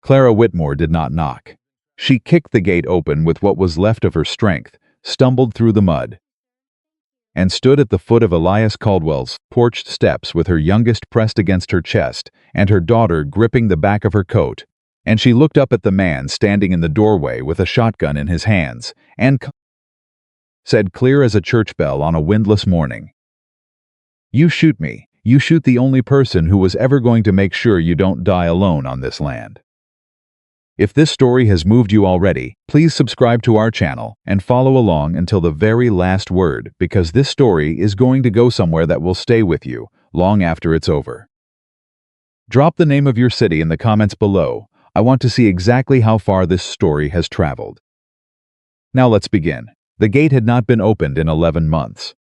Clara Whitmore did not knock. She kicked the gate open with what was left of her strength, stumbled through the mud, and stood at the foot of Elias Caldwell's porched steps with her youngest pressed against her chest and her daughter gripping the back of her coat. And she looked up at the man standing in the doorway with a shotgun in his hands and said, clear as a church bell on a windless morning, "You shoot me. You shoot the only person who was ever going to make sure you don't die alone on this land." If this story has moved you already, please subscribe to our channel and follow along until the very last word, because this story is going to go somewhere that will stay with you long after it's over. Drop the name of your city in the comments below. I want to see exactly how far this story has traveled. Now let's begin. The gate had not been opened in 11 months.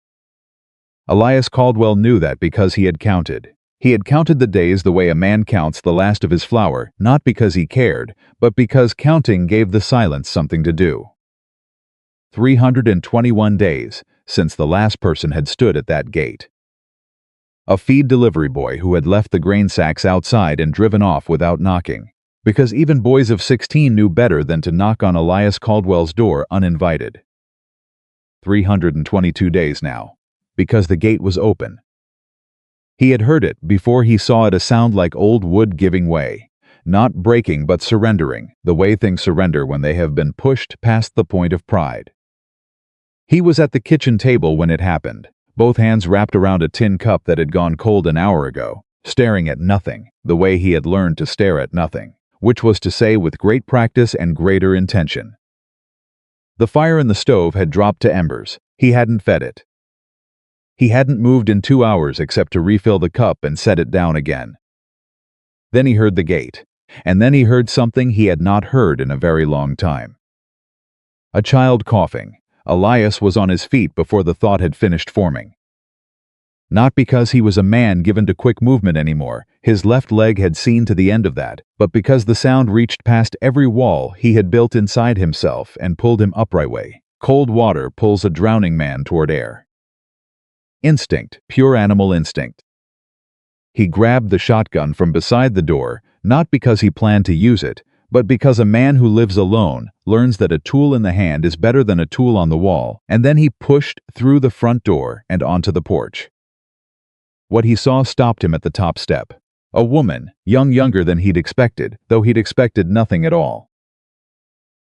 Elias Caldwell knew that because he had counted. He had counted the days the way a man counts the last of his flour, not because he cared, but because counting gave the silence something to do. 321 days since the last person had stood at that gate. A feed delivery boy who had left the grain sacks outside and driven off without knocking, because even boys of 16 knew better than to knock on Elias Caldwell's door uninvited. 322 days now, because the gate was open. He had heard it before he saw it, a sound like old wood giving way, not breaking but surrendering, the way things surrender when they have been pushed past the point of pride. He was at the kitchen table when it happened, both hands wrapped around a tin cup that had gone cold an hour ago, staring at nothing, the way he had learned to stare at nothing, which was to say with great practice and greater intention. The fire in the stove had dropped to embers. He hadn't fed it. He hadn't moved in 2 hours except to refill the cup and set it down again. Then he heard the gate, and then he heard something he had not heard in a very long time. A child coughing. Elias was on his feet before the thought had finished forming. Not because he was a man given to quick movement anymore, his left leg had seen to the end of that, but because the sound reached past every wall he had built inside himself and pulled him upright way. Cold water pulls a drowning man toward air. Instinct, pure animal instinct. He grabbed the shotgun from beside the door, not because he planned to use it, but because a man who lives alone learns that a tool in the hand is better than a tool on the wall, and then he pushed through the front door and onto the porch. What he saw stopped him at the top step. A woman, younger than he'd expected, though he'd expected nothing at all.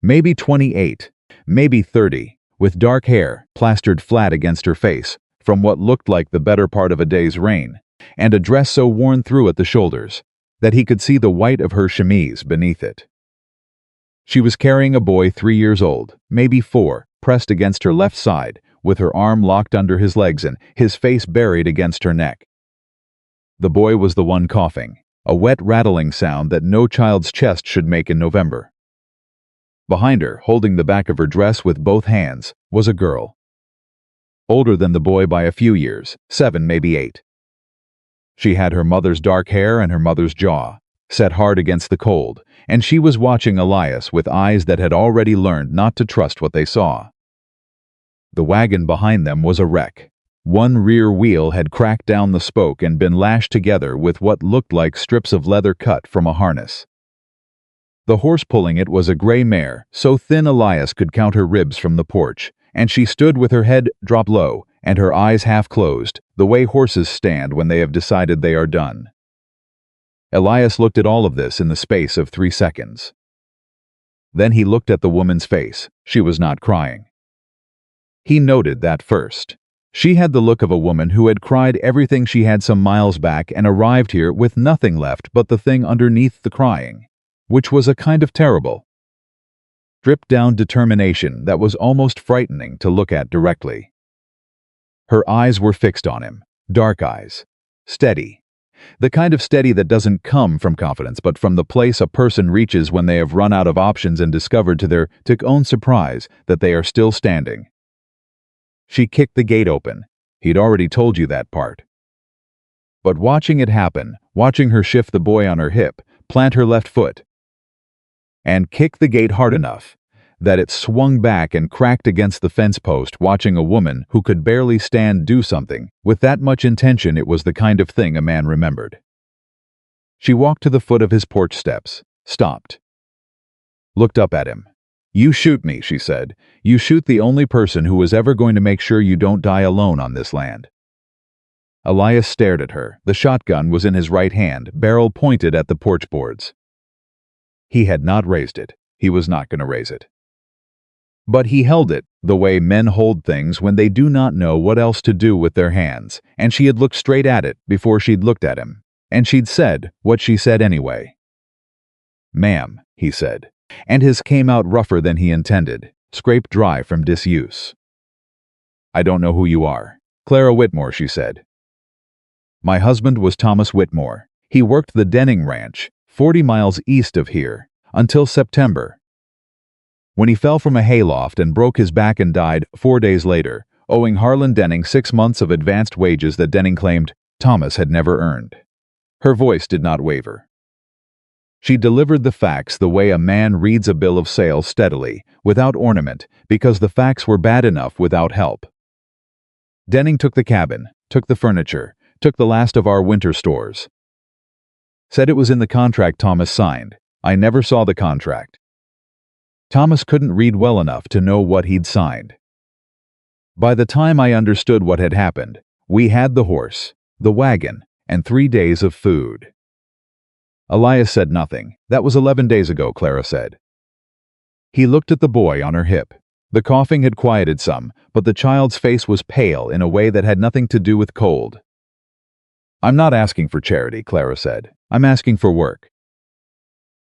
Maybe 28, maybe 30, with dark hair plastered flat against her face from what looked like the better part of a day's rain, and a dress so worn through at the shoulders that he could see the white of her chemise beneath it. She was carrying a boy 3 years old, maybe 4, pressed against her left side, with her arm locked under his legs and his face buried against her neck. The boy was the one coughing, a wet rattling sound that no child's chest should make in November. Behind her, holding the back of her dress with both hands, was a girl. Older than the boy by a few years, 7, maybe 8. She had her mother's dark hair and her mother's jaw, set hard against the cold, and she was watching Elias with eyes that had already learned not to trust what they saw. The wagon behind them was a wreck. One rear wheel had cracked down the spoke and been lashed together with what looked like strips of leather cut from a harness. The horse pulling it was a gray mare, so thin Elias could count her ribs from the porch, and she stood with her head dropped low and her eyes half closed, the way horses stand when they have decided they are done. Elias looked at all of this in the space of 3 seconds. Then he looked at the woman's face. She was not crying. He noted that first. She had the look of a woman who had cried everything she had some miles back and arrived here with nothing left but the thing underneath the crying, which was a kind of terrible, stripped-down determination that was almost frightening to look at directly. Her eyes were fixed on him, dark eyes, steady, the kind of steady that doesn't come from confidence but from the place a person reaches when they have run out of options and discovered to their own surprise that they are still standing. She kicked the gate open. He'd already told you that part. But watching it happen, watching her shift the boy on her hip, plant her left foot, and kick the gate hard enough that it swung back and cracked against the fence post, watching a woman who could barely stand do something with that much intention, it was the kind of thing a man remembered. She walked to the foot of his porch steps, stopped, looked up at him. "You shoot me," she said. "You shoot the only person who was ever going to make sure you don't die alone on this land." Elias stared at her. The shotgun was in his right hand, barrel pointed at the porch boards. He had not raised it. He was not going to raise it. But he held it, the way men hold things when they do not know what else to do with their hands, and she had looked straight at it before she'd looked at him, and she'd said what she said anyway. "Ma'am," he said, and his came out rougher than he intended, scraped dry from disuse. "I don't know who you are." "Clara Whitmore," she said. "My husband was Thomas Whitmore. He worked the Denning Ranch, 40 miles east of here, until September, when he fell from a hayloft and broke his back and died 4 days later, owing Harlan Denning 6 months of advanced wages that Denning claimed Thomas had never earned." Her voice did not waver. She delivered the facts the way a man reads a bill of sale steadily, without ornament, because the facts were bad enough without help. "Denning took the cabin, took the furniture, took the last of our winter stores. Said it was in the contract Thomas signed. I never saw the contract. Thomas couldn't read well enough to know what he'd signed. By the time I understood what had happened, we had the horse, the wagon, and 3 days of food." Elias said nothing. "That was 11 days ago," Clara said. He looked at the boy on her hip. The coughing had quieted some, but the child's face was pale in a way that had nothing to do with cold. "I'm not asking for charity," Clara said. "I'm asking for work.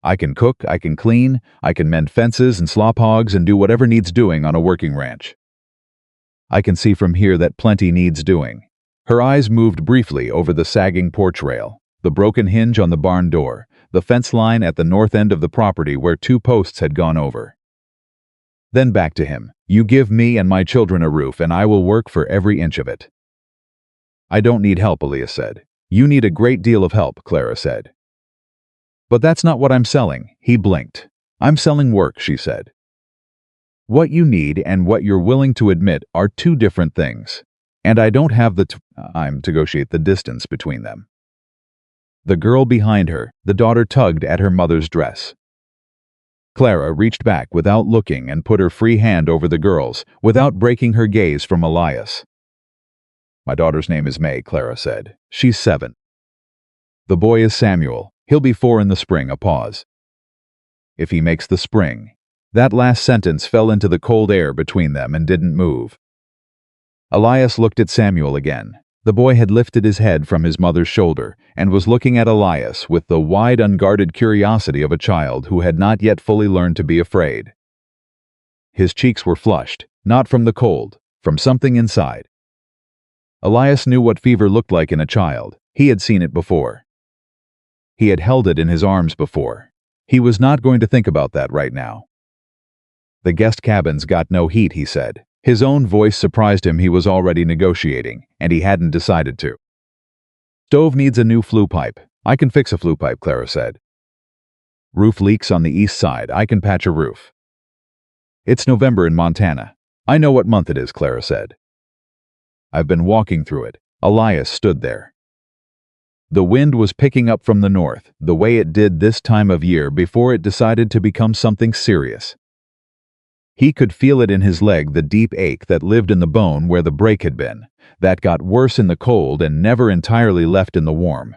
I can cook, I can clean, I can mend fences and slop hogs and do whatever needs doing on a working ranch. I can see from here that plenty needs doing." Her eyes moved briefly over the sagging porch rail, the broken hinge on the barn door, the fence line at the north end of the property where 2 posts had gone over. Then back to him. "You give me and my children a roof and I will work for every inch of it." "I don't need help," Elias said. "You need a great deal of help," Clara said. "But that's not what I'm selling." He blinked. "I'm selling work," she said. "What you need and what you're willing to admit are 2 different things. And I don't have the time to negotiate the distance between them." The girl behind her, the daughter, tugged at her mother's dress. Clara reached back without looking and put her free hand over the girl's, without breaking her gaze from Elias. "My daughter's name is May," Clara said. "She's 7. The boy is Samuel. He'll be 4 in the spring." A pause. "If he makes the spring." That last sentence fell into the cold air between them and didn't move. Elias looked at Samuel again. The boy had lifted his head from his mother's shoulder and was looking at Elias with the wide, unguarded curiosity of a child who had not yet fully learned to be afraid. His cheeks were flushed, not from the cold, from something inside. Elias knew what fever looked like in a child. He had seen it before. He had held it in his arms before. He was not going to think about that right now. "The guest cabin's got no heat," he said. His own voice surprised him. He was already negotiating, and he hadn't decided to. "Stove needs a new flue pipe." "I can fix a flue pipe," Clara said. "Roof leaks on the east side. I can patch a roof." "It's November in Montana." "I know what month it is," Clara said. "I've been walking through it." Elias stood there. The wind was picking up from the north, the way it did this time of year before it decided to become something serious. He could feel it in his leg, the deep ache that lived in the bone where the break had been, that got worse in the cold and never entirely left in the warm.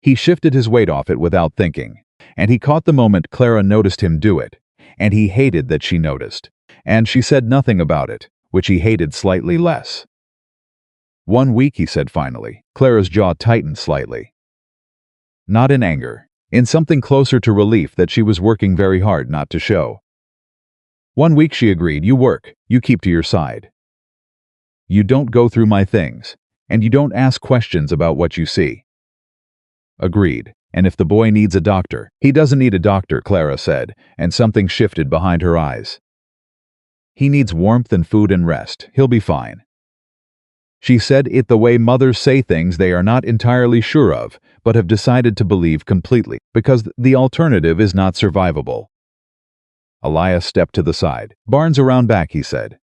He shifted his weight off it without thinking, and he caught the moment Clara noticed him do it, and he hated that she noticed, and she said nothing about it, which he hated slightly less. "1 week," he said finally. Clara's jaw tightened slightly. Not in anger, in something closer to relief that she was working very hard not to show. 1 week, she agreed. "You work, you keep to your side. You don't go through my things, and you don't ask questions about what you see." "Agreed. And if the boy needs a doctor..." "He doesn't need a doctor," Clara said, and something shifted behind her eyes. "He needs warmth and food and rest. He'll be fine." She said it the way mothers say things they are not entirely sure of, but have decided to believe completely, because the alternative is not survivable. Elias stepped to the side. "Barn's around back," he said.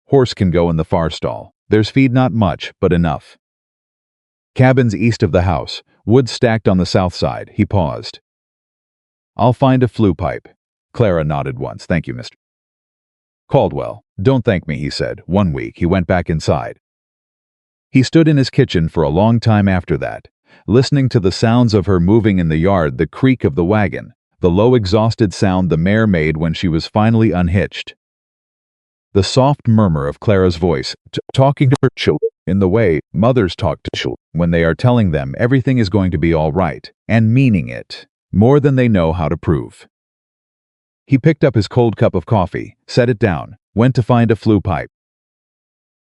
"Horse can go in the far stall. There's feed, not much, but enough." "Cabins east of the house, wood stacked on the south side." He paused. I'll find a flue pipe. Clara nodded once. Thank you, Mr. Caldwell. Don't thank me, he said. 1 week, he went back inside. He stood in his kitchen for a long time after that, listening to the sounds of her moving in the yard, the creak of the wagon, the low exhausted sound the mare made when she was finally unhitched. The soft murmur of Clara's voice, talking to her children in the way mothers talk to children when they are telling them everything is going to be all right, and meaning it, more than they know how to prove. He picked up his cold cup of coffee, set it down, went to find a flue pipe.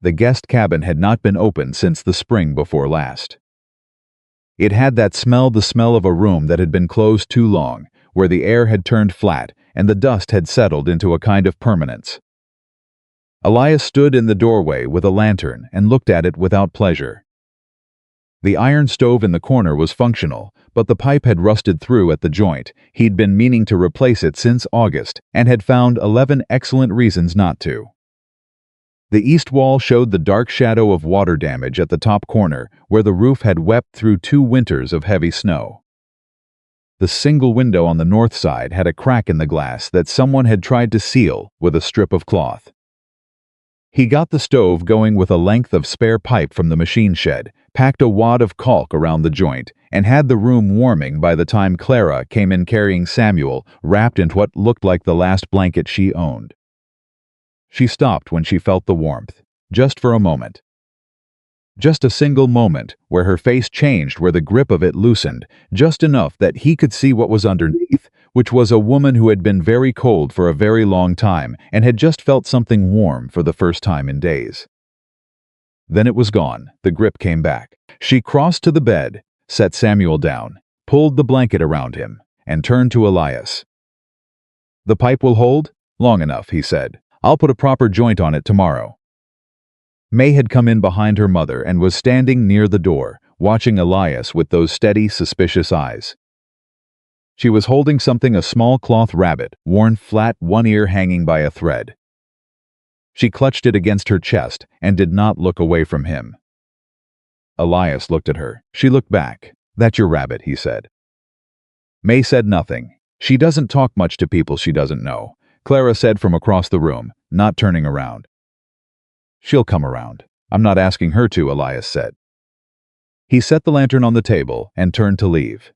The guest cabin had not been opened since the spring before last. It had that smell, the smell of a room that had been closed too long, where the air had turned flat and the dust had settled into a kind of permanence. Elias stood in the doorway with a lantern and looked at it without pleasure. The iron stove in the corner was functional, but the pipe had rusted through at the joint. He'd been meaning to replace it since August and had found 11 excellent reasons not to. The east wall showed the dark shadow of water damage at the top corner, where the roof had wept through 2 winters of heavy snow. The single window on the north side had a crack in the glass that someone had tried to seal with a strip of cloth. He got the stove going with a length of spare pipe from the machine shed, packed a wad of caulk around the joint, and had the room warming by the time Clara came in carrying Samuel, wrapped in what looked like the last blanket she owned. She stopped when she felt the warmth, just for a moment. Just a single moment where her face changed, where the grip of it loosened, just enough that he could see what was underneath, which was a woman who had been very cold for a very long time and had just felt something warm for the first time in days. Then it was gone. The grip came back. She crossed to the bed, set Samuel down, pulled the blanket around him, and turned to Elias. "The pipe will hold? Long enough," he said. "I'll put a proper joint on it tomorrow." May had come in behind her mother and was standing near the door, watching Elias with those steady, suspicious eyes. She was holding something, a small cloth rabbit, worn flat, one ear hanging by a thread. She clutched it against her chest and did not look away from him. Elias looked at her. She looked back. "That's your rabbit," he said. May said nothing. "She doesn't talk much to people she doesn't know," Clara said from across the room, not turning around. "She'll come around. I'm not asking her to," Elias said. He set the lantern on the table and turned to leave.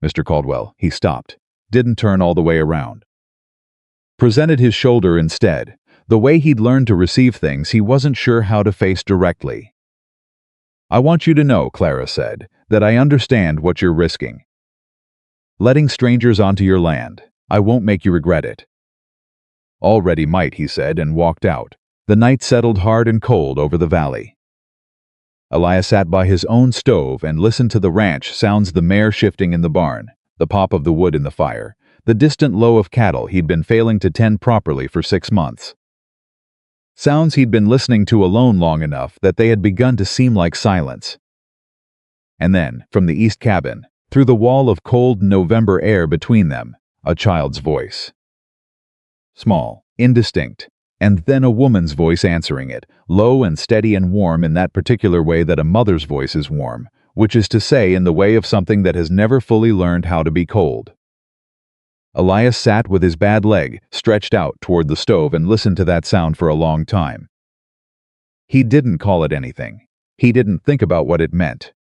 "Mr. Caldwell," he stopped, didn't turn all the way around. Presented his shoulder instead. The way he'd learned to receive things he wasn't sure how to face directly. "I want you to know," Clara said, "that I understand what you're risking. Letting strangers onto your land. I won't make you regret it." "Already might," he said, and walked out. The night settled hard and cold over the valley. Elias sat by his own stove and listened to the ranch sounds, the mare shifting in the barn, the pop of the wood in the fire, the distant low of cattle he'd been failing to tend properly for 6 months. Sounds he'd been listening to alone long enough that they had begun to seem like silence. And then, from the east cabin, through the wall of cold November air between them, a child's voice. Small, indistinct, and then a woman's voice answering it, low and steady and warm in that particular way that a mother's voice is warm, which is to say in the way of something that has never fully learned how to be cold. Elias sat with his bad leg stretched out toward the stove and listened to that sound for a long time. He didn't call it anything. He didn't think about what it meant.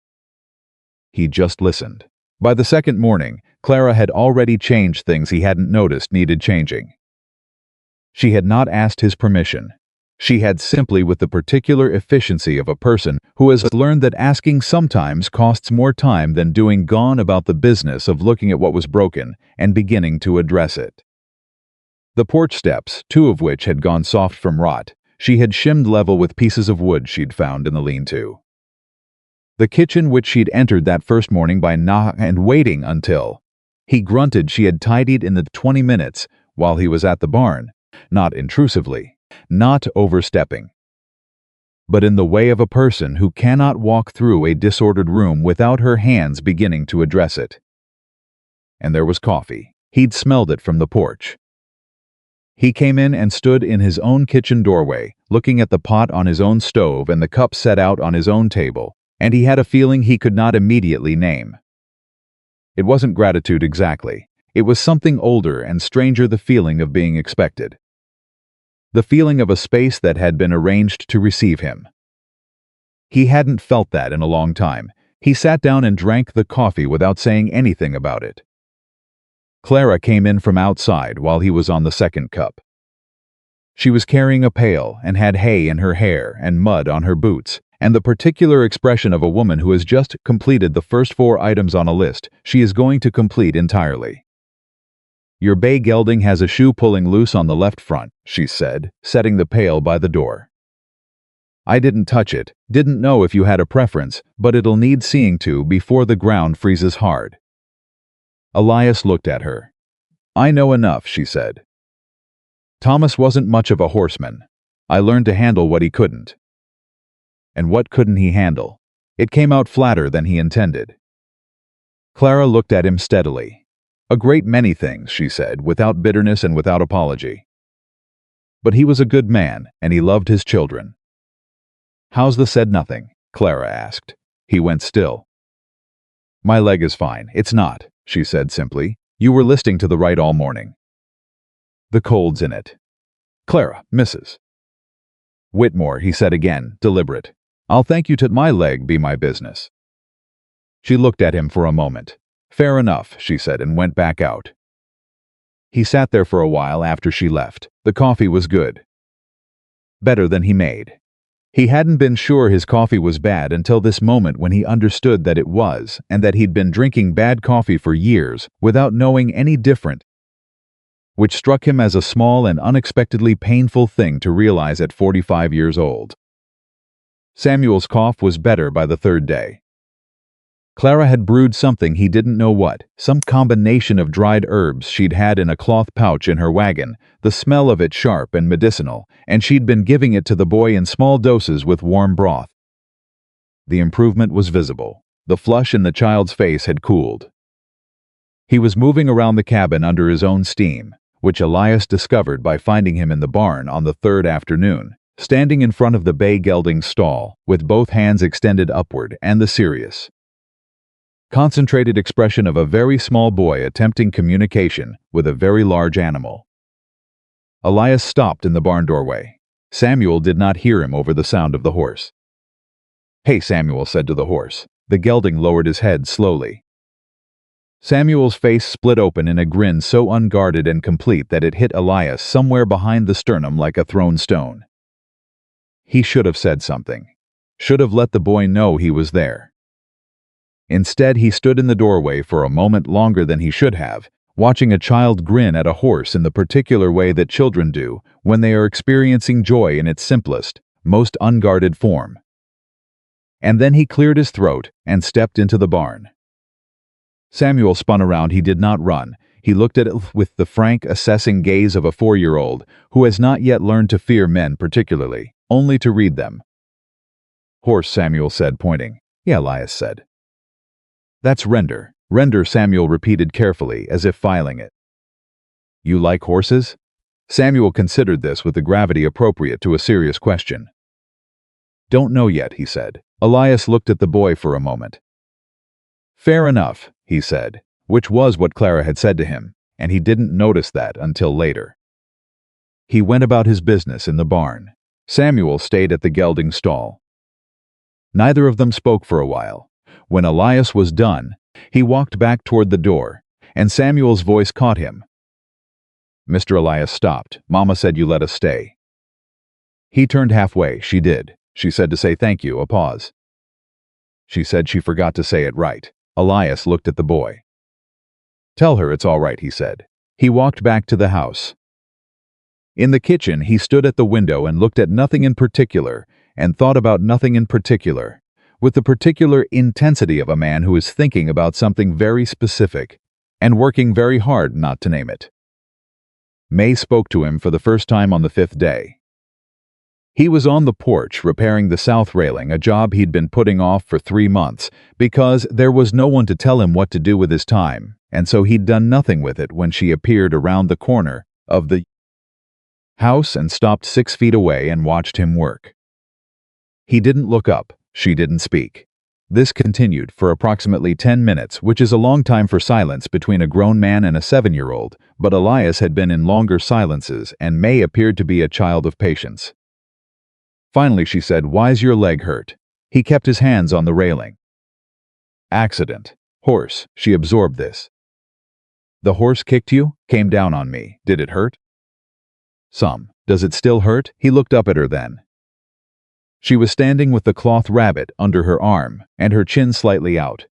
He just listened. By the second morning, Clara had already changed things he hadn't noticed needed changing. She had not asked his permission. She had simply, with the particular efficiency of a person who has learned that asking sometimes costs more time than doing, gone about the business of looking at what was broken and beginning to address it. The porch steps, 2 of which had gone soft from rot, she had shimmed level with pieces of wood she'd found in the lean-to. The kitchen, which she'd entered that first morning by knock and waiting until he grunted, she had tidied in the 20 minutes while he was at the barn, not intrusively, not overstepping, but in the way of a person who cannot walk through a disordered room without her hands beginning to address it. And there was coffee. He'd smelled it from the porch. He came in and stood in his own kitchen doorway, looking at the pot on his own stove and the cup set out on his own table, and he had a feeling he could not immediately name. It wasn't gratitude exactly. It was something older and stranger, the feeling of being expected. The feeling of a space that had been arranged to receive him. He hadn't felt that in a long time. He sat down and drank the coffee without saying anything about it. Clara came in from outside while he was on the second cup. She was carrying a pail and had hay in her hair and mud on her boots, and the particular expression of a woman who has just completed the first 4 items on a list she is going to complete entirely. "Your bay gelding has a shoe pulling loose on the left front," she said, setting the pail by the door. "I didn't touch it, didn't know if you had a preference, but it'll need seeing to before the ground freezes hard." Elias looked at her. "I know enough," she said. "Thomas wasn't much of a horseman. I learned to handle what he couldn't." And what couldn't he handle? It came out flatter than he intended. Clara looked at him steadily. "A great many things," she said, without bitterness and without apology. "But he was a good man, and he loved his children." "How's the said nothing?" Clara asked. He went still. "My leg is fine. It's not," she said simply. "You were listening to the right all morning." "The cold's in it." "Clara, Mrs. Whitmore," he said again, deliberate. "I'll thank you to my leg be my business." She looked at him for a moment. "Fair enough," she said, and went back out. He sat there for a while after she left. The coffee was good. Better than he made. He hadn't been sure his coffee was bad until this moment, when he understood that it was, and that he'd been drinking bad coffee for years without knowing any different, which struck him as a small and unexpectedly painful thing to realize at 45 years old. Samuel's cough was better by the 3rd day. Clara had brewed something, he didn't know what, some combination of dried herbs she'd had in a cloth pouch in her wagon, the smell of it sharp and medicinal, and she'd been giving it to the boy in small doses with warm broth. The improvement was visible. The flush in the child's face had cooled. He was moving around the cabin under his own steam, which Elias discovered by finding him in the barn on the 3rd afternoon, standing in front of the bay gelding's stall, with both hands extended upward, and the serious, concentrated expression of a very small boy attempting communication with a very large animal. Elias stopped in the barn doorway. Samuel did not hear him over the sound of the horse. "Hey," Samuel said to the horse. The gelding lowered his head slowly. Samuel's face split open in a grin so unguarded and complete that it hit Elias somewhere behind the sternum like a thrown stone. He should have said something. Should have let the boy know he was there. Instead, he stood in the doorway for a moment longer than he should have, watching a child grin at a horse in the particular way that children do when they are experiencing joy in its simplest, most unguarded form. And then he cleared his throat and stepped into the barn. Samuel spun around. He did not run. He looked at it with the frank, assessing gaze of a 4-year-old who has not yet learned to fear men particularly, only to read them. "Horse," Samuel said, pointing. "Yeah," Elias said. "That's render." "Render," Samuel repeated carefully, as if filing it. "You like horses?" Samuel considered this with the gravity appropriate to a serious question. "Don't know yet," he said. Elias looked at the boy for a moment. "Fair enough," he said, which was what Clara had said to him, and he didn't notice that until later. He went about his business in the barn. Samuel stayed at the gelding stall. Neither of them spoke for a while. When Elias was done, he walked back toward the door, and Samuel's voice caught him. "Mr. Elias stopped. Mama said you let us stay." He turned halfway. "She did. She said to say thank you." A pause. "She said she forgot to say it right." Elias looked at the boy. "Tell her it's all right," he said. He walked back to the house. In the kitchen, he stood at the window and looked at nothing in particular, and thought about nothing in particular, with the particular intensity of a man who is thinking about something very specific, and working very hard not to name it. May spoke to him for the first time on the 5th day. He was on the porch repairing the south railing, a job he'd been putting off for 3 months, because there was no one to tell him what to do with his time, and so he'd done nothing with it when she appeared around the corner of the house and stopped 6 feet away and watched him work. He didn't look up. She didn't speak. This continued for approximately 10 minutes, which is a long time for silence between a grown man and a 7-year-old, but Elias had been in longer silences, and May appeared to be a child of patience. Finally, she said, "Why's your leg hurt?" He kept his hands on the railing. "Accident. Horse." She absorbed this. "The horse kicked you? Came down on me. Did it hurt?" "Some. Does it still hurt?" He looked up at her then. She was standing with the cloth rabbit under her arm and her chin slightly out.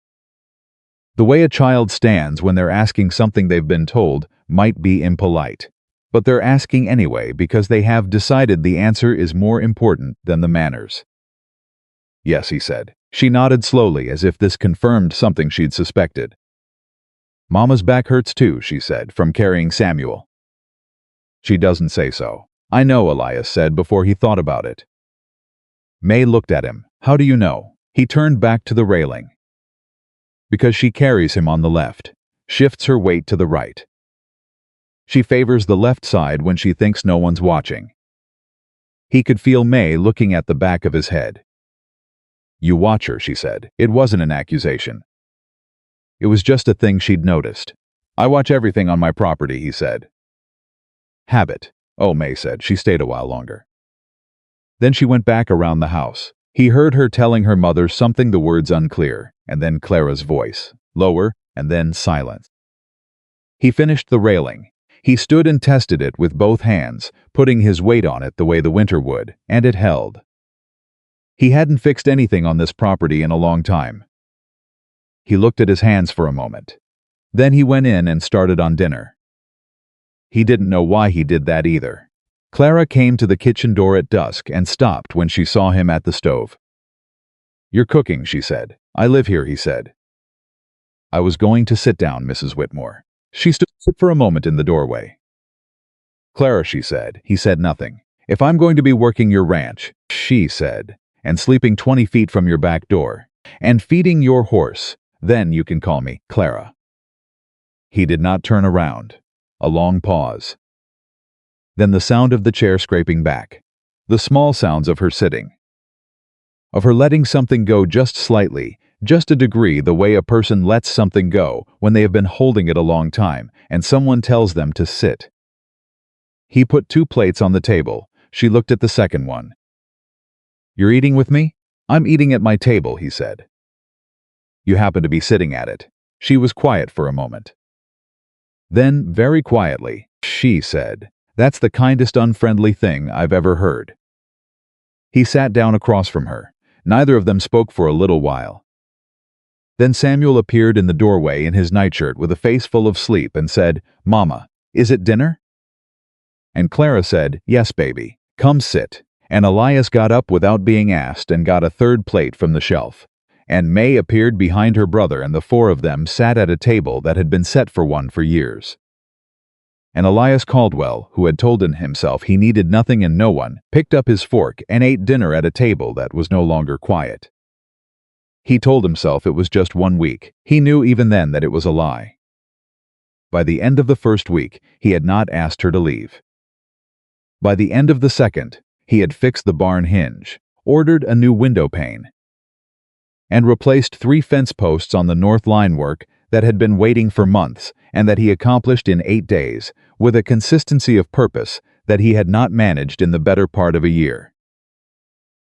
The way a child stands when they're asking something they've been told might be impolite, but they're asking anyway because they have decided the answer is more important than the manners. "Yes," he said. She nodded slowly as if this confirmed something she'd suspected. "Mama's back hurts too," she said, "from carrying Samuel." "She doesn't say so." "I know," Elias said before he thought about it. May looked at him. "How do you know?" He turned back to the railing. "Because she carries him on the left, shifts her weight to the right. She favors the left side when she thinks no one's watching." He could feel May looking at the back of his head. "You watch her," she said. It wasn't an accusation. It was just a thing she'd noticed. "I watch everything on my property," he said. "Habit." "Oh," May said. She stayed a while longer. Then she went back around the house. He heard her telling her mother something, the words unclear, and then Clara's voice, lower, and then silence. He finished the railing. He stood and tested it with both hands, putting his weight on it the way the winter would, and it held. He hadn't fixed anything on this property in a long time. He looked at his hands for a moment. Then he went in and started on dinner. He didn't know why he did that either. Clara came to the kitchen door at dusk and stopped when she saw him at the stove. "You're cooking," she said. "I live here," he said. "I was going to sit down, Mrs. Whitmore." She stood for a moment in the doorway. "Clara," she said. He said nothing. "If I'm going to be working your ranch," she said, "and sleeping 20 feet from your back door, and feeding your horse, then you can call me Clara." He did not turn around. A long pause. Then the sound of the chair scraping back. The small sounds of her sitting. Of her letting something go just slightly, just a degree, the way a person lets something go when they have been holding it a long time and someone tells them to sit. He put 2 plates on the table. She looked at the second one. "You're eating with me?" "I'm eating at my table," he said. "You happen to be sitting at it." She was quiet for a moment. Then, very quietly, she said, "That's the kindest unfriendly thing I've ever heard." He sat down across from her. Neither of them spoke for a little while. Then Samuel appeared in the doorway in his nightshirt with a face full of sleep and said, "Mama, is it dinner?" And Clara said, "Yes, baby. Come sit." And Elias got up without being asked and got a 3rd plate from the shelf. And May appeared behind her brother, and the 4 of them sat at a table that had been set for one for years. And Elias Caldwell, who had told himself he needed nothing and no one, picked up his fork and ate dinner at a table that was no longer quiet. He told himself it was just 1 week. He knew even then that it was a lie. By the end of the 1st week, he had not asked her to leave. By the end of the 2nd, he had fixed the barn hinge, ordered a new window pane, and replaced 3 fence posts on the north line work that had been waiting for months and that he accomplished in 8 days with a consistency of purpose that he had not managed in the better part of a year.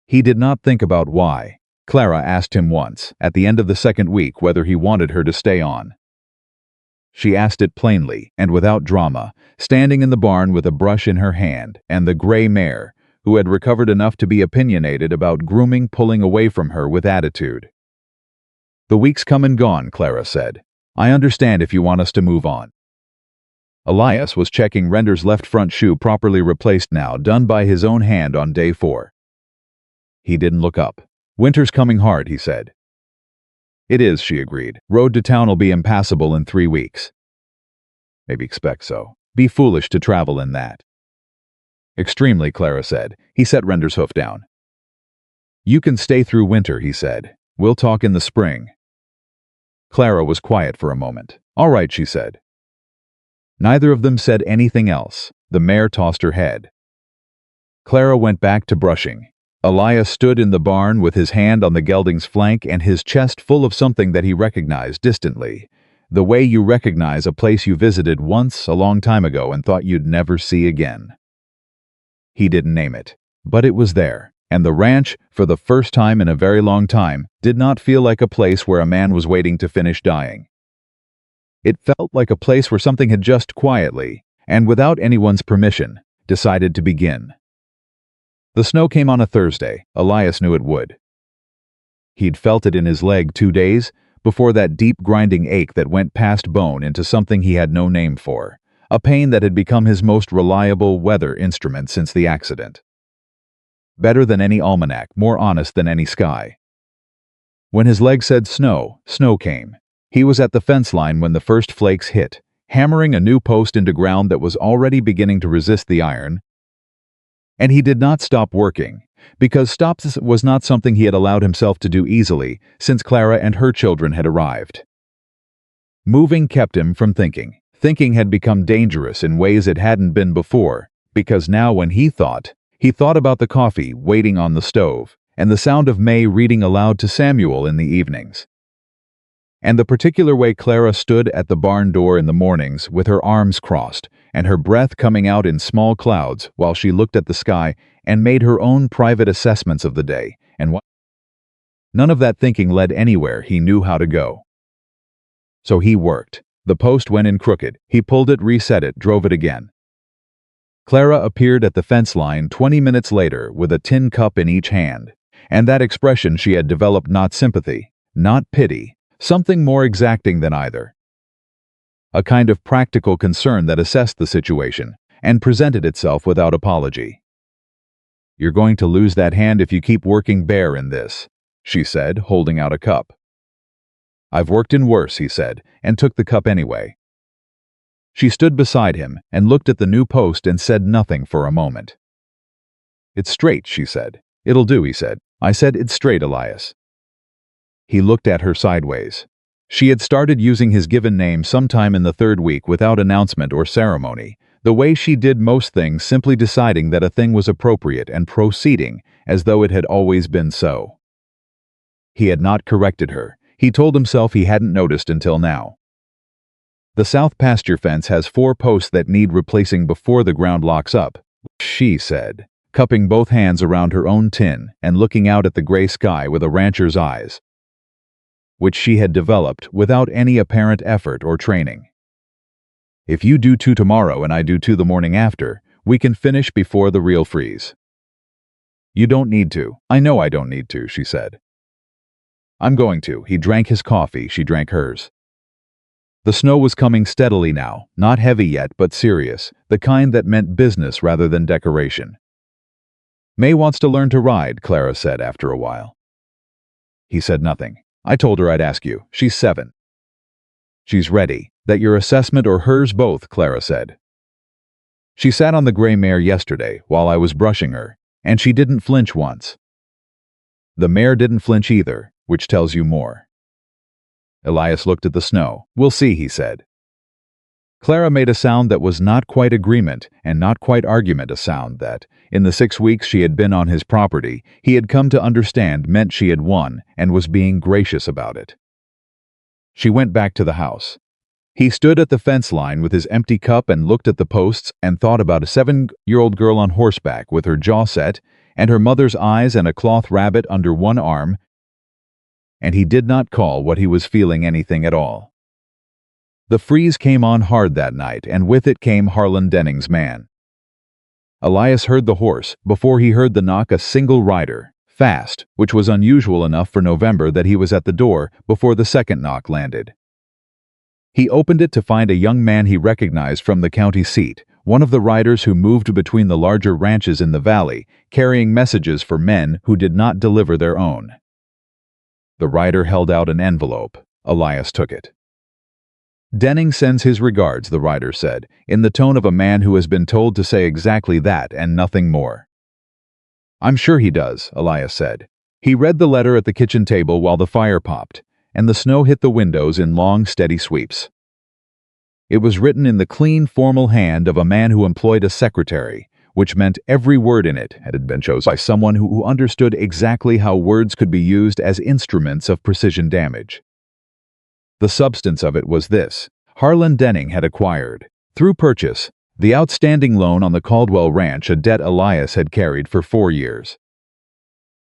He did not think about why. Clara asked him once, at the end of the 2nd week, whether he wanted her to stay on. She asked it plainly and without drama, standing in the barn with a brush in her hand and the gray mare, who had recovered enough to be opinionated about grooming, pulling away from her with attitude. "The week's come and gone," Clara said. "I understand if you want us to move on." Elias was checking Render's left front shoe, properly replaced now, done by his own hand on day 4. He didn't look up. "Winter's coming hard," he said. "It is," she agreed. "Road to town'll be impassable in 3 weeks. Maybe expect so. Be foolish to travel in that." "Extremely," Clara said. He set Render's hoof down. "You can stay through winter," he said. "We'll talk in the spring." Clara was quiet for a moment. "All right," she said. Neither of them said anything else. The mare tossed her head. Clara went back to brushing. Elias stood in the barn with his hand on the gelding's flank and his chest full of something that he recognized distantly. The way you recognize a place you visited once a long time ago and thought you'd never see again. He didn't name it, but it was there, and the ranch, for the first time in a very long time, did not feel like a place where a man was waiting to finish dying. It felt like a place where something had just quietly, and without anyone's permission, decided to begin. The snow came on a Thursday. Elias knew it would. He'd felt it in his leg 2 days before, that deep grinding ache that went past bone into something he had no name for, a pain that had become his most reliable weather instrument since the accident. Better than any almanac, more honest than any sky. When his leg said snow, snow came. He was at the fence line when the first flakes hit, hammering a new post into ground that was already beginning to resist the iron. And he did not stop working, because stops was not something he had allowed himself to do easily since Clara and her children had arrived. Moving kept him from thinking. Thinking had become dangerous in ways it hadn't been before, because now when he thought about the coffee waiting on the stove, and the sound of May reading aloud to Samuel in the evenings. And the particular way Clara stood at the barn door in the mornings with her arms crossed, and her breath coming out in small clouds while she looked at the sky and made her own private assessments of the day, and what. None of that thinking led anywhere he knew how to go. So he worked. The post went in crooked. He pulled it, reset it, drove it again. Clara appeared at the fence line 20 minutes later with a tin cup in each hand, and that expression she had developed, not sympathy, not pity, something more exacting than either. A kind of practical concern that assessed the situation and presented itself without apology. "You're going to lose that hand if you keep working bare in this," she said, holding out a cup. "I've worked in worse," he said, and took the cup anyway. She stood beside him and looked at the new post and said nothing for a moment. "It's straight," she said. "It'll do," he said. "I said it's straight, Elias." He looked at her sideways. She had started using his given name sometime in the 3rd week without announcement or ceremony, the way she did most things, simply deciding that a thing was appropriate and proceeding as though it had always been so. He had not corrected her. He told himself he hadn't noticed until now. "The south pasture fence has 4 posts that need replacing before the ground locks up," she said, cupping both hands around her own tin and looking out at the gray sky with a rancher's eyes, which she had developed without any apparent effort or training. "If you do 2 tomorrow and I do 2 the morning after, we can finish before the real freeze." "You don't need to." "I know I don't need to," she said. "I'm going to." He drank his coffee, she drank hers. The snow was coming steadily now, not heavy yet but serious, the kind that meant business rather than decoration. "May wants to learn to ride," Clara said after a while. He said nothing. "I told her I'd ask you. She's 7. "She's ready." "That your assessment or hers, both," Clara said. "She sat on the gray mare yesterday while I was brushing her, and she didn't flinch once." "The mare didn't flinch either, which tells you more." Elias looked at the snow. "We'll see," he said. Clara made a sound that was not quite agreement and not quite argument, a sound that, in the 6 weeks she had been on his property, he had come to understand meant she had won and was being gracious about it. She went back to the house. He stood at the fence line with his empty cup and looked at the posts and thought about a 7-year-old girl on horseback with her jaw set and her mother's eyes and a cloth rabbit under one arm, and he did not call what he was feeling anything at all. The freeze came on hard that night, and with it came Harlan Denning's man. Elias heard the horse before he heard the knock, a single rider, fast, which was unusual enough for November, that he was at the door before the second knock landed. He opened it to find a young man he recognized from the county seat, one of the riders who moved between the larger ranches in the valley, carrying messages for men who did not deliver their own. The rider held out an envelope. Elias took it. "Denning sends his regards," the rider said, in the tone of a man who has been told to say exactly that and nothing more. "I'm sure he does," Elias said. He read the letter at the kitchen table while the fire popped, and the snow hit the windows in long, steady sweeps. It was written in the clean, formal hand of a man who employed a secretary, which meant every word in it had been chosen by someone who understood exactly how words could be used as instruments of precision damage. The substance of it was this: Harlan Denning had acquired, through purchase, the outstanding loan on the Caldwell Ranch, a debt Elias had carried for 4 years.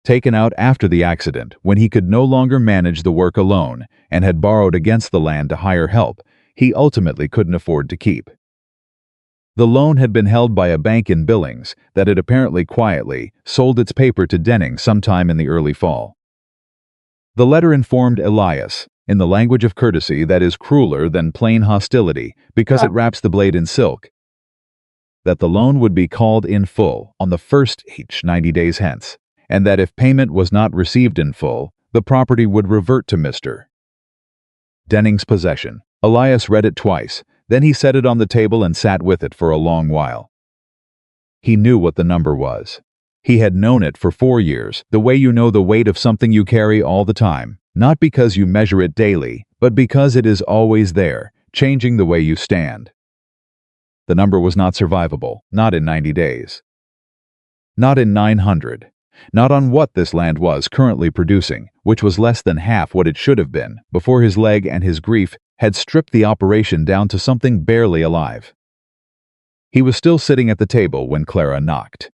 Taken out after the accident, when he could no longer manage the work alone and had borrowed against the land to hire help he ultimately couldn't afford to keep. The loan had been held by a bank in Billings that had apparently quietly sold its paper to Denning sometime in the early fall. The letter informed Elias, in the language of courtesy that is crueler than plain hostility because it wraps the blade in silk, that the loan would be called in full on the first each 90 days hence, and that if payment was not received in full, the property would revert to Mr. Denning's possession. Elias read it twice, then he set it on the table and sat with it for a long while. He knew what the number was. He had known it for 4 years, the way you know the weight of something you carry all the time, not because you measure it daily, but because it is always there, changing the way you stand. The number was not survivable, not in 90 days. Not in 900. Not on what this land was currently producing, which was less than half what it should have been, before his leg and his grief had stripped the operation down to something barely alive. He was still sitting at the table when Clara knocked.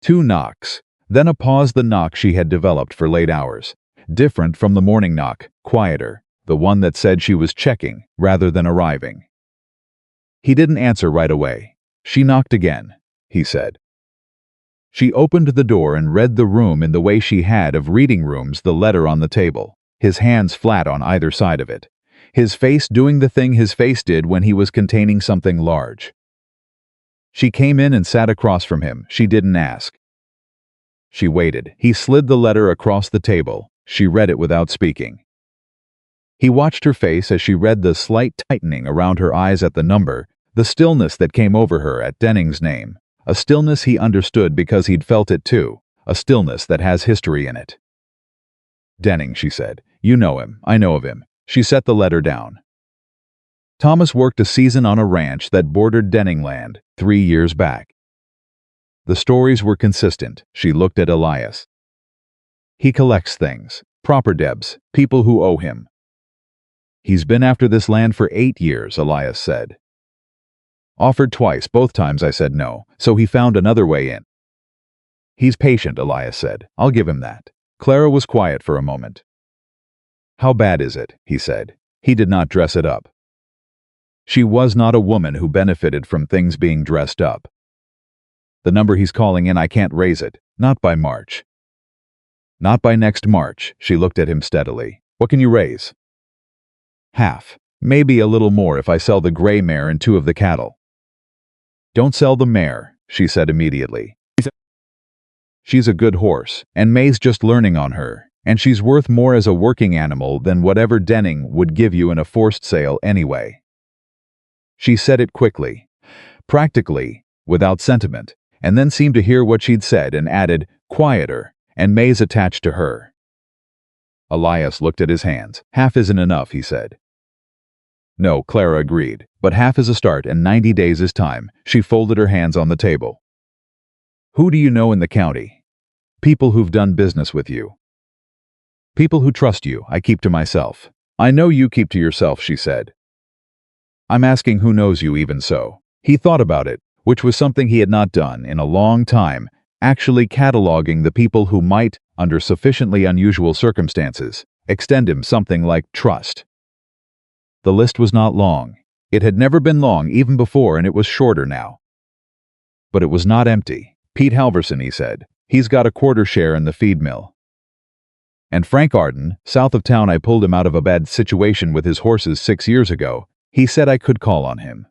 2 knocks, then a pause. The knock she had developed for late hours, different from the morning knock, quieter, the one that said she was checking rather than arriving. He didn't answer right away. She knocked again, he said. She opened the door and read the room in the way she had of reading rooms, the letter on the table, his hands flat on either side of it, his face doing the thing his face did when he was containing something large. She came in and sat across from him. She didn't ask. She waited. He slid the letter across the table. She read it without speaking. He watched her face as she read, the slight tightening around her eyes at the number, the stillness that came over her at Denning's name, a stillness he understood because he'd felt it too, a stillness that has history in it. Denning, she said. You know him. I know of him. She set the letter down. Thomas worked a season on a ranch that bordered Denning land 3 years back. The stories were consistent. She looked at Elias. He collects things, proper debts, people who owe him. He's been after this land for 8 years, Elias said. Offered twice, both times I said no, so he found another way in. He's patient, Elias said. I'll give him that. Clara was quiet for a moment. How bad is it? He said. He did not dress it up. She was not a woman who benefited from things being dressed up. The number he's calling in, I can't raise it. Not by March. Not by next March. She looked at him steadily. What can you raise? Half. Maybe a little more if I sell the gray mare and 2 of the cattle. Don't sell the mare, she said immediately. She's a good horse, and May's just learning on her, and she's worth more as a working animal than whatever Denning would give you in a forced sale anyway. She said it quickly, practically, without sentiment, and then seemed to hear what she'd said and added, quieter, and May's attached to her. Elias looked at his hands. Half isn't enough, he said. No, Clara agreed, but half is a start and 90 days is time. She folded her hands on the table. Who do you know in the county? People who've done business with you. People who trust you, I keep to myself. I know you keep to yourself, she said. I'm asking who knows you even so. He thought about it, which was something he had not done in a long time, actually cataloging the people who might, under sufficiently unusual circumstances, extend him something like trust. The list was not long. It had never been long even before, and it was shorter now. But it was not empty. Pete Halverson, he said. He's got a quarter share in the feed mill. And Frank Arden, south of town, I pulled him out of a bad situation with his horses 6 years ago. He said I could call on him.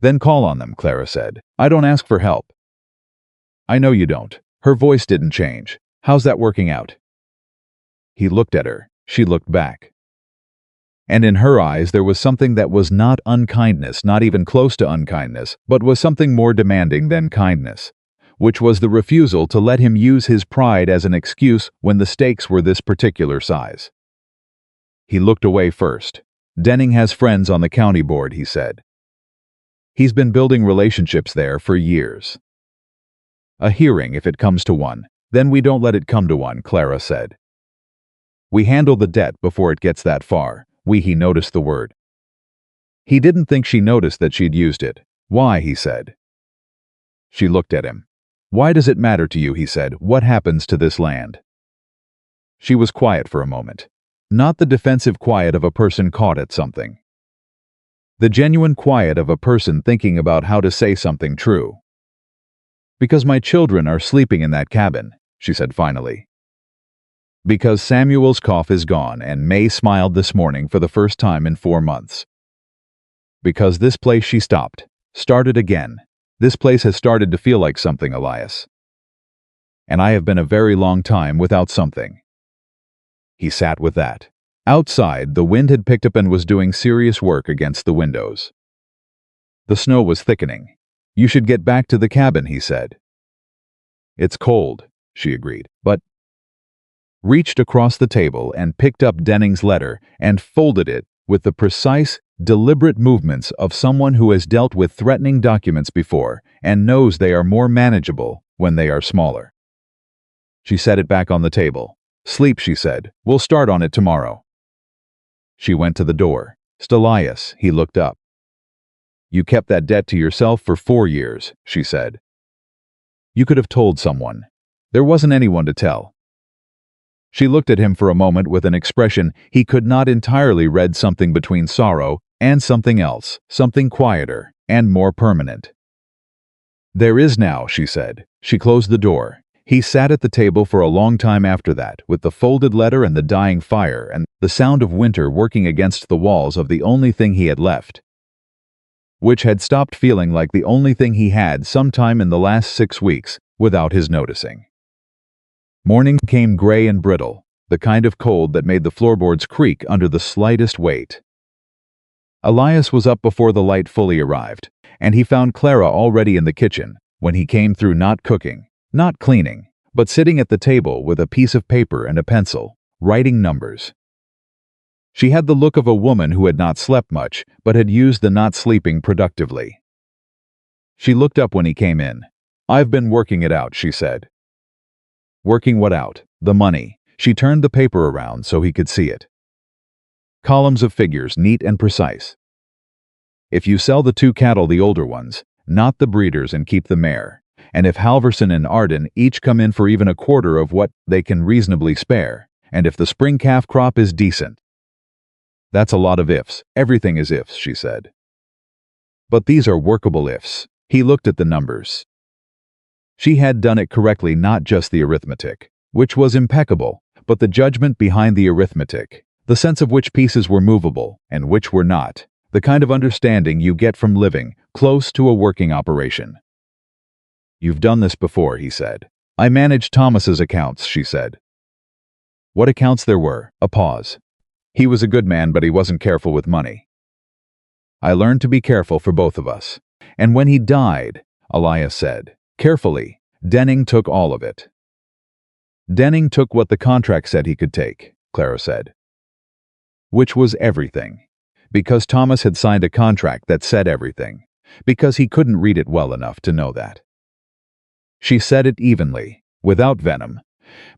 Then call on them, Clara said. I don't ask for help. I know you don't. Her voice didn't change. How's that working out? He looked at her. She looked back. And in her eyes there was something that was not unkindness, not even close to unkindness, but was something more demanding than kindness, which was the refusal to let him use his pride as an excuse when the stakes were this particular size. He looked away first. Denning has friends on the county board, he said. He's been building relationships there for years. A hearing, if it comes to one. Then we don't let it come to one, Clara said. We handle the debt before it gets that far. He noticed the word. He didn't think she noticed that she'd used it. Why, he said. She looked at him. Why does it matter to you, he said. What happens to this land? She was quiet for a moment. Not the defensive quiet of a person caught at something. The genuine quiet of a person thinking about how to say something true. Because my children are sleeping in that cabin, she said finally. Because Samuel's cough is gone and May smiled this morning for the first time in 4 months. Because this place, she stopped, started again. This place has started to feel like something, Elias. And I have been a very long time without something. He sat with that. Outside, the wind had picked up and was doing serious work against the windows. The snow was thickening. You should get back to the cabin, he said. It's cold, she agreed, but reached across the table and picked up Denning's letter and folded it with the precise, deliberate movements of someone who has dealt with threatening documents before and knows they are more manageable when they are smaller. She set it back on the table. Sleep, she said. We'll start on it tomorrow. She went to the door. Elias, he looked up. You kept that debt to yourself for 4 years, she said. You could have told someone. There wasn't anyone to tell. She looked at him for a moment with an expression he could not entirely read, something between sorrow and something else, something quieter and more permanent. There is now, she said. She closed the door. He sat at the table for a long time after that, with the folded letter and the dying fire and the sound of winter working against the walls of the only thing he had left, which had stopped feeling like the only thing he had sometime in the last 6 weeks, without his noticing. Morning came gray and brittle, the kind of cold that made the floorboards creak under the slightest weight. Elias was up before the light fully arrived, and he found Clara already in the kitchen when he came through, not cooking, not cleaning, but sitting at the table with a piece of paper and a pencil, writing numbers. She had the look of a woman who had not slept much, but had used the not sleeping productively. She looked up when he came in. I've been working it out, she said. Working what out? The money. She turned the paper around so he could see it. Columns of figures, neat and precise. If you sell the 2 cattle, the older ones, not the breeders, and keep the mare, and if Halverson and Arden each come in for even a quarter of what they can reasonably spare, and if the spring calf crop is decent. That's a lot of ifs. Everything is ifs, she said. But these are workable ifs. He looked at the numbers. She had done it correctly, not just the arithmetic, which was impeccable, but the judgment behind the arithmetic, the sense of which pieces were movable and which were not, the kind of understanding you get from living close to a working operation. You've done this before, he said. I managed Thomas's accounts, she said. What accounts there were? A pause. He was a good man, but he wasn't careful with money. I learned to be careful for both of us. And when he died, Elias said, carefully, Denning took all of it. Denning took what the contract said he could take, Clara said. Which was everything. Because Thomas had signed a contract that said everything. Because he couldn't read it well enough to know that. She said it evenly, without venom,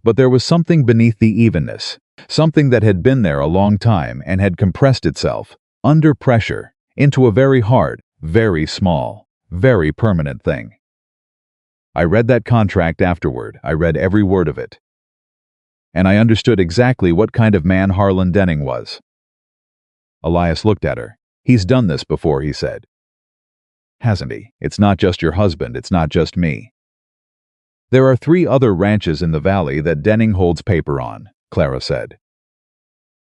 but there was something beneath the evenness, something that had been there a long time and had compressed itself, under pressure, into a very hard, very small, very permanent thing. I read that contract afterward. I read every word of it. And I understood exactly what kind of man Harlan Denning was. Elias looked at her. He's done this before, he said. Hasn't he? It's not just your husband, it's not just me. There are 3 other ranches in the valley that Denning holds paper on, Clara said.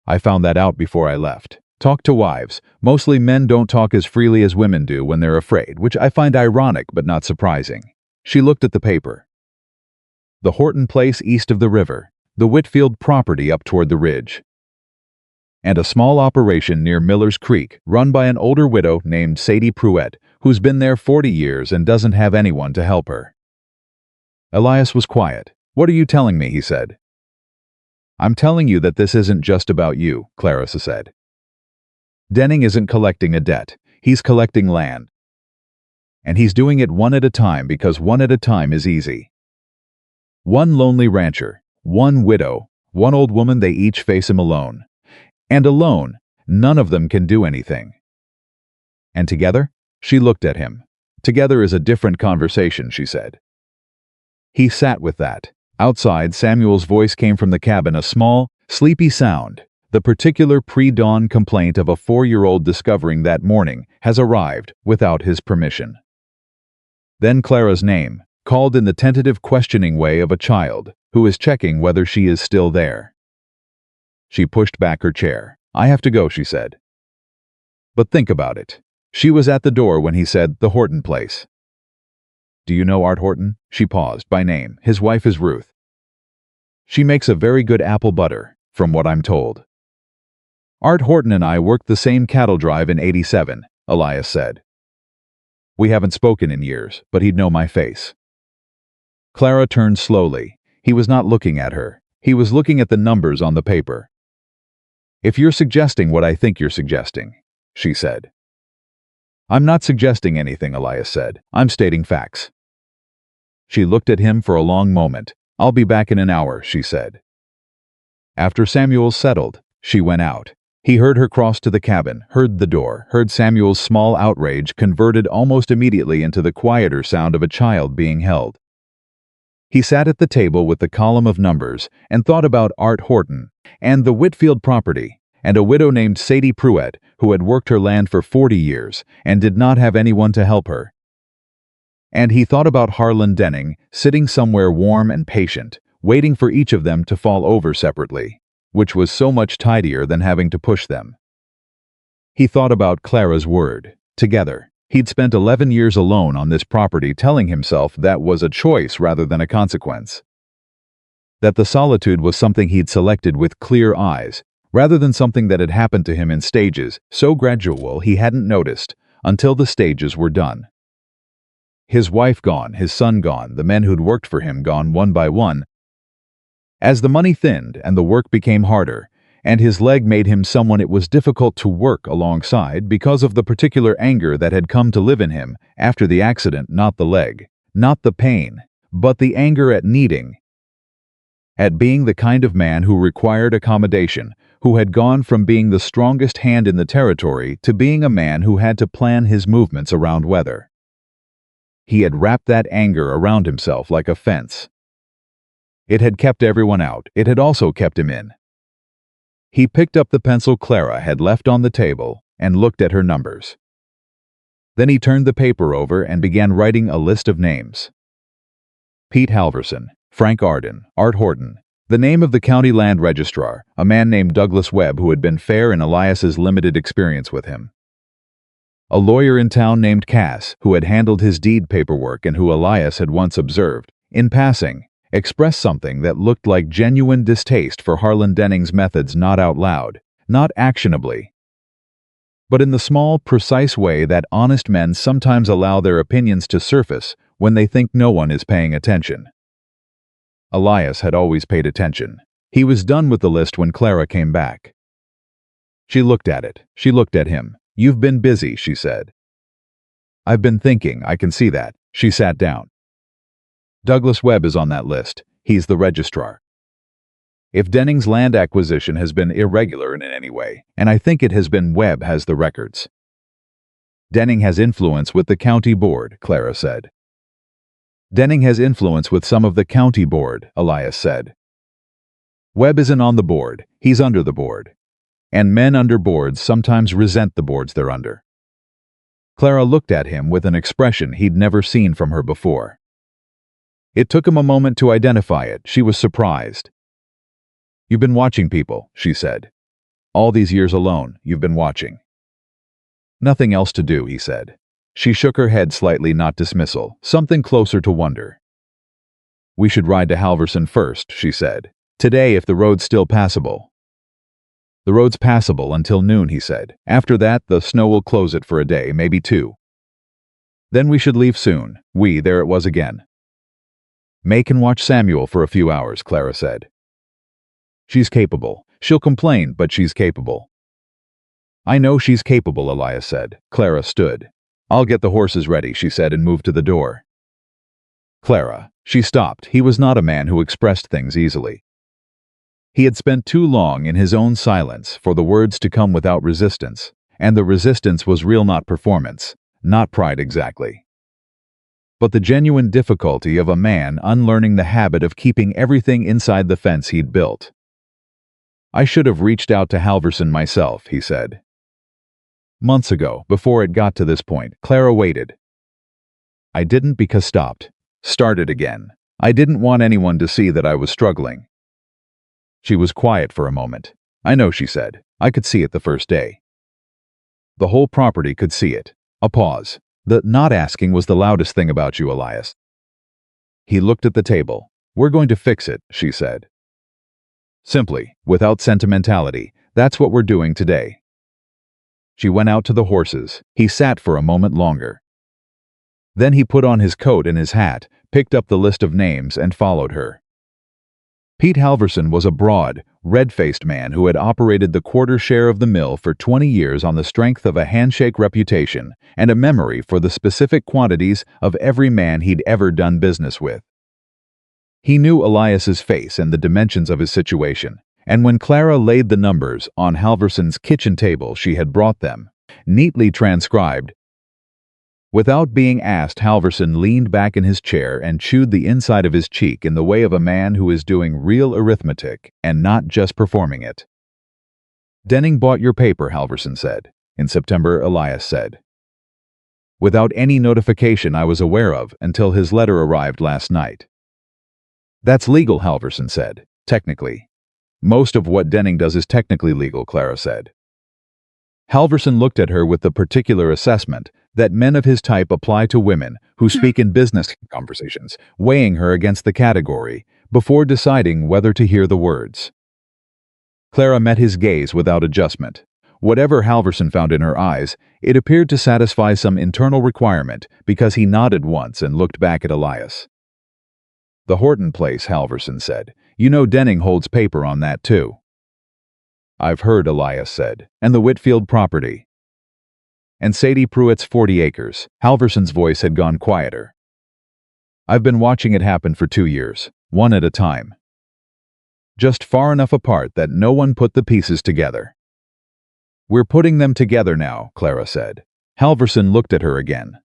I found that out before I left. Talk to wives. Mostly men don't talk as freely as women do when they're afraid, which I find ironic but not surprising. She looked at the paper. The Horton place east of the river, the Whitfield property up toward the ridge, and a small operation near Miller's Creek run by an older widow named Sadie Pruett, who's been there 40 years and doesn't have anyone to help her. Elias was quiet. What are you telling me? He said. I'm telling you that this isn't just about you, Clara said. Denning isn't collecting a debt. He's collecting land. And he's doing it one at a time because one at a time is easy. One lonely rancher, one widow, one old woman, they each face him alone. And alone, none of them can do anything. And together? She looked at him. Together is a different conversation, she said. He sat with that. Outside, Samuel's voice came from the cabin, a small, sleepy sound. The particular pre-dawn complaint of a 4-year-old discovering that morning has arrived without his permission. Then Clara's name, called in the tentative questioning way of a child who is checking whether she is still there. She pushed back her chair. I have to go, she said. But think about it. She was at the door when he said, the Horton place. Do you know Art Horton? She paused. By name. His wife is Ruth. She makes a very good apple butter, from what I'm told. Art Horton and I worked the same cattle drive in '87, Elias said. We haven't spoken in years, but he'd know my face. Clara turned slowly. He was not looking at her. He was looking at the numbers on the paper. If you're suggesting what I think you're suggesting, she said. I'm not suggesting anything, Elias said. I'm stating facts. She looked at him for a long moment. I'll be back in an hour, she said. After Samuel settled, she went out. He heard her cross to the cabin, heard the door, heard Samuel's small outrage converted almost immediately into the quieter sound of a child being held. He sat at the table with the column of numbers and thought about Art Horton and the Whitfield property and a widow named Sadie Pruitt who had worked her land for 40 years and did not have anyone to help her. And he thought about Harlan Denning sitting somewhere warm and patient, waiting for each of them to fall over separately, which was so much tidier than having to push them. He thought about Clara's word, together. He'd spent 11 years alone on this property, telling himself that was a choice rather than a consequence. That the solitude was something he'd selected with clear eyes, rather than something that had happened to him in stages, so gradual he hadn't noticed, until the stages were done. His wife gone, his son gone, the men who'd worked for him gone one by one. As the money thinned and the work became harder, and his leg made him someone it was difficult to work alongside because of the particular anger that had come to live in him after the accident, not the leg, not the pain, but the anger at needing, at being the kind of man who required accommodation, who had gone from being the strongest hand in the territory to being a man who had to plan his movements around weather. He had wrapped that anger around himself like a fence. It had kept everyone out. It had also kept him in. He picked up the pencil Clara had left on the table and looked at her numbers. Then he turned the paper over and began writing a list of names. Pete Halverson, Frank Arden, Art Horton, the name of the county land registrar, a man named Douglas Webb who had been fair in Elias's limited experience with him. A lawyer in town named Cass, who had handled his deed paperwork and who Elias had once observed, in passing, expressed something that looked like genuine distaste for Harlan Denning's methods, not out loud, not actionably, but in the small, precise way that honest men sometimes allow their opinions to surface when they think no one is paying attention. Elias had always paid attention. He was done with the list when Clara came back. She looked at it. She looked at him. You've been busy, she said. I've been thinking, I can see that. She sat down. Douglas Webb is on that list. He's the registrar. If Denning's land acquisition has been irregular in any way, and I think it has been, Webb has the records. Denning has influence with the county board, Clara said. Denning has influence with some of the county board, Elias said. Webb isn't on the board, he's under the board. And men under boards sometimes resent the boards they're under. Clara looked at him with an expression he'd never seen from her before. It took him a moment to identify it. She was surprised. You've been watching people, she said. All these years alone, you've been watching. Nothing else to do, he said. She shook her head slightly, not dismissal, something closer to wonder. We should ride to Halverson first, she said. Today, if the road's still passable. The road's passable until noon, he said. After that, the snow will close it for a day, maybe 2. Then we should leave soon. There it was again. May can watch Samuel for a few hours, Clara said. She's capable. She'll complain, but she's capable. I know she's capable, Elias said. Clara stood. I'll get the horses ready, she said and moved to the door. Clara. She stopped. He was not a man who expressed things easily. He had spent too long in his own silence for the words to come without resistance, and the resistance was real, not performance, not pride exactly, but the genuine difficulty of a man unlearning the habit of keeping everything inside the fence he'd built. I should have reached out to Halverson myself, he said. Months ago, before it got to this point, Clara waited. I didn't because started again. I didn't want anyone to see that I was struggling. She was quiet for a moment. I know, she said. I could see it the first day. The whole property could see it. A pause. The not asking was the loudest thing about you, Elias. He looked at the table. We're going to fix it, she said. Simply, without sentimentality, that's what we're doing today. She went out to the horses. He sat for a moment longer. Then he put on his coat and his hat, picked up the list of names, and followed her. Pete Halverson was a broad, red-faced man who had operated the quarter share of the mill for 20 years on the strength of a handshake reputation and a memory for the specific quantities of every man he'd ever done business with. He knew Elias's face and the dimensions of his situation, and when Clara laid the numbers on Halverson's kitchen table, she had brought them, neatly transcribed. Without being asked, Halverson leaned back in his chair and chewed the inside of his cheek in the way of a man who is doing real arithmetic and not just performing it. Denning bought your paper, Halverson said. In September, Elias said. Without any notification I was aware of until his letter arrived last night. That's legal, Halverson said. Technically. Most of what Denning does is technically legal, Clara said. Halverson looked at her with the particular assessment that men of his type apply to women who speak in business conversations, weighing her against the category before deciding whether to hear the words. Clara met his gaze without adjustment. Whatever Halverson found in her eyes, it appeared to satisfy some internal requirement because he nodded once and looked back at Elias. The Horton place, Halverson said. You know Denning holds paper on that too. I've heard, Elias said. And the Whitfield property. And Sadie Pruitt's 40 acres. Halverson's voice had gone quieter. I've been watching it happen for 2 years, one at a time. Just far enough apart that no one put the pieces together. We're putting them together now, Clara said. Halverson looked at her again.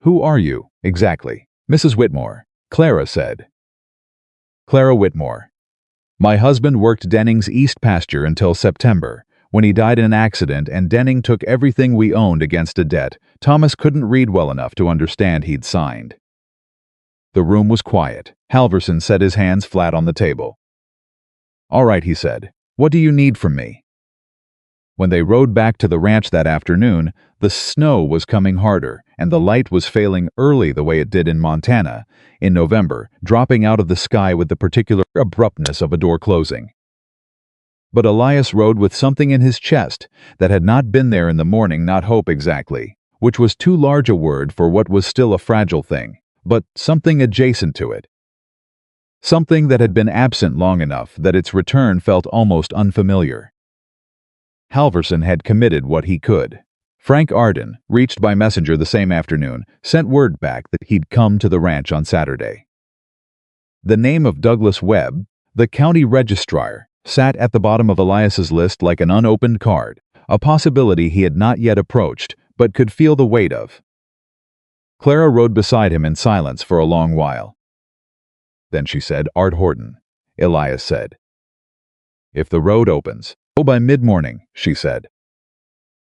Who are you, exactly? Mrs. Whitmore, Clara said. Clara Whitmore. My husband worked Denning's east pasture until September, when he died in an accident and Denning took everything we owned against a debt Thomas couldn't read well enough to understand he'd signed. The room was quiet. Halverson set his hands flat on the table. All right, he said. What do you need from me? When they rode back to the ranch that afternoon, the snow was coming harder, and the light was failing early the way it did in Montana, in November, dropping out of the sky with the particular abruptness of a door closing. But Elias rode with something in his chest that had not been there in the morning, not hope exactly, which was too large a word for what was still a fragile thing, but something adjacent to it. Something that had been absent long enough that its return felt almost unfamiliar. Halverson had committed what he could. Frank Arden, reached by messenger the same afternoon, sent word back that he'd come to the ranch on Saturday. The name of Douglas Webb, the county registrar, sat at the bottom of Elias's list like an unopened card, a possibility he had not yet approached, but could feel the weight of. Clara rode beside him in silence for a long while. Then she said, Art Horton. Elias said. If the road opens. Oh, by mid-morning, she said.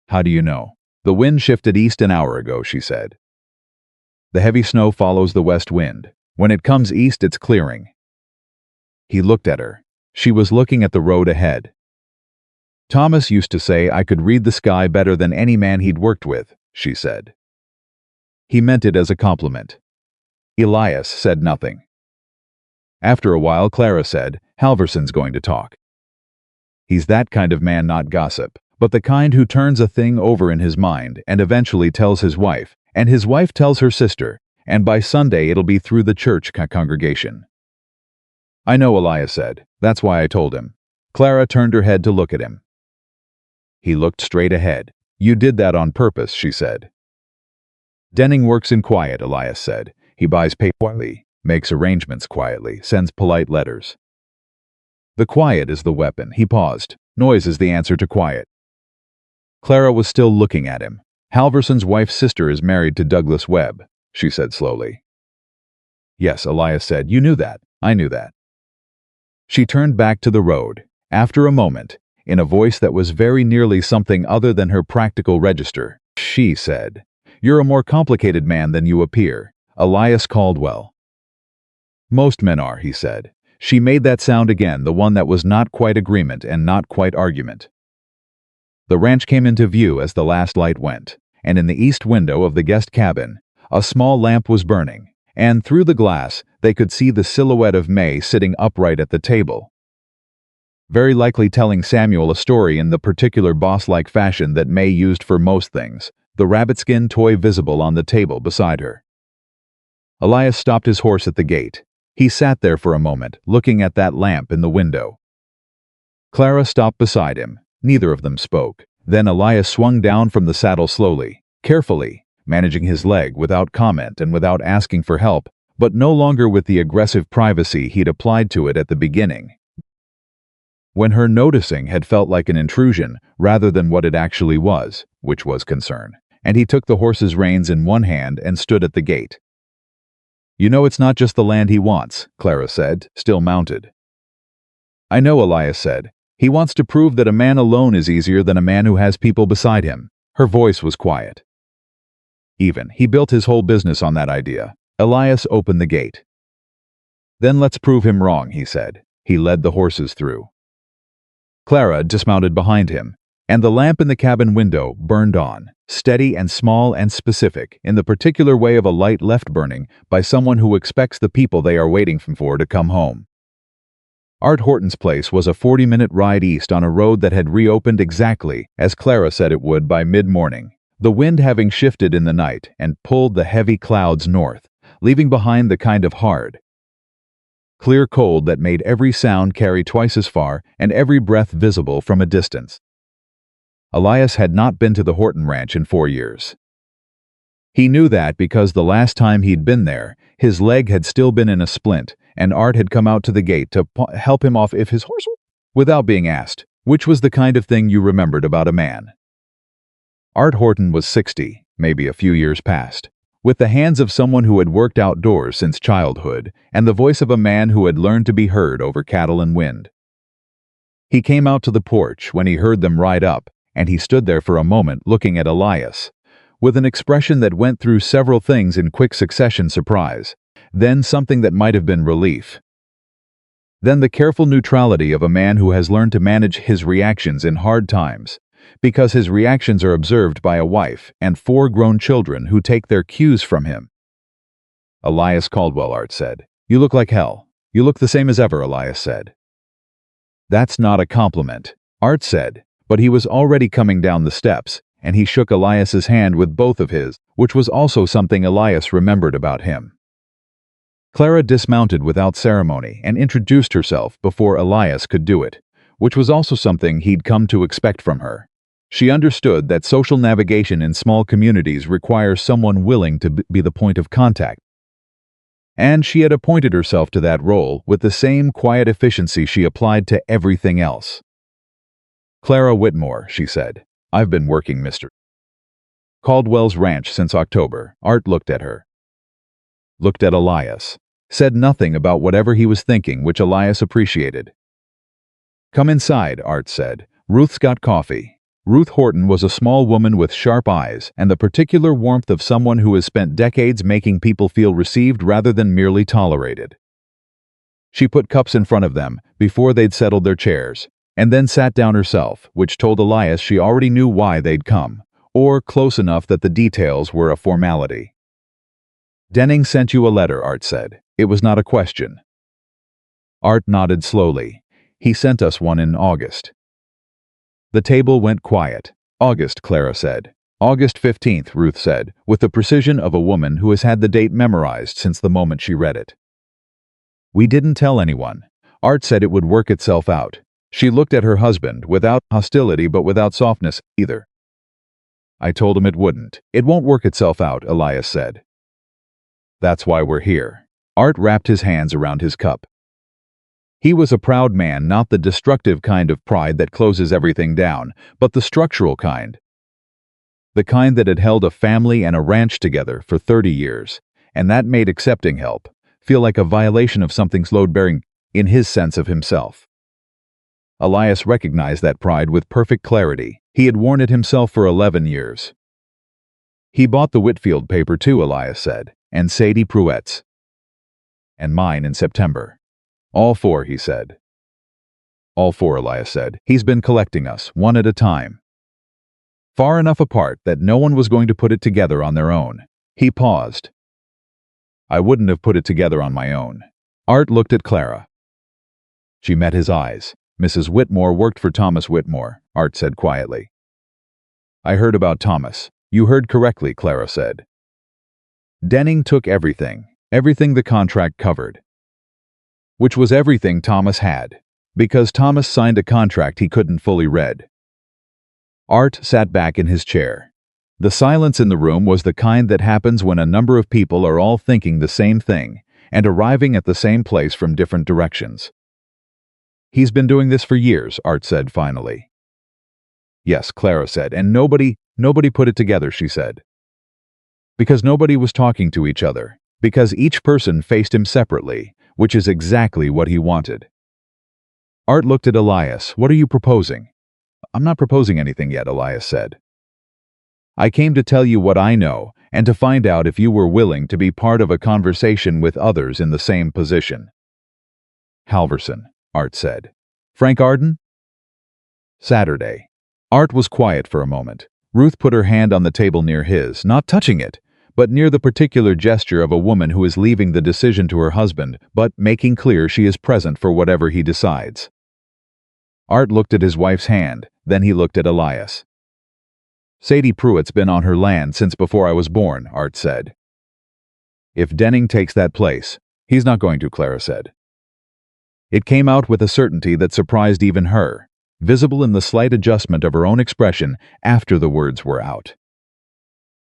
How do you know? The wind shifted east an hour ago, she said. The heavy snow follows the west wind. When it comes east, it's clearing. He looked at her. She was looking at the road ahead. Thomas used to say I could read the sky better than any man he'd worked with, she said. He meant it as a compliment. Elias said nothing. After a while, Clara said, Halverson's going to talk. He's that kind of man, not gossip, but the kind who turns a thing over in his mind and eventually tells his wife, and his wife tells her sister, and by Sunday it'll be through the church congregation. I know, Elias said. That's why I told him. Clara turned her head to look at him. He looked straight ahead. You did that on purpose, she said. Denning works in quiet, Elias said. He buys paper quietly, makes arrangements quietly, sends polite letters. The quiet is the weapon. He paused. Noise is the answer to quiet. Clara was still looking at him. Halverson's wife's sister is married to Douglas Webb, she said slowly. Yes, Elias said. You knew that. I knew that. She turned back to the road. After a moment, in a voice that was very nearly something other than her practical register, she said, "You're a more complicated man than you appear, Elias Caldwell." Most men are, he said. She made that sound again, the one that was not quite agreement and not quite argument. The ranch came into view as the last light went, and in the east window of the guest cabin, a small lamp was burning, and through the glass they could see the silhouette of May sitting upright at the table, very likely telling Samuel a story in the particular boss-like fashion that May used for most things, the rabbit-skin toy visible on the table beside her. Elias stopped his horse at the gate. He sat there for a moment, looking at that lamp in the window. Clara stopped beside him. Neither of them spoke. Then Elias swung down from the saddle slowly, carefully, managing his leg without comment and without asking for help, but no longer with the aggressive privacy he'd applied to it at the beginning, when her noticing had felt like an intrusion rather than what it actually was, which was concern, and he took the horse's reins in one hand and stood at the gate. "You know it's not just the land he wants," Clara said, still mounted. "I know," Elias said. "He wants to prove that a man alone is easier than a man who has people beside him." Her voice was quiet. He built his whole business on that idea. Elias opened the gate. "Then let's prove him wrong," he said. He led the horses through. Clara dismounted behind him, and the lamp in the cabin window burned on, steady and small and specific, in the particular way of a light left burning by someone who expects the people they are waiting for to come home. Art Horton's place was a 40-minute ride east on a road that had reopened exactly as Clara said it would by mid-morning, the wind having shifted in the night and pulled the heavy clouds north, leaving behind the kind of hard, clear cold that made every sound carry twice as far and every breath visible from a distance. Elias had not been to the Horton Ranch in 4 years. He knew that because the last time he'd been there, his leg had still been in a splint, and Art had come out to the gate to help him off if his horse, without being asked, which was the kind of thing you remembered about a man. Art Horton was 60, maybe a few years past, with the hands of someone who had worked outdoors since childhood, and the voice of a man who had learned to be heard over cattle and wind. He came out to the porch when he heard them ride up, and he stood there for a moment looking at Elias, with an expression that went through several things in quick succession: surprise, then something that might have been relief, then the careful neutrality of a man who has learned to manage his reactions in hard times, because his reactions are observed by a wife and 4 grown children who take their cues from him. "Elias Caldwell," Art said. "You look like hell." "You look the same as ever," Elias said. "That's not a compliment," Art said, but he was already coming down the steps, and he shook Elias's hand with both of his, which was also something Elias remembered about him. Clara dismounted without ceremony and introduced herself before Elias could do it, which was also something he'd come to expect from her. She understood that social navigation in small communities requires someone willing to be the point of contact, and she had appointed herself to that role with the same quiet efficiency she applied to everything else. "Clara Whitmore," she said. "I've been working Mr. Caldwell's ranch since October." Art looked at her, looked at Elias, said nothing about whatever he was thinking, which Elias appreciated. "Come inside," Art said. "Ruth's got coffee." Ruth Horton was a small woman with sharp eyes and the particular warmth of someone who has spent decades making people feel received rather than merely tolerated. She put cups in front of them before they'd settled their chairs, and then sat down herself, which told Elias she already knew why they'd come, or close enough that the details were a formality. "Denning sent you a letter," Art said. "It was not a question." Art nodded slowly. "He sent us one in August." The table went quiet. "August," Clara said. "August 15th, Ruth said, with the precision of a woman who has had the date memorized since the moment she read it. "We didn't tell anyone. Art said it would work itself out." She looked at her husband, without hostility but without softness either. I told him it wouldn't. It won't work itself out, Elias said. That's why we're here. Art wrapped his hands around his cup. He was a proud man, not the destructive kind of pride that closes everything down, but the structural kind. The kind that had held a family and a ranch together for 30 years, and that made accepting help feel like a violation of something's load-bearing in his sense of himself. Elias recognized that pride with perfect clarity. He had worn it himself for 11 years. He bought the Whitfield paper too, Elias said, and Sadie Pruitt's. And mine in September. All four, he said. All four, Elias said. He's been collecting us, one at a time. Far enough apart that no one was going to put it together on their own. He paused. I wouldn't have put it together on my own. Art looked at Clara. She met his eyes. Mrs. Whitmore worked for Thomas Whitmore, Art said quietly. I heard about Thomas. You heard correctly, Clara said. Denning took everything the contract covered. Which was everything Thomas had, because Thomas signed a contract he couldn't fully read. Art sat back in his chair. The silence in the room was the kind that happens when a number of people are all thinking the same thing and arriving at the same place from different directions. He's been doing this for years, Art said finally. Yes, Clara said, and nobody put it together, she said. Because nobody was talking to each other, because each person faced him separately, which is exactly what he wanted. Art looked at Elias. What are you proposing? I'm not proposing anything yet, Elias said. I came to tell you what I know and to find out if you were willing to be part of a conversation with others in the same position. Halverson, Art said. Frank Arden? Saturday. Art was quiet for a moment. Ruth put her hand on the table near his, not touching it, but near the particular gesture of a woman who is leaving the decision to her husband, but making clear she is present for whatever he decides. Art looked at his wife's hand, then he looked at Elias. Sadie Pruitt's been on her land since before I was born, Art said. If Denning takes that place, he's not going to, Clara said. It came out with a certainty that surprised even her, visible in the slight adjustment of her own expression after the words were out.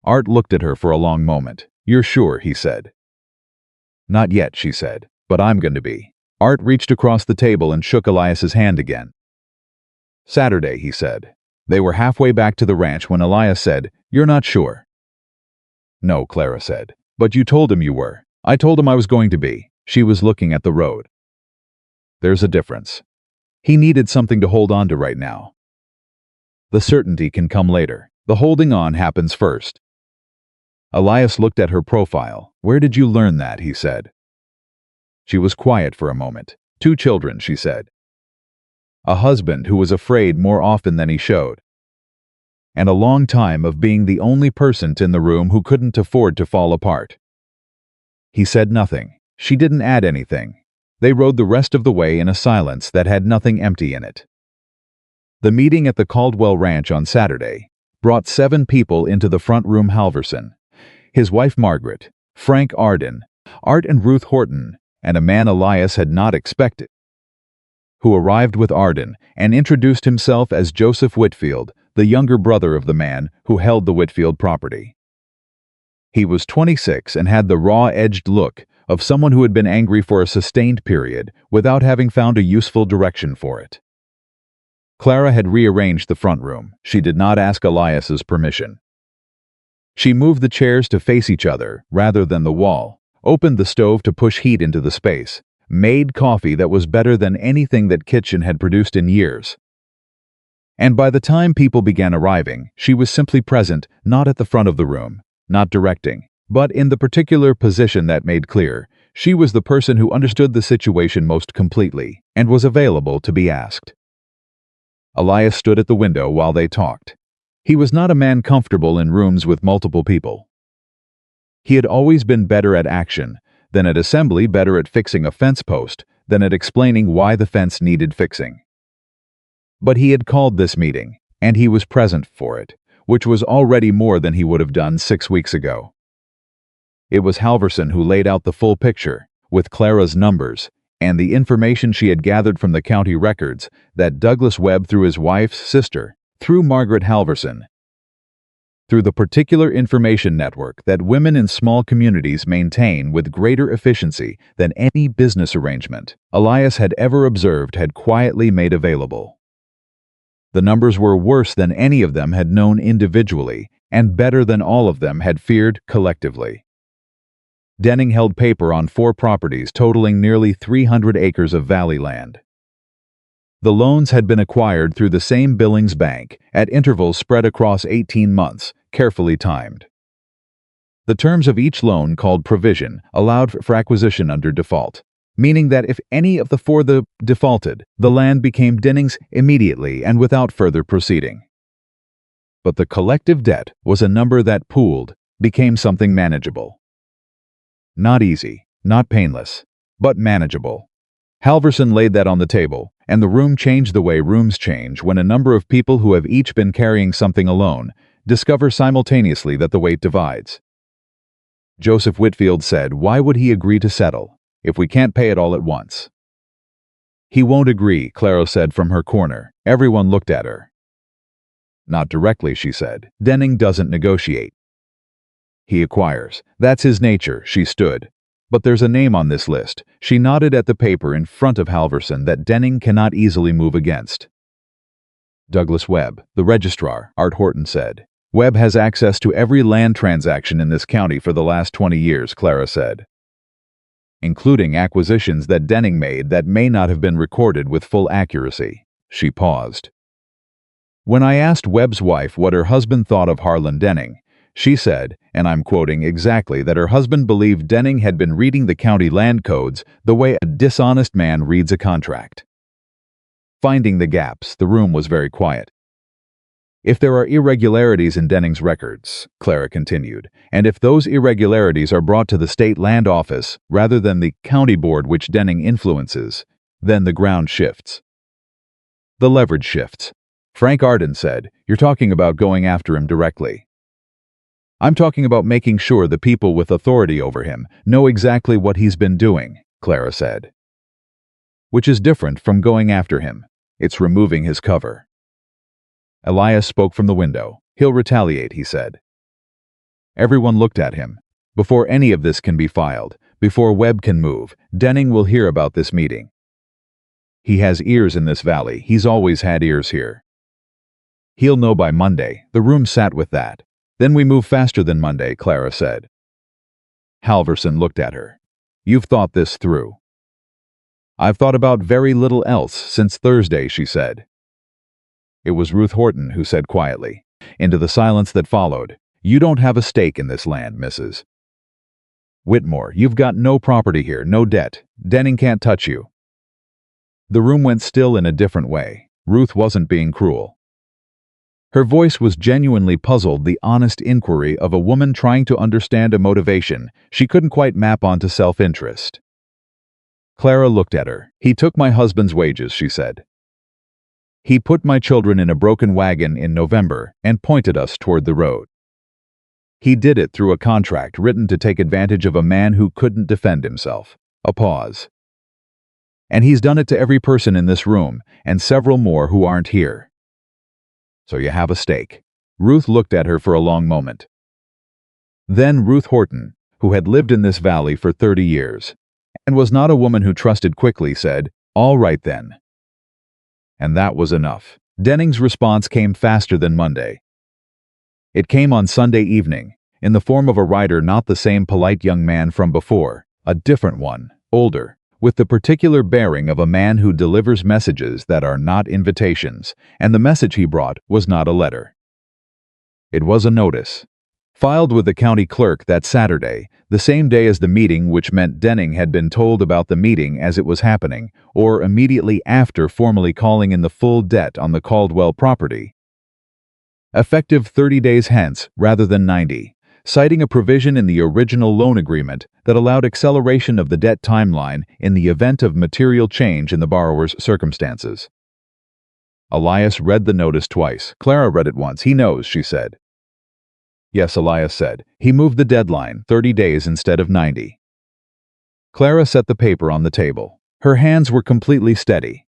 Art looked at her for a long moment. You're sure, he said. Not yet, she said, but I'm going to be. Art reached across the table and shook Elias's hand again. Saturday, he said. They were halfway back to the ranch when Elias said, You're not sure. No, Clara said. But you told him you were. I told him I was going to be. She was looking at the road. There's a difference. He needed something to hold on to right now. The certainty can come later. The holding on happens first. Elias looked at her profile. Where did you learn that, he said. She was quiet for a moment. 2 children, she said. A husband who was afraid more often than he showed. And a long time of being the only person in the room who couldn't afford to fall apart. He said nothing. She didn't add anything. They rode the rest of the way in a silence that had nothing empty in it. The meeting at the Caldwell Ranch on Saturday brought 7 people into the front room. Halverson, his wife Margaret, Frank Arden, Art and Ruth Horton, and a man Elias had not expected, who arrived with Arden and introduced himself as Joseph Whitfield, the younger brother of the man who held the Whitfield property. He was 26 and had the raw-edged look of someone who had been angry for a sustained period without having found a useful direction for it. Clara had rearranged the front room. She did not ask Elias's permission. She moved the chairs to face each other rather than the wall, opened the stove to push heat into the space, made coffee that was better than anything that kitchen had produced in years. And by the time people began arriving, she was simply present, not at the front of the room, not directing, but in the particular position that made clear she was the person who understood the situation most completely and was available to be asked. Elias stood at the window while they talked. He was not a man comfortable in rooms with multiple people. He had always been better at action than at assembly, better at fixing a fence post than at explaining why the fence needed fixing. But he had called this meeting, and he was present for it, which was already more than he would have done 6 weeks ago. It was Halverson who laid out the full picture, with Clara's numbers, and the information she had gathered from the county records that Douglas Webb through his wife's sister, through Margaret Halverson, through the particular information network that women in small communities maintain with greater efficiency than any business arrangement Elias had ever observed had quietly made available. The numbers were worse than any of them had known individually, and better than all of them had feared collectively. Denning held paper on 4 properties totaling nearly 300 acres of valley land. The loans had been acquired through the same Billings bank, at intervals spread across 18 months, carefully timed. The terms of each loan, called provision, allowed for acquisition under default, meaning that if any of the 4 defaulted, the land became Denning's immediately and without further proceeding. But the collective debt was a number that pooled, became something manageable. Not easy, not painless, but manageable. Halverson laid that on the table, and the room changed the way rooms change when a number of people who have each been carrying something alone discover simultaneously that the weight divides. Joseph Whitfield said, "Why would he agree to settle, if we can't pay it all at once?" "He won't agree," Clara said from her corner. Everyone looked at her. "Not directly," she said. "Denning doesn't negotiate. He acquires. That's his nature," she stood. "But there's a name on this list." She nodded at the paper in front of Halverson that Denning cannot easily move against. "Douglas Webb, the registrar," Art Horton said. "Webb has access to every land transaction in this county for the last 20 years, Clara said. Including acquisitions that Denning made that may not have been recorded with full accuracy." She paused. "When I asked Webb's wife what her husband thought of Harlan Denning, she said, and I'm quoting exactly, that her husband believed Denning had been reading the county land codes the way a dishonest man reads a contract." Finding the gaps, the room was very quiet. "If there are irregularities in Denning's records," Clara continued, "and if those irregularities are brought to the state land office rather than the county board which Denning influences, then the ground shifts. The leverage shifts." Frank Arden said, "You're talking about going after him directly." "I'm talking about making sure the people with authority over him know exactly what he's been doing," Clara said. "Which is different from going after him. It's removing his cover." Elias spoke from the window. "He'll retaliate," he said. Everyone looked at him. "Before any of this can be filed, before Webb can move, Denning will hear about this meeting. He has ears in this valley. He's always had ears here. He'll know by Monday." The room sat with that. "Then we move faster than Monday," Clara said. Halverson looked at her. "You've thought this through." "I've thought about very little else since Thursday," she said. It was Ruth Horton who said quietly, into the silence that followed, "You don't have a stake in this land, Mrs. Whitmore. You've got no property here, no debt. Denning can't touch you." The room went still in a different way. Ruth wasn't being cruel. Her voice was genuinely puzzled, the honest inquiry of a woman trying to understand a motivation she couldn't quite map onto self-interest. Clara looked at her. "He took my husband's wages," she said. "He put my children in a broken wagon in November and pointed us toward the road. He did it through a contract written to take advantage of a man who couldn't defend himself." A pause. "And he's done it to every person in this room, and several more who aren't here. So you have a stake." Ruth looked at her for a long moment. Then Ruth Horton, who had lived in this valley for 30 years, and was not a woman who trusted quickly, said, "All right then." And that was enough. Denning's response came faster than Monday. It came on Sunday evening, in the form of a rider, not the same polite young man from before, a different one, older, with the particular bearing of a man who delivers messages that are not invitations, and the message he brought was not a letter. It was a notice, filed with the county clerk that Saturday, the same day as the meeting, which meant Denning had been told about the meeting as it was happening, or immediately after formally calling in the full debt on the Caldwell property. Effective 30 days hence rather than 90. Citing a provision in the original loan agreement that allowed acceleration of the debt timeline in the event of material change in the borrower's circumstances. Elias read the notice twice. Clara read it once. "He knows," she said. "Yes," Elias said. "He moved the deadline 30 days instead of 90. Clara set the paper on the table. Her hands were completely steady.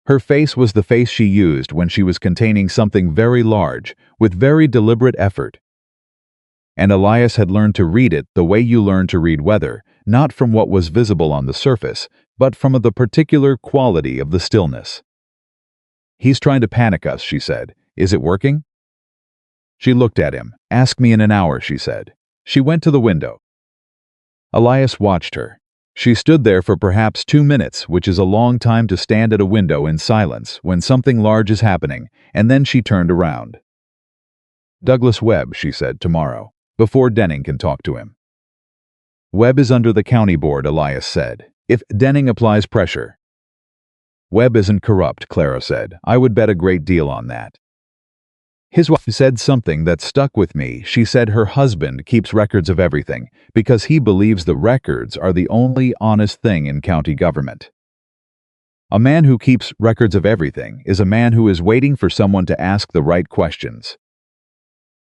Her face was the face she used when she was containing something very large, with very deliberate effort. And Elias had learned to read it the way you learn to read weather, not from what was visible on the surface, but from the particular quality of the stillness. "He's trying to panic us," she said. "Is it working?" She looked at him. "Ask me in an hour," she said. She went to the window. Elias watched her. She stood there for perhaps 2 minutes, which is a long time to stand at a window in silence when something large is happening, and then she turned around. "Douglas Webb," she said, "tomorrow, before Denning can talk to him." "Webb is under the county board," Elias said, "if Denning applies pressure." "Webb isn't corrupt," Clara said. "I would bet a great deal on that." His wife said something that stuck with me. She said her husband keeps records of everything because he believes the records are the only honest thing in county government. A man who keeps records of everything is a man who is waiting for someone to ask the right questions.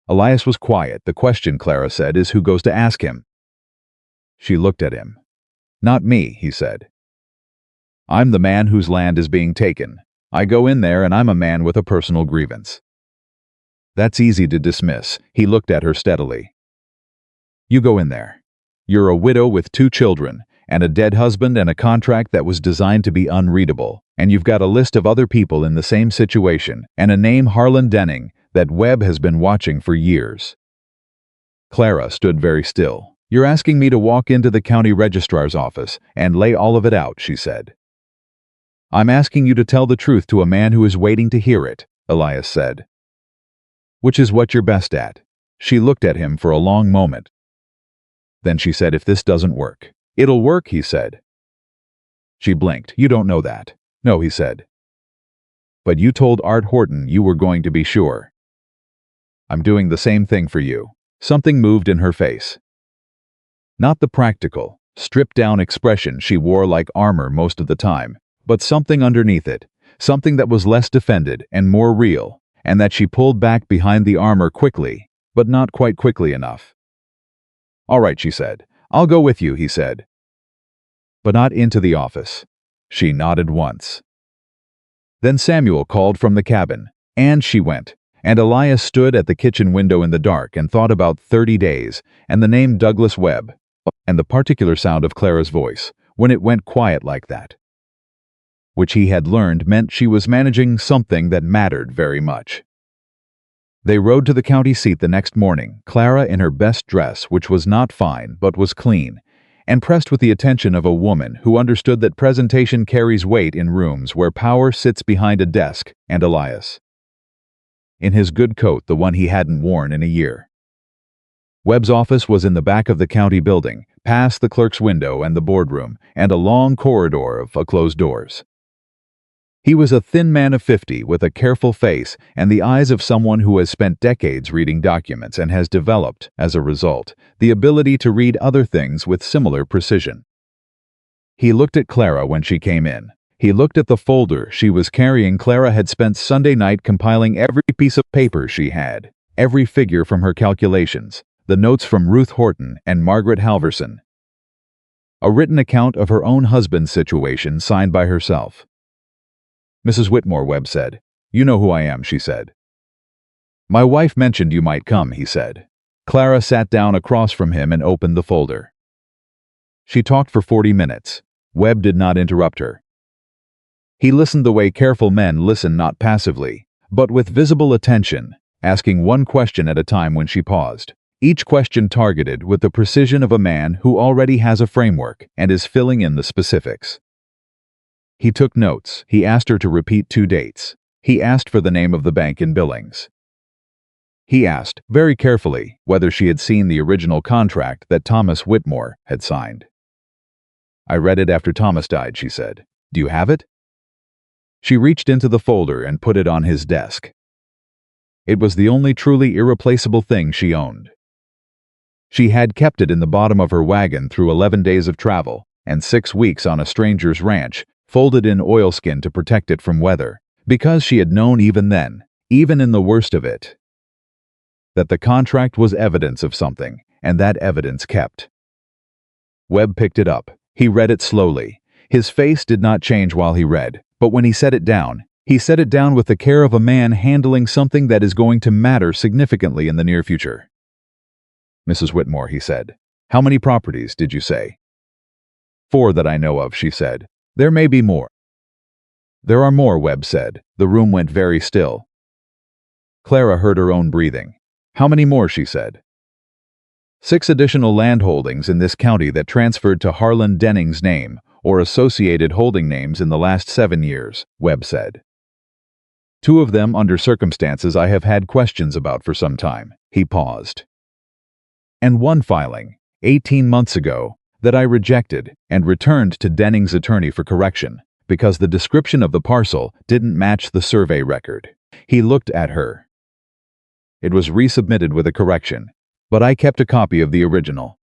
Elias was quiet. "The question," Clara said, "is who goes to ask him?" She looked at him. "Not me," he said. "I'm the man whose land is being taken. I go in there and I'm a man with a personal grievance." "That's easy to dismiss." He looked at her steadily. "You go in there. You're a widow with 2 children, and a dead husband and a contract that was designed to be unreadable, and you've got a list of other people in the same situation, and a name, Harlan Denning, that Webb has been watching for years." Clara stood very still. "You're asking me to walk into the county registrar's office and lay all of it out," she said. "I'm asking you to tell the truth to a man who is waiting to hear it," Elias said. "Which is what you're best at." She looked at him for a long moment. Then she said, "If this doesn't work." "It'll work," he said. She blinked. "You don't know that." "No," he said. "But you told Art Horton you were going to be sure." "I'm doing the same thing for you." Something moved in her face. Not the practical, stripped-down expression she wore like armor most of the time, but something underneath it, something that was less defended and more real, and that she pulled back behind the armor quickly, but not quite quickly enough. "All right," she said. "I'll go with you," he said. "But not into the office." She nodded once. Then Samuel called from the cabin, and she went, and Elias stood at the kitchen window in the dark and thought about 30 days, and the name Douglas Webb, and the particular sound of Clara's voice, when it went quiet like that, which he had learned meant she was managing something that mattered very much. They rode to the county seat the next morning, Clara in her best dress, which was not fine but was clean, and pressed with the attention of a woman who understood that presentation carries weight in rooms where power sits behind a desk, and Elias in his good coat, the one he hadn't worn in a year. Webb's office was in the back of the county building, past the clerk's window and the boardroom, and a long corridor of closed doors. He was a thin man of 50 with a careful face and the eyes of someone who has spent decades reading documents and has developed, as a result, the ability to read other things with similar precision. He looked at Clara when she came in. He looked at the folder she was carrying. Clara had spent Sunday night compiling every piece of paper she had, every figure from her calculations, the notes from Ruth Horton and Margaret Halverson, a written account of her own husband's situation signed by herself. "Mrs. Whitmore," Webb said. "You know who I am," she said. "My wife mentioned you might come," he said. Clara sat down across from him and opened the folder. She talked for 40 minutes. Webb did not interrupt her. He listened the way careful men listen, not passively, but with visible attention, asking one question at a time when she paused, each question targeted with the precision of a man who already has a framework and is filling in the specifics. He took notes. He asked her to repeat 2 dates. He asked for the name of the bank in Billings. He asked, very carefully, whether she had seen the original contract that Thomas Whitmore had signed. "I read it after Thomas died," she said. "Do you have it?" She reached into the folder and put it on his desk. It was the only truly irreplaceable thing she owned. She had kept it in the bottom of her wagon through 11 days of travel and 6 weeks on a stranger's ranch, folded in oilskin to protect it from weather, because she had known even then, even in the worst of it, that the contract was evidence of something, and that evidence kept. Webb picked it up. He read it slowly. His face did not change while he read, but when he set it down with the care of a man handling something that is going to matter significantly in the near future. "Mrs. Whitmore," he said, "how many properties did you say?" "4 that I know of," she said. "There may be more." "There are more," Webb said. The room went very still. Clara heard her own breathing. "How many more?" she said. 6 additional land holdings in this county that transferred to Harlan Denning's name or associated holding names in the last 7 years, Webb said. 2 of them under circumstances I have had questions about for some time. He paused. And 1 filing, 18 months ago, that I rejected and returned to Denning's attorney for correction because the description of the parcel didn't match the survey record. He looked at her. It was resubmitted with a correction, but I kept a copy of the original.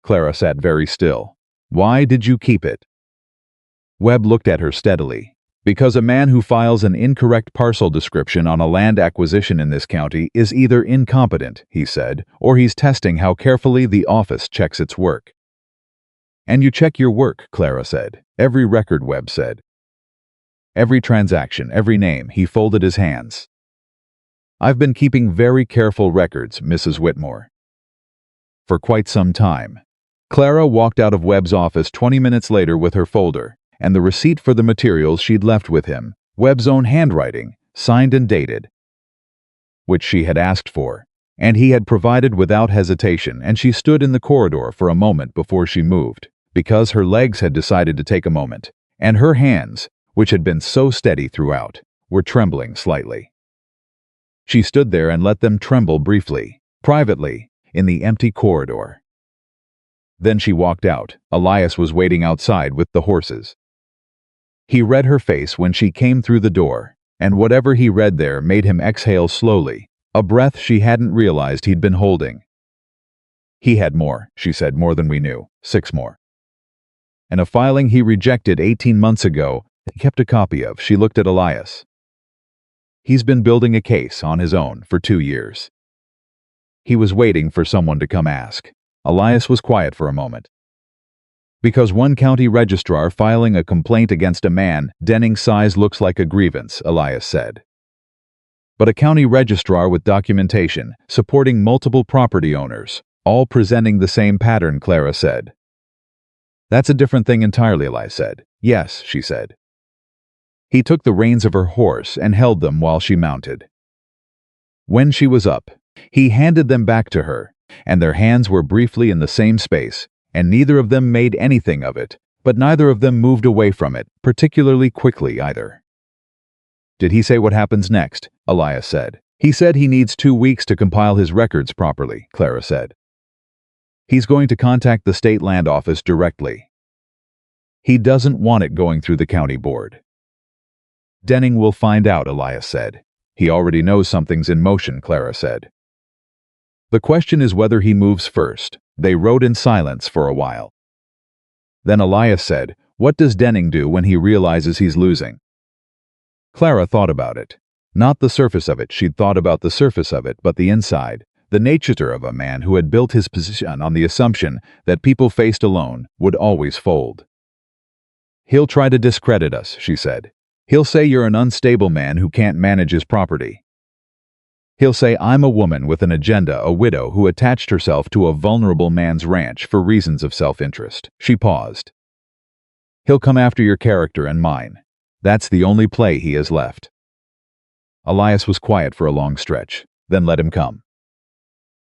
Clara sat very still. "Why did you keep it?" Webb looked at her steadily. "Because a man who files an incorrect parcel description on a land acquisition in this county is either incompetent," he said, "or he's testing how carefully the office checks its work." "And you check your work," Clara said. "Every record," Webb said. "Every transaction, every name." He folded his hands. "I've been keeping very careful records, Mrs. Whitmore. For quite some time." Clara walked out of Webb's office 20 minutes later with her folder and the receipt for the materials she'd left with him, Webb's own handwriting, signed and dated, which she had asked for, and he had provided without hesitation, and she stood in the corridor for a moment before she moved, because her legs had decided to take a moment, and her hands, which had been so steady throughout, were trembling slightly. She stood there and let them tremble briefly, privately, in the empty corridor. Then she walked out. Elias was waiting outside with the horses. He read her face when she came through the door, and whatever he read there made him exhale slowly, a breath she hadn't realized he'd been holding. "He had more," she said, "more than we knew. 6 more. And a filing he rejected 18 months ago, he kept a copy of." She looked at Elias. "He's been building a case on his own for 2 years. He was waiting for someone to come ask." Elias was quiet for a moment. "Because one county registrar filing a complaint against a man Denning's size looks like a grievance," Elias said. "But a county registrar with documentation, supporting multiple property owners, all presenting the same pattern," Clara said. "That's a different thing entirely," Elias said. "Yes," she said. He took the reins of her horse and held them while she mounted. When she was up, he handed them back to her, and their hands were briefly in the same space, and neither of them made anything of it, but neither of them moved away from it, particularly quickly either. "Did he say what happens next?" Elias said. "He said he needs 2 weeks to compile his records properly," Clara said. "He's going to contact the state land office directly. He doesn't want it going through the county board." "Denning will find out," Elias said. "He already knows something's in motion," Clara said. "The question is whether he moves first." They rode in silence for a while. Then Elias said, "What does Denning do when he realizes he's losing?" Clara thought about it. Not the surface of it, she'd thought about the surface of it, but the inside, the nature of a man who had built his position on the assumption that people faced alone would always fold. "He'll try to discredit us," she said. "He'll say you're an unstable man who can't manage his property. He'll say I'm a woman with an agenda, a widow who attached herself to a vulnerable man's ranch for reasons of self-interest." She paused. "He'll come after your character and mine. That's the only play he has left." Elias was quiet for a long stretch, then let him come.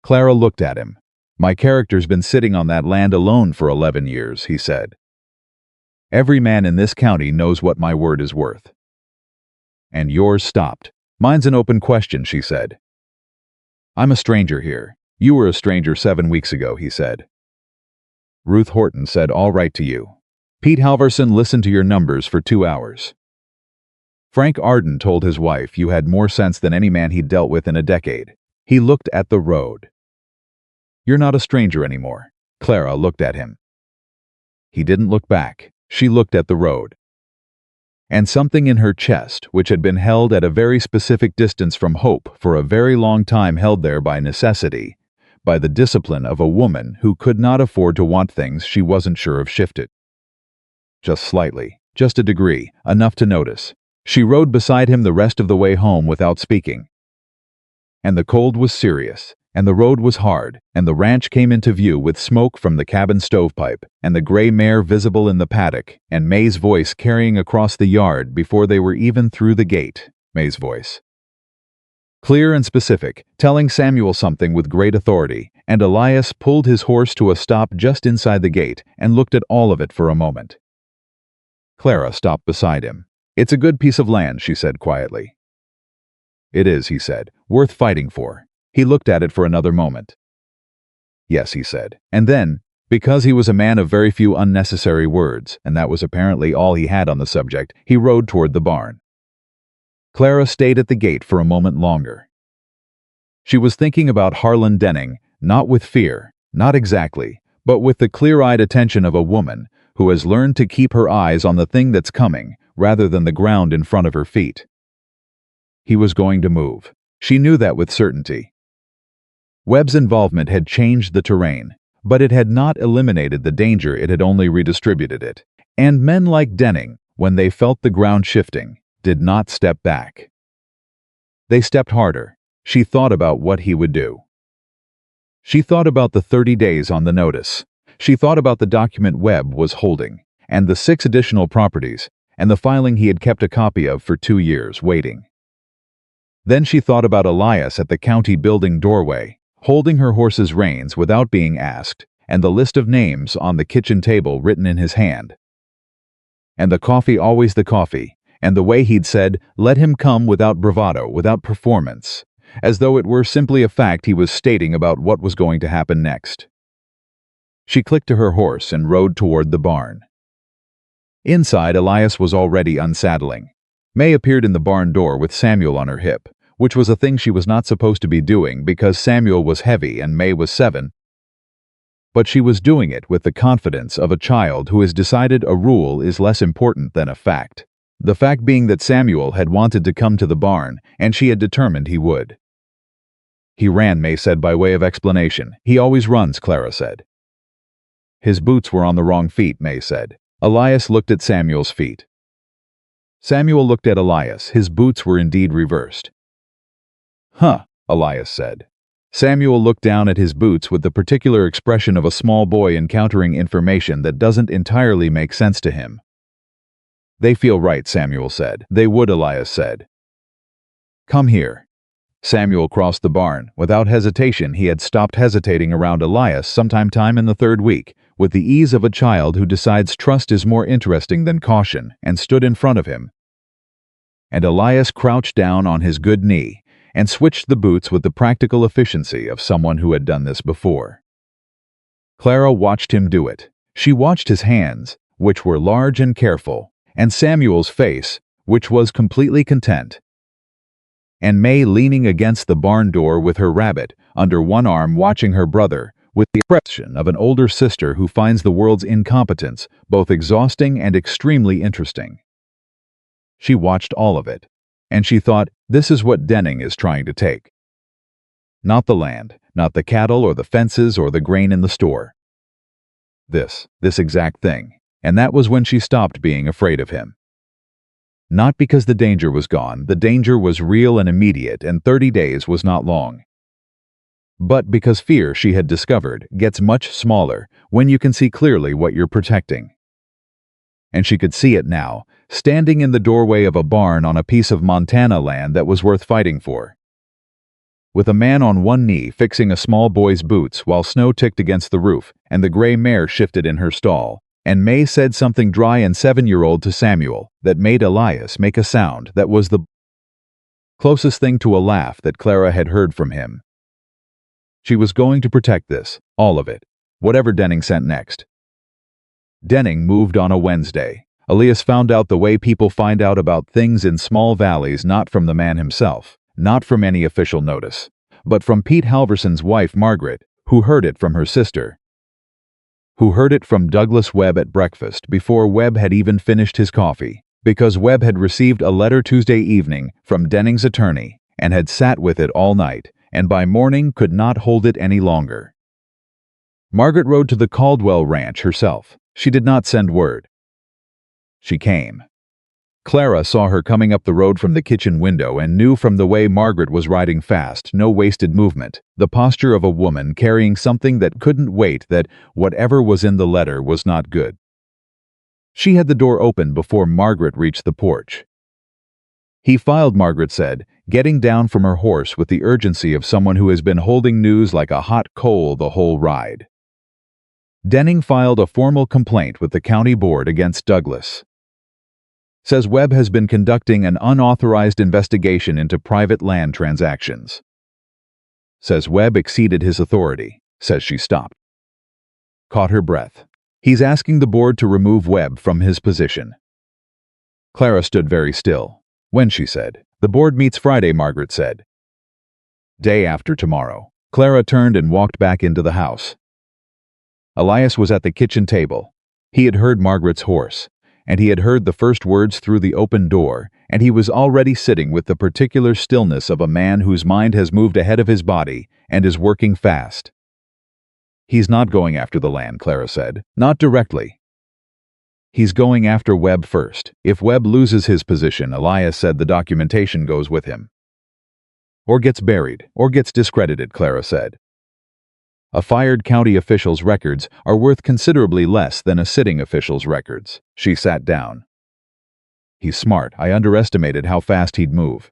Clara looked at him. "My character's been sitting on that land alone for 11 years, he said. "Every man in this county knows what my word is worth." And yours stopped. "Mine's an open question," she said. "I'm a stranger here. You were a stranger 7 weeks ago," he said. "Ruth Horton said all right to you. Pete Halverson listened to your numbers for 2 hours. Frank Arden told his wife you had more sense than any man he'd dealt with in a decade." He looked at the road. "You're not a stranger anymore." Clara looked at him. He didn't look back. She looked at the road. And something in her chest, which had been held at a very specific distance from hope for a very long time, held there by necessity, by the discipline of a woman who could not afford to want things she wasn't sure of, shifted. Just slightly. Just a degree, enough to notice. She rode beside him the rest of the way home without speaking. And the cold was serious, and the road was hard, and the ranch came into view with smoke from the cabin stovepipe, and the gray mare visible in the paddock, and May's voice carrying across the yard before they were even through the gate. May's voice. Clear and specific, telling Samuel something with great authority, and Elias pulled his horse to a stop just inside the gate and looked at all of it for a moment. Clara stopped beside him. "It's a good piece of land," she said quietly. "It is," he said, "worth fighting for." He looked at it for another moment. "Yes," he said, and then, because he was a man of very few unnecessary words, and that was apparently all he had on the subject, he rode toward the barn. Clara stayed at the gate for a moment longer. She was thinking about Harlan Denning, not with fear, not exactly, but with the clear-eyed attention of a woman who has learned to keep her eyes on the thing that's coming rather than the ground in front of her feet. He was going to move. She knew that with certainty. Webb's involvement had changed the terrain, but it had not eliminated the danger, it had only redistributed it. And men like Denning, when they felt the ground shifting, did not step back. They stepped harder. She thought about what he would do. She thought about the 30 days on the notice. She thought about the document Webb was holding, and the 6 additional properties, and the filing he had kept a copy of for 2 years, waiting. Then she thought about Elias at the county building doorway, holding her horse's reins without being asked, and the list of names on the kitchen table written in his hand. And the coffee, always the coffee, and the way he'd said, "Let him come," without bravado, without performance, as though it were simply a fact he was stating about what was going to happen next. She clicked to her horse and rode toward the barn. Inside, Elias was already unsaddling. May appeared in the barn door with Samuel on her hip, which was a thing she was not supposed to be doing because Samuel was heavy and May was 7. But she was doing it with the confidence of a child who has decided a rule is less important than a fact. The fact being that Samuel had wanted to come to the barn, and she had determined he would. "He ran," May said by way of explanation. "He always runs," Clara said. "His boots were on the wrong feet," May said. Elias looked at Samuel's feet. Samuel looked at Elias. His boots were indeed reversed. "Huh," Elias said. Samuel looked down at his boots with the particular expression of a small boy encountering information that doesn't entirely make sense to him. "They feel right," Samuel said. "They would," Elias said. "Come here." Samuel crossed the barn. Without hesitation, he had stopped hesitating around Elias sometime in the 3rd week, with the ease of a child who decides trust is more interesting than caution, and stood in front of him. And Elias crouched down on his good knee and switched the boots with the practical efficiency of someone who had done this before. Clara watched him do it. She watched his hands, which were large and careful, and Samuel's face, which was completely content. And May leaning against the barn door with her rabbit under one arm watching her brother, with the expression of an older sister who finds the world's incompetence both exhausting and extremely interesting. She watched all of it, and she thought, this is what Denning is trying to take. Not the land, not the cattle or the fences or the grain in the store. This exact thing, and that was when she stopped being afraid of him. Not because the danger was gone, the danger was real and immediate, and 30 days was not long. But because fear, she had discovered, gets much smaller when you can see clearly what you're protecting. And she could see it now, standing in the doorway of a barn on a piece of Montana land that was worth fighting for. With a man on one knee fixing a small boy's boots while snow ticked against the roof and the gray mare shifted in her stall, and May said something dry and 7-year-old to Samuel that made Elias make a sound that was the closest thing to a laugh that Clara had heard from him. She was going to protect this, all of it, whatever Denning sent next. Denning moved on a Wednesday. Elias found out the way people find out about things in small valleys, not from the man himself, not from any official notice, but from Pete Halverson's wife Margaret, who heard it from her sister, who heard it from Douglas Webb at breakfast before Webb had even finished his coffee, because Webb had received a letter Tuesday evening from Denning's attorney and had sat with it all night, and by morning could not hold it any longer. Margaret rode to the Caldwell ranch herself. She did not send word. She came. Clara saw her coming up the road from the kitchen window and knew from the way Margaret was riding fast, no wasted movement, the posture of a woman carrying something that couldn't wait, that whatever was in the letter was not good. She had the door open before Margaret reached the porch. "He filed," Margaret said, getting down from her horse with the urgency of someone who has been holding news like a hot coal the whole ride. "Denning filed a formal complaint with the county board against Douglas. Says Webb has been conducting an unauthorized investigation into private land transactions. Says Webb exceeded his authority." Says she stopped. Caught her breath. "He's asking the board to remove Webb from his position." Clara stood very still. "When?" she said. "The board meets Friday," Margaret said. "Day after tomorrow." Clara turned and walked back into the house. Elias was at the kitchen table. He had heard Margaret's horse, and he had heard the first words through the open door, and he was already sitting with the particular stillness of a man whose mind has moved ahead of his body and is working fast. "He's not going after the land," Clara said. "Not directly. He's going after Webb first. If Webb loses his position," Elias said, "the documentation goes with him. Or gets buried, or gets discredited," Clara said. "A fired county official's records are worth considerably less than a sitting official's records." She sat down. "He's smart. I underestimated how fast he'd move."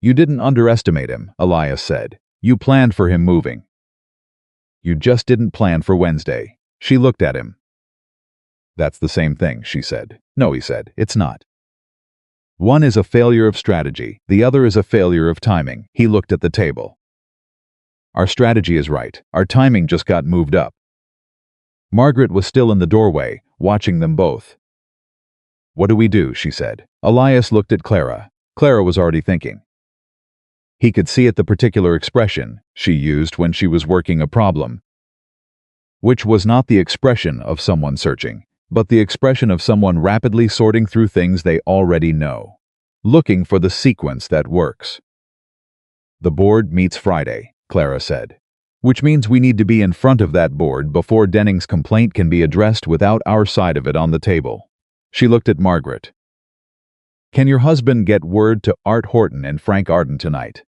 "You didn't underestimate him," Elias said. "You planned for him moving. You just didn't plan for Wednesday." She looked at him. "That's the same thing," she said. "No," he said, "it's not. One is a failure of strategy, the other is a failure of timing." He looked at the table. "Our strategy is right. Our timing just got moved up." Margaret was still in the doorway, watching them both. "What do we do?" she said. Elias looked at Clara. Clara was already thinking. He could see it, the particular expression she used when she was working a problem, which was not the expression of someone searching, but the expression of someone rapidly sorting through things they already know, looking for the sequence that works. "The board meets Friday," Clara said. "Which means we need to be in front of that board before Denning's complaint can be addressed without our side of it on the table." She looked at Margaret. "Can your husband get word to Art Horton and Frank Arden tonight?"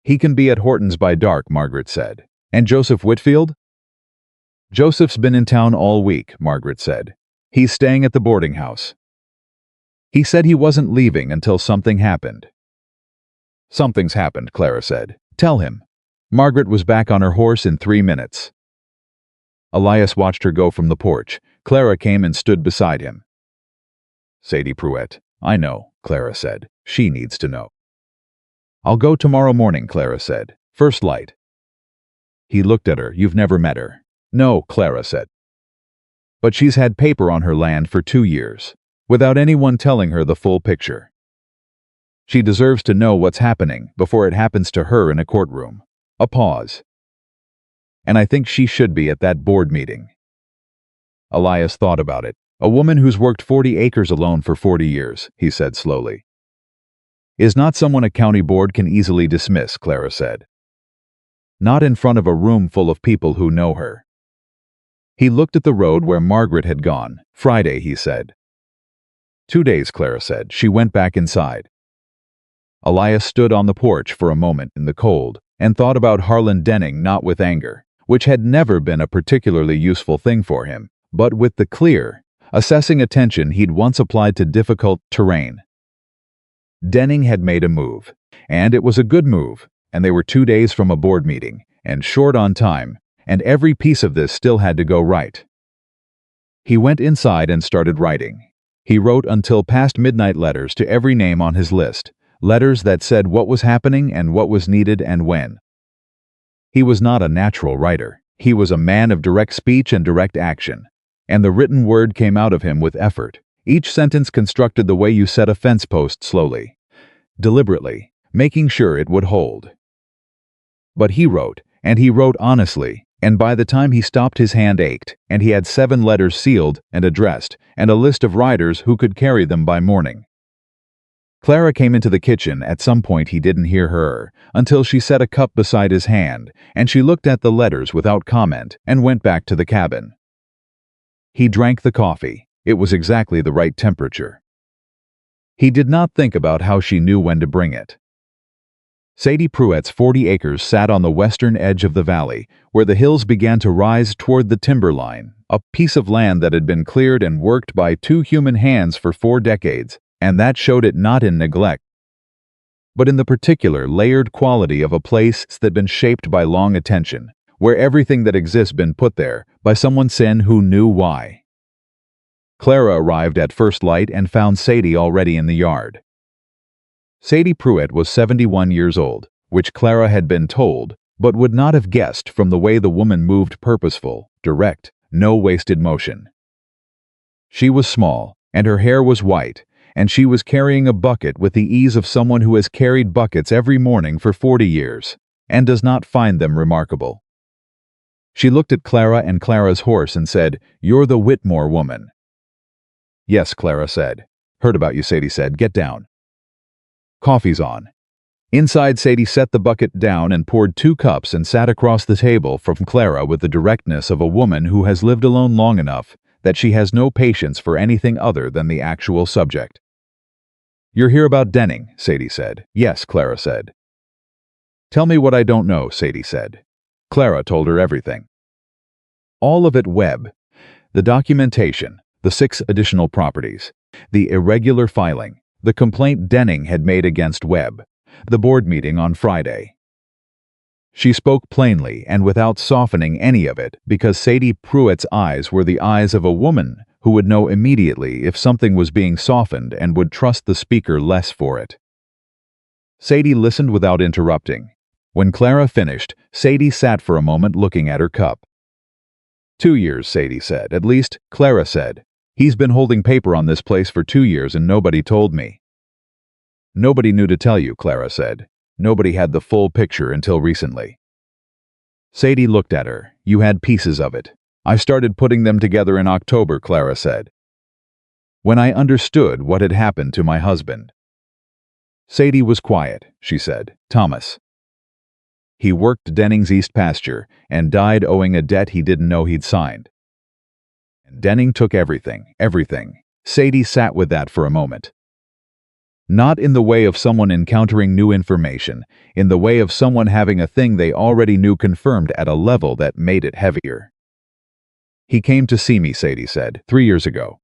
"He can be at Horton's by dark," Margaret said. "And Joseph Whitfield?" "Joseph's been in town all week," Margaret said. "He's staying at the boarding house. He said he wasn't leaving until something happened." "Something's happened," Clara said. "Tell him." Margaret was back on her horse in 3 minutes. Elias watched her go from the porch. Clara came and stood beside him. "Sadie Pruitt." "I know," Clara said. "She needs to know." "I'll go tomorrow morning," Clara said. "First light." He looked at her. "You've never met her." "No," Clara said. "But she's had paper on her land for 2 years, without anyone telling her the full picture. She deserves to know what's happening before it happens to her in a courtroom." A pause. "And I think she should be at that board meeting." Elias thought about it. "A woman who's worked 40 acres alone for 40 years, he said slowly. "Is not someone a county board can easily dismiss," Clara said. "Not in front of a room full of people who know her." He looked at the road where Margaret had gone. "Friday," he said. 2 days, Clara said. She went back inside. Elias stood on the porch for a moment in the cold and thought about Harlan Denning, not with anger, which had never been a particularly useful thing for him, but with the clear, assessing attention he'd once applied to difficult terrain. Denning had made a move, and it was a good move, and they were 2 days from a board meeting, and short on time, and every piece of this still had to go right. He went inside and started writing. He wrote until past midnight letters to every name on his list, letters that said what was happening and what was needed and when. He was not a natural writer. He was a man of direct speech and direct action, and the written word came out of him with effort, each sentence constructed the way you set a fence post slowly, deliberately, making sure it would hold. But he wrote, and he wrote honestly, and by the time he stopped his hand ached, and he had 7 letters sealed and addressed, and a list of writers who could carry them by morning. Clara came into the kitchen. At some point he didn't hear her, until she set a cup beside his hand, and she looked at the letters without comment and went back to the cabin. He drank the coffee. It was exactly the right temperature. He did not think about how she knew when to bring it. Sadie Pruitt's 40 acres sat on the western edge of the valley, where the hills began to rise toward the timberline, a piece of land that had been cleared and worked by 2 human hands for 4 decades, and that showed it not in neglect, but in the particular layered quality of a place that had been shaped by long attention, where everything that exists been put there by someone who knew why. Clara arrived at first light and found Sadie already in the yard. Sadie Pruitt was 71 years old, which Clara had been told, but would not have guessed from the way the woman moved, purposeful, direct, no wasted motion. She was small, and her hair was white, and she was carrying a bucket with the ease of someone who has carried buckets every morning for 40 years, and does not find them remarkable. She looked at Clara and Clara's horse and said, "You're the Whitmore woman." "Yes," Clara said. "Heard about you," Sadie said. "Get down." "Coffee's on." Inside, Sadie set the bucket down and poured 2 cups and sat across the table from Clara with the directness of a woman who has lived alone long enough that she has no patience for anything other than the actual subject. "You're here about Denning," Sadie said. "Yes," Clara said. "Tell me what I don't know," Sadie said. Clara told her everything. All of it: Webb, the documentation, the 6 additional properties, the irregular filing, the complaint Denning had made against Webb, the board meeting on Friday. She spoke plainly and without softening any of it because Sadie Pruitt's eyes were the eyes of a woman who would know immediately if something was being softened and would trust the speaker less for it. Sadie listened without interrupting. When Clara finished, Sadie sat for a moment looking at her cup. 2 years, Sadie said. "At least," Clara said. "He's been holding paper on this place for 2 years and nobody told me." "Nobody knew to tell you," Clara said. "Nobody had the full picture until recently." Sadie looked at her. "You had pieces of it. I started putting them together in October," Clara said, "when I understood what had happened to my husband." Sadie was quiet. She said, "Thomas. He worked Denning's east pasture and died owing a debt he didn't know he'd signed. And Denning took everything, everything." Sadie sat with that for a moment. Not in the way of someone encountering new information, in the way of someone having a thing they already knew confirmed at a level that made it heavier. "He came to see me," Sadie said, 3 years ago.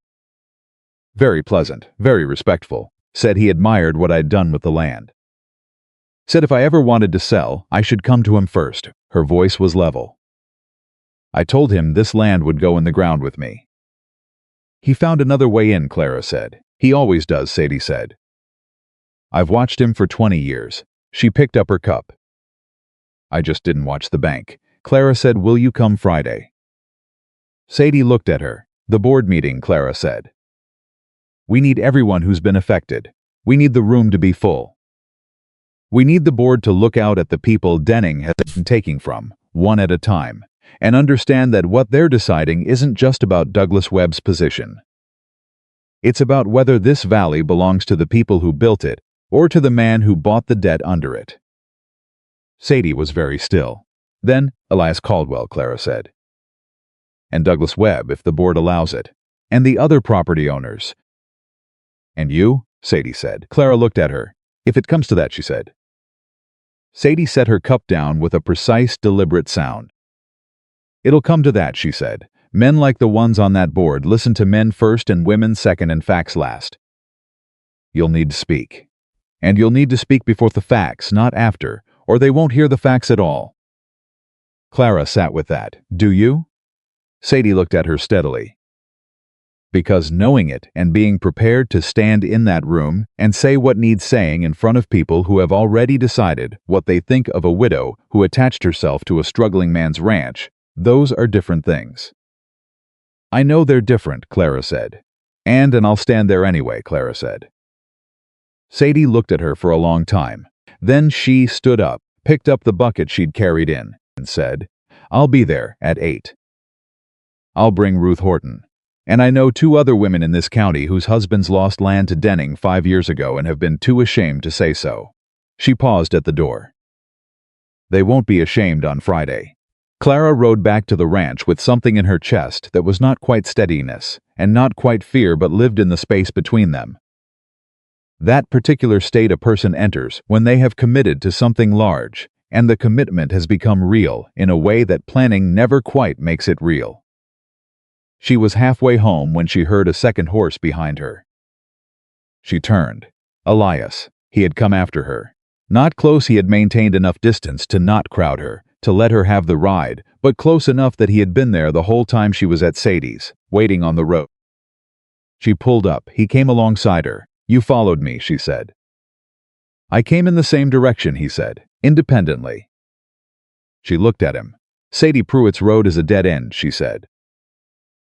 "Very pleasant, very respectful. Said he admired what I'd done with the land. Said if I ever wanted to sell, I should come to him first." Her voice was level. "I told him this land would go in the ground with me." "He found another way in," Clara said. "He always does," Sadie said. "I've watched him for 20 years. She picked up her cup. "I just didn't watch the bank." Clara said, "Will you come Friday?" Sadie looked at her. "The board meeting," Clara said. "We need everyone who's been affected. We need the room to be full. We need the board to look out at the people Denning has been taking from, one at a time, and understand that what they're deciding isn't just about Douglas Webb's position. It's about whether this valley belongs to the people who built it or to the man who bought the debt under it." Sadie was very still. Then, "Elias Caldwell," Clara said. "And Douglas Webb, if the board allows it. And the other property owners." "And you?" Sadie said. Clara looked at her. "If it comes to that," she said. Sadie set her cup down with a precise, deliberate sound. "It'll come to that," she said. "Men like the ones on that board listen to men first and women second and facts last. You'll need to speak. And you'll need to speak before the facts, not after, or they won't hear the facts at all." Clara sat with that. "Do you?" Sadie looked at her steadily. "Because knowing it and being prepared to stand in that room and say what needs saying in front of people who have already decided what they think of a widow who attached herself to a struggling man's ranch, those are different things." "I know they're different," Clara said. And I'll stand there anyway," Clara said. Sadie looked at her for a long time. Then she stood up, picked up the bucket she'd carried in, and said, "I'll be there at 8. I'll bring Ruth Horton. And I know 2 other women in this county whose husbands lost land to Denning 5 years ago and have been too ashamed to say so." She paused at the door. "They won't be ashamed on Friday." Clara rode back to the ranch with something in her chest that was not quite steadiness, and not quite fear but lived in the space between them. That particular state a person enters when they have committed to something large, and the commitment has become real in a way that planning never quite makes it real. She was halfway home when she heard a second horse behind her. She turned. Elias. He had come after her. Not close, he had maintained enough distance to not crowd her, to let her have the ride, but close enough that he had been there the whole time she was at Sadie's, waiting on the road. She pulled up. He came alongside her. "You followed me," she said. "I came in the same direction," he said, independently. She looked at him. "Sadie Pruitt's road is a dead end," she said.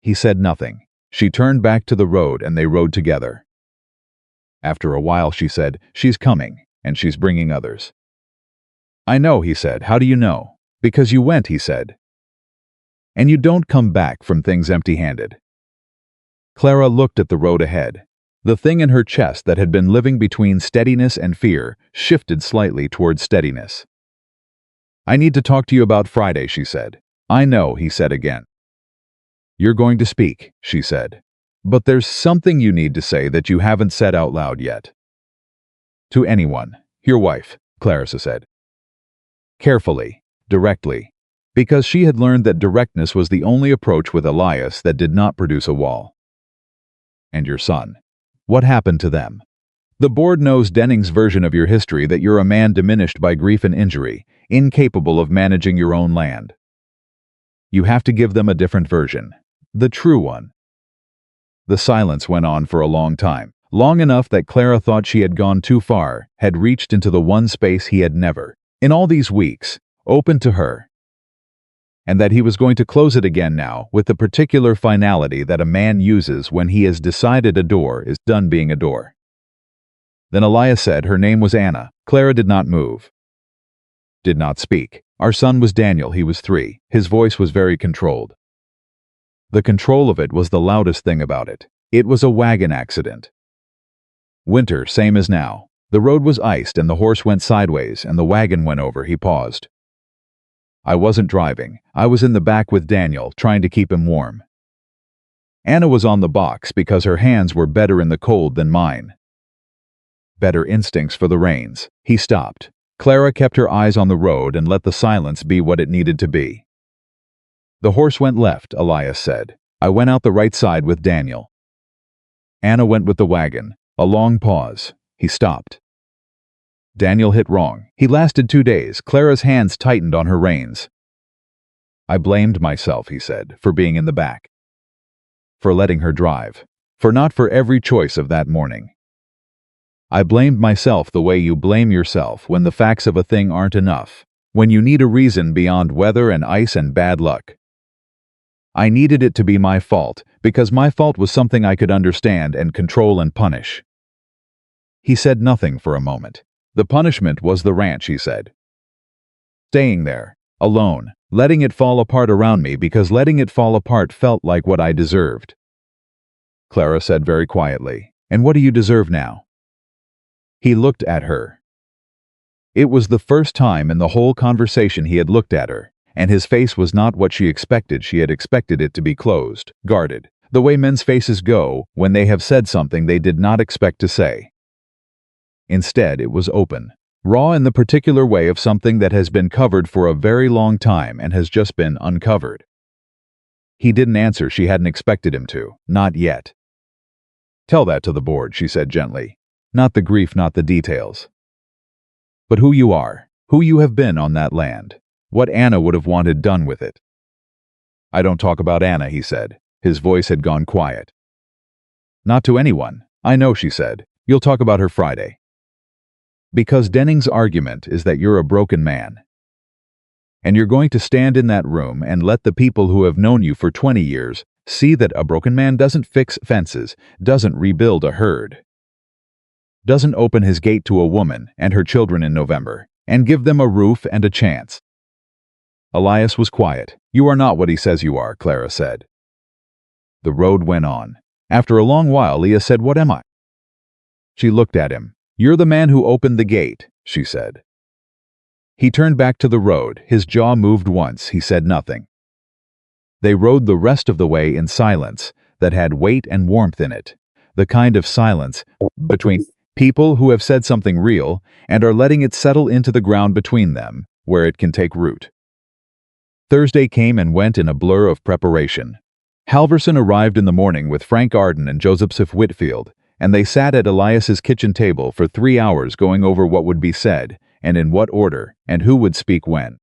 He said nothing. She turned back to the road and they rode together. After a while she said, "She's coming, and she's bringing others." "I know," he said. "How do you know?" "Because you went," he said. "And you don't come back from things empty-handed." Clara looked at the road ahead. The thing in her chest that had been living between steadiness and fear shifted slightly toward steadiness. "I need to talk to you about Friday," she said. "I know," he said again. "You're going to speak," she said. "But there's something you need to say that you haven't said out loud yet." "To anyone. Your wife," Clarissa said. Carefully, directly, because she had learned that directness was the only approach with Elias that did not produce a wall. "And your son. What happened to them? The board knows Denning's version of your history, that you're a man diminished by grief and injury, incapable of managing your own land. You have to give them a different version, the true one." The silence went on for a long time, long enough that Clara thought she had gone too far, had reached into the one space he had never, in all these weeks, opened to her, and that he was going to close it again now with the particular finality that a man uses when he has decided a door is done being a door. Then Elias said her name was Anna. Clara did not move, did not speak. "Our son was Daniel. He was 3. His voice was very controlled. The control of it was the loudest thing about it. It was a wagon accident. Winter, same as now. The road was iced and the horse went sideways and the wagon went over." He paused. "I wasn't driving. I was in the back with Daniel, trying to keep him warm. Anna was on the box because her hands were better in the cold than mine. Better instincts for the reins." He stopped. Clara kept her eyes on the road and let the silence be what it needed to be. "The horse went left," Elias said. "I went out the right side with Daniel. Anna went with the wagon." A long pause. He stopped. "Daniel hit wrong. He lasted 2 days." Clara's hands tightened on her reins. "I blamed myself," he said, "for being in the back. For letting her drive. For every choice of that morning. I blamed myself the way you blame yourself when the facts of a thing aren't enough, when you need a reason beyond weather and ice and bad luck. I needed it to be my fault, because my fault was something I could understand and control and punish." He said nothing for a moment. "The punishment was the ranch," he said. "Staying there, alone, letting it fall apart around me because letting it fall apart felt like what I deserved." Clara said very quietly, "And what do you deserve now?" He looked at her. It was the first time in the whole conversation he had looked at her, and his face was not what she expected. She had expected it to be closed, guarded, the way men's faces go when they have said something they did not expect to say. Instead, it was open, raw in the particular way of something that has been covered for a very long time and has just been uncovered. He didn't answer. She hadn't expected him to, not yet. "Tell that to the board," she said gently. "Not the grief, not the details. But who you are, who you have been on that land, what Anna would have wanted done with it." "I don't talk about Anna," he said. His voice had gone quiet. "Not to anyone. I know," she said. "You'll talk about her Friday. Because Denning's argument is that you're a broken man. And you're going to stand in that room and let the people who have known you for 20 years see that a broken man doesn't fix fences, doesn't rebuild a herd, doesn't open his gate to a woman and her children in November, and give them a roof and a chance." Elias was quiet. "You are not what he says you are," Clara said. The road went on. After a long while, Leah said, "What am I?" She looked at him. "You're the man who opened the gate," she said. He turned back to the road. His jaw moved once. He said nothing. They rode the rest of the way in silence that had weight and warmth in it, the kind of silence between people who have said something real and are letting it settle into the ground between them, where it can take root. Thursday came and went in a blur of preparation. Halverson arrived in the morning with Frank Arden and Joseph Whitfield, and they sat at Elias's kitchen table for 3 hours going over what would be said, and in what order, and who would speak when.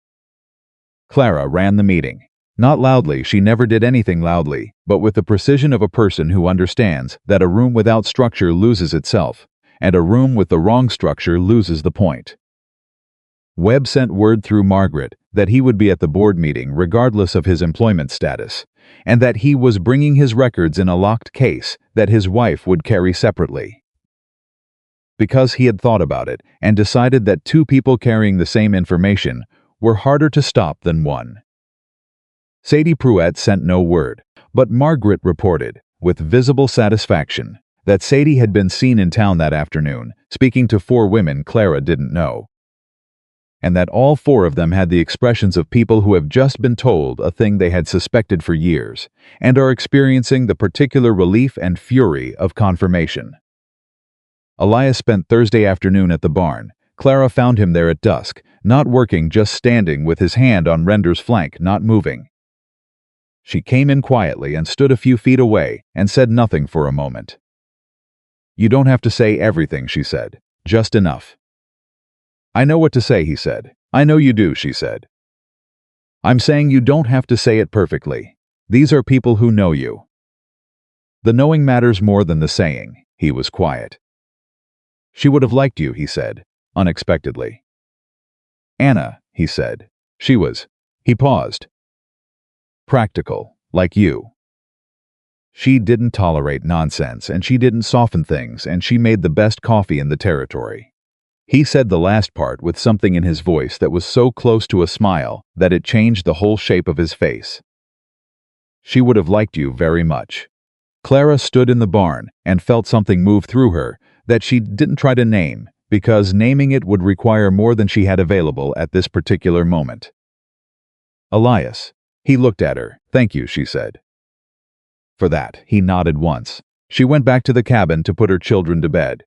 Clara ran the meeting. Not loudly, she never did anything loudly, but with the precision of a person who understands that a room without structure loses itself, and a room with the wrong structure loses the point. Webb sent word through Margaret that he would be at the board meeting regardless of his employment status, and that he was bringing his records in a locked case that his wife would carry separately. Because he had thought about it and decided that 2 people carrying the same information were harder to stop than one. Sadie Pruett sent no word, but Margaret reported, with visible satisfaction, that Sadie had been seen in town that afternoon, speaking to 4 women Clara didn't know, and that all 4 of them had the expressions of people who have just been told a thing they had suspected for years, and are experiencing the particular relief and fury of confirmation. Elias spent Thursday afternoon at the barn. Clara found him there at dusk, not working, just standing with his hand on Render's flank, not moving. She came in quietly and stood a few feet away and said nothing for a moment. "You don't have to say everything," she said. "Just enough." "I know what to say," he said. "I know you do," she said. "I'm saying you don't have to say it perfectly. These are people who know you." "The knowing matters more than the saying." He was quiet. "She would have liked you," he said, unexpectedly. "Anna," he said. "She was." He paused. "Practical, like you. She didn't tolerate nonsense, and she didn't soften things, and she made the best coffee in the territory." He said the last part with something in his voice that was so close to a smile that it changed the whole shape of his face. "She would have liked you very much." Clara stood in the barn and felt something move through her that she didn't try to name, because naming it would require more than she had available at this particular moment. "Elias." He looked at her. "Thank you," she said. "For that." He nodded once. She went back to the cabin to put her children to bed.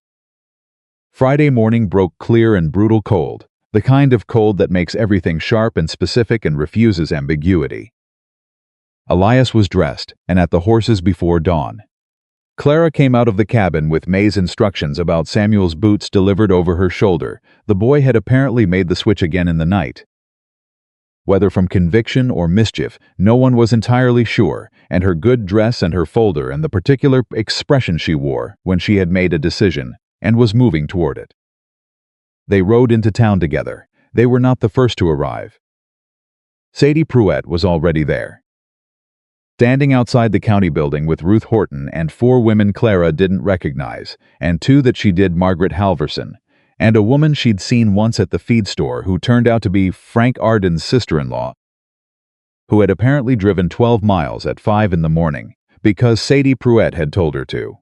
Friday morning broke clear and brutal cold, the kind of cold that makes everything sharp and specific and refuses ambiguity. Elias was dressed and at the horses before dawn. Clara came out of the cabin with May's instructions about Samuel's boots delivered over her shoulder. The boy had apparently made the switch again in the night. Whether from conviction or mischief, no one was entirely sure, and her good dress and her folder and the particular expression she wore when she had made a decision and was moving toward it. They rode into town together. They were not the first to arrive. Sadie Pruett was already there. Standing outside the county building with Ruth Horton and 4 women Clara didn't recognize, and 2 that she did, Margaret Halverson, and a woman she'd seen once at the feed store who turned out to be Frank Arden's sister-in-law, who had apparently driven 12 miles at 5 in the morning because Sadie Pruett had told her to.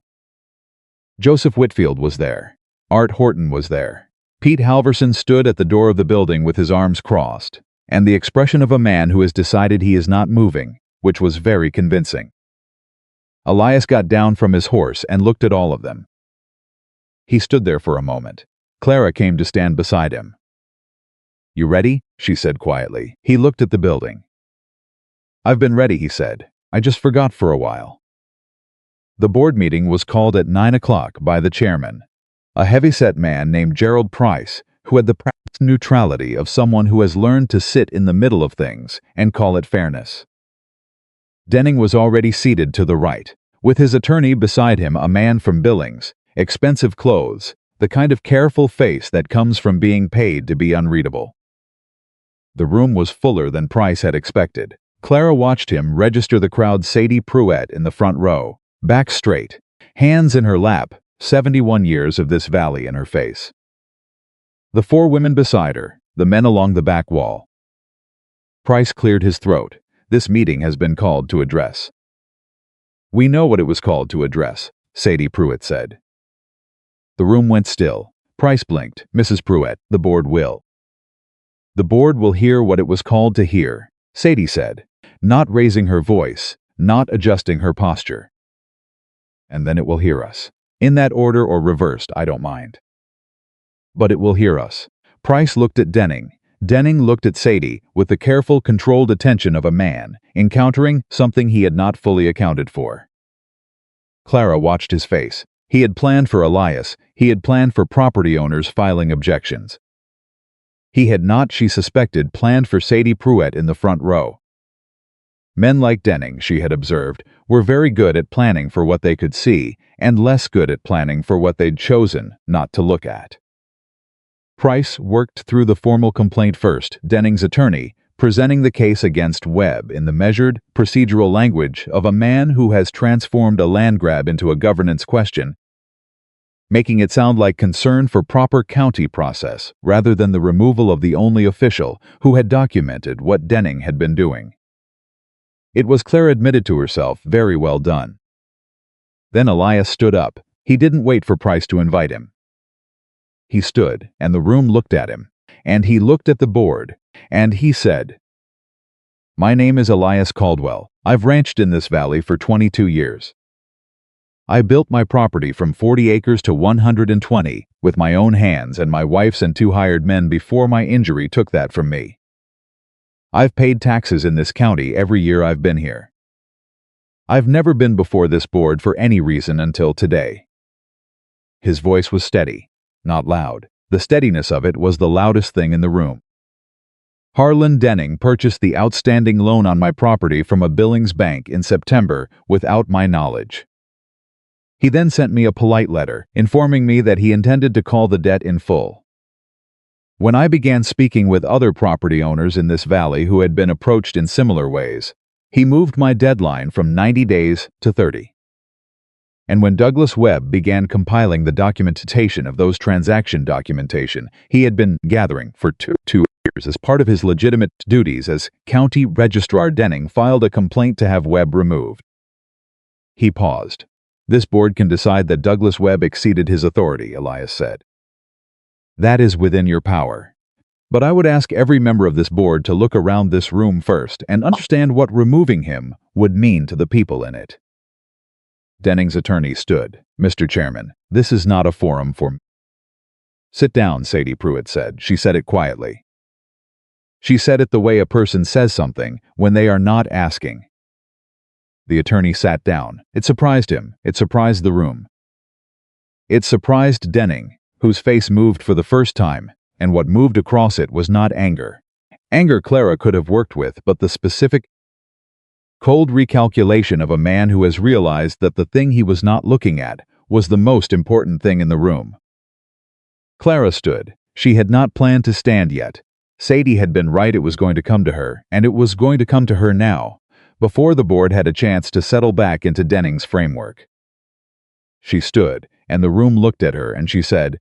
Joseph Whitfield was there. Art Horton was there. Pete Halverson stood at the door of the building with his arms crossed, and the expression of a man who has decided he is not moving, which was very convincing. Elias got down from his horse and looked at all of them. He stood there for a moment. Clara came to stand beside him. "You ready?" she said quietly. He looked at the building. "I've been ready," he said. "I just forgot for a while." The board meeting was called at 9 o'clock by the chairman, a heavy-set man named Gerald Price, who had the practiced neutrality of someone who has learned to sit in the middle of things and call it fairness. Denning was already seated to the right, with his attorney beside him, a man from Billings, expensive clothes, the kind of careful face that comes from being paid to be unreadable. The room was fuller than Price had expected. Clara watched him register the crowd. Sadie Pruett in the front row, back straight, hands in her lap, 71 years of this valley in her face. The 4 women beside her, the men along the back wall. Price cleared his throat. "This meeting has been called to address." "We know what it was called to address," Sadie Pruett said. The room went still. Price blinked. "Mrs. Pruett, the board will." The board will hear what it was called to hear, Sadie said, not raising her voice, not adjusting her posture. And then it will hear us. In that order or reversed, I don't mind. But it will hear us. Price looked at Denning. Denning looked at Sadie with the careful, controlled attention of a man encountering something he had not fully accounted for. Clara watched his face. He had planned for Elias. He had planned for property owners filing objections. He had not, she suspected, planned for Sadie Pruitt in the front row. Men like Denning, she had observed, were very good at planning for what they could see and less good at planning for what they'd chosen not to look at. Price worked through the formal complaint first, Denning's attorney, presenting the case against Webb in the measured, procedural language of a man who has transformed a land grab into a governance question, making it sound like concern for proper county process rather than the removal of the only official who had documented what Denning had been doing. It was, Clara admitted to herself, very well done. Then Elias stood up. He didn't wait for Price to invite him. He stood, and the room looked at him, and he looked at the board, and he said, "My name is Elias Caldwell. I've ranched in this valley for 22 years. I built my property from 40 acres to 120 with my own hands, and my wife's and 2 hired men before my injury took that from me. I've paid taxes in this county every year I've been here. I've never been before this board for any reason until today." His voice was steady, not loud. The steadiness of it was the loudest thing in the room. "Harlan Denning purchased the outstanding loan on my property from a Billings bank in September without my knowledge. He then sent me a polite letter informing me that he intended to call the debt in full. When I began speaking with other property owners in this valley who had been approached in similar ways, he moved my deadline from 90 days to 30. And when Douglas Webb began compiling the documentation of those transaction documentation he had been gathering for two years as part of his legitimate duties as County Registrar, Denning filed a complaint to have Webb removed." He paused. "This board can decide that Douglas Webb exceeded his authority," Elias said. "That is within your power. But I would ask every member of this board to look around this room first and understand what removing him would mean to the people in it." Denning's attorney stood. "Mr. Chairman, this is not a forum for—" "Sit down," Sadie Pruitt said. She said it quietly. She said it the way a person says something when they are not asking. The attorney sat down. It surprised him. It surprised the room. It surprised Denning, whose face moved for the first time, and what moved across it was not anger. Anger Clara could have worked with, but the specific, cold recalculation of a man who has realized that the thing he was not looking at was the most important thing in the room. Clara stood. She had not planned to stand yet. Sadie had been right, it was going to come to her, and it was going to come to her now, before the board had a chance to settle back into Denning's framework. She stood, and the room looked at her, and she said,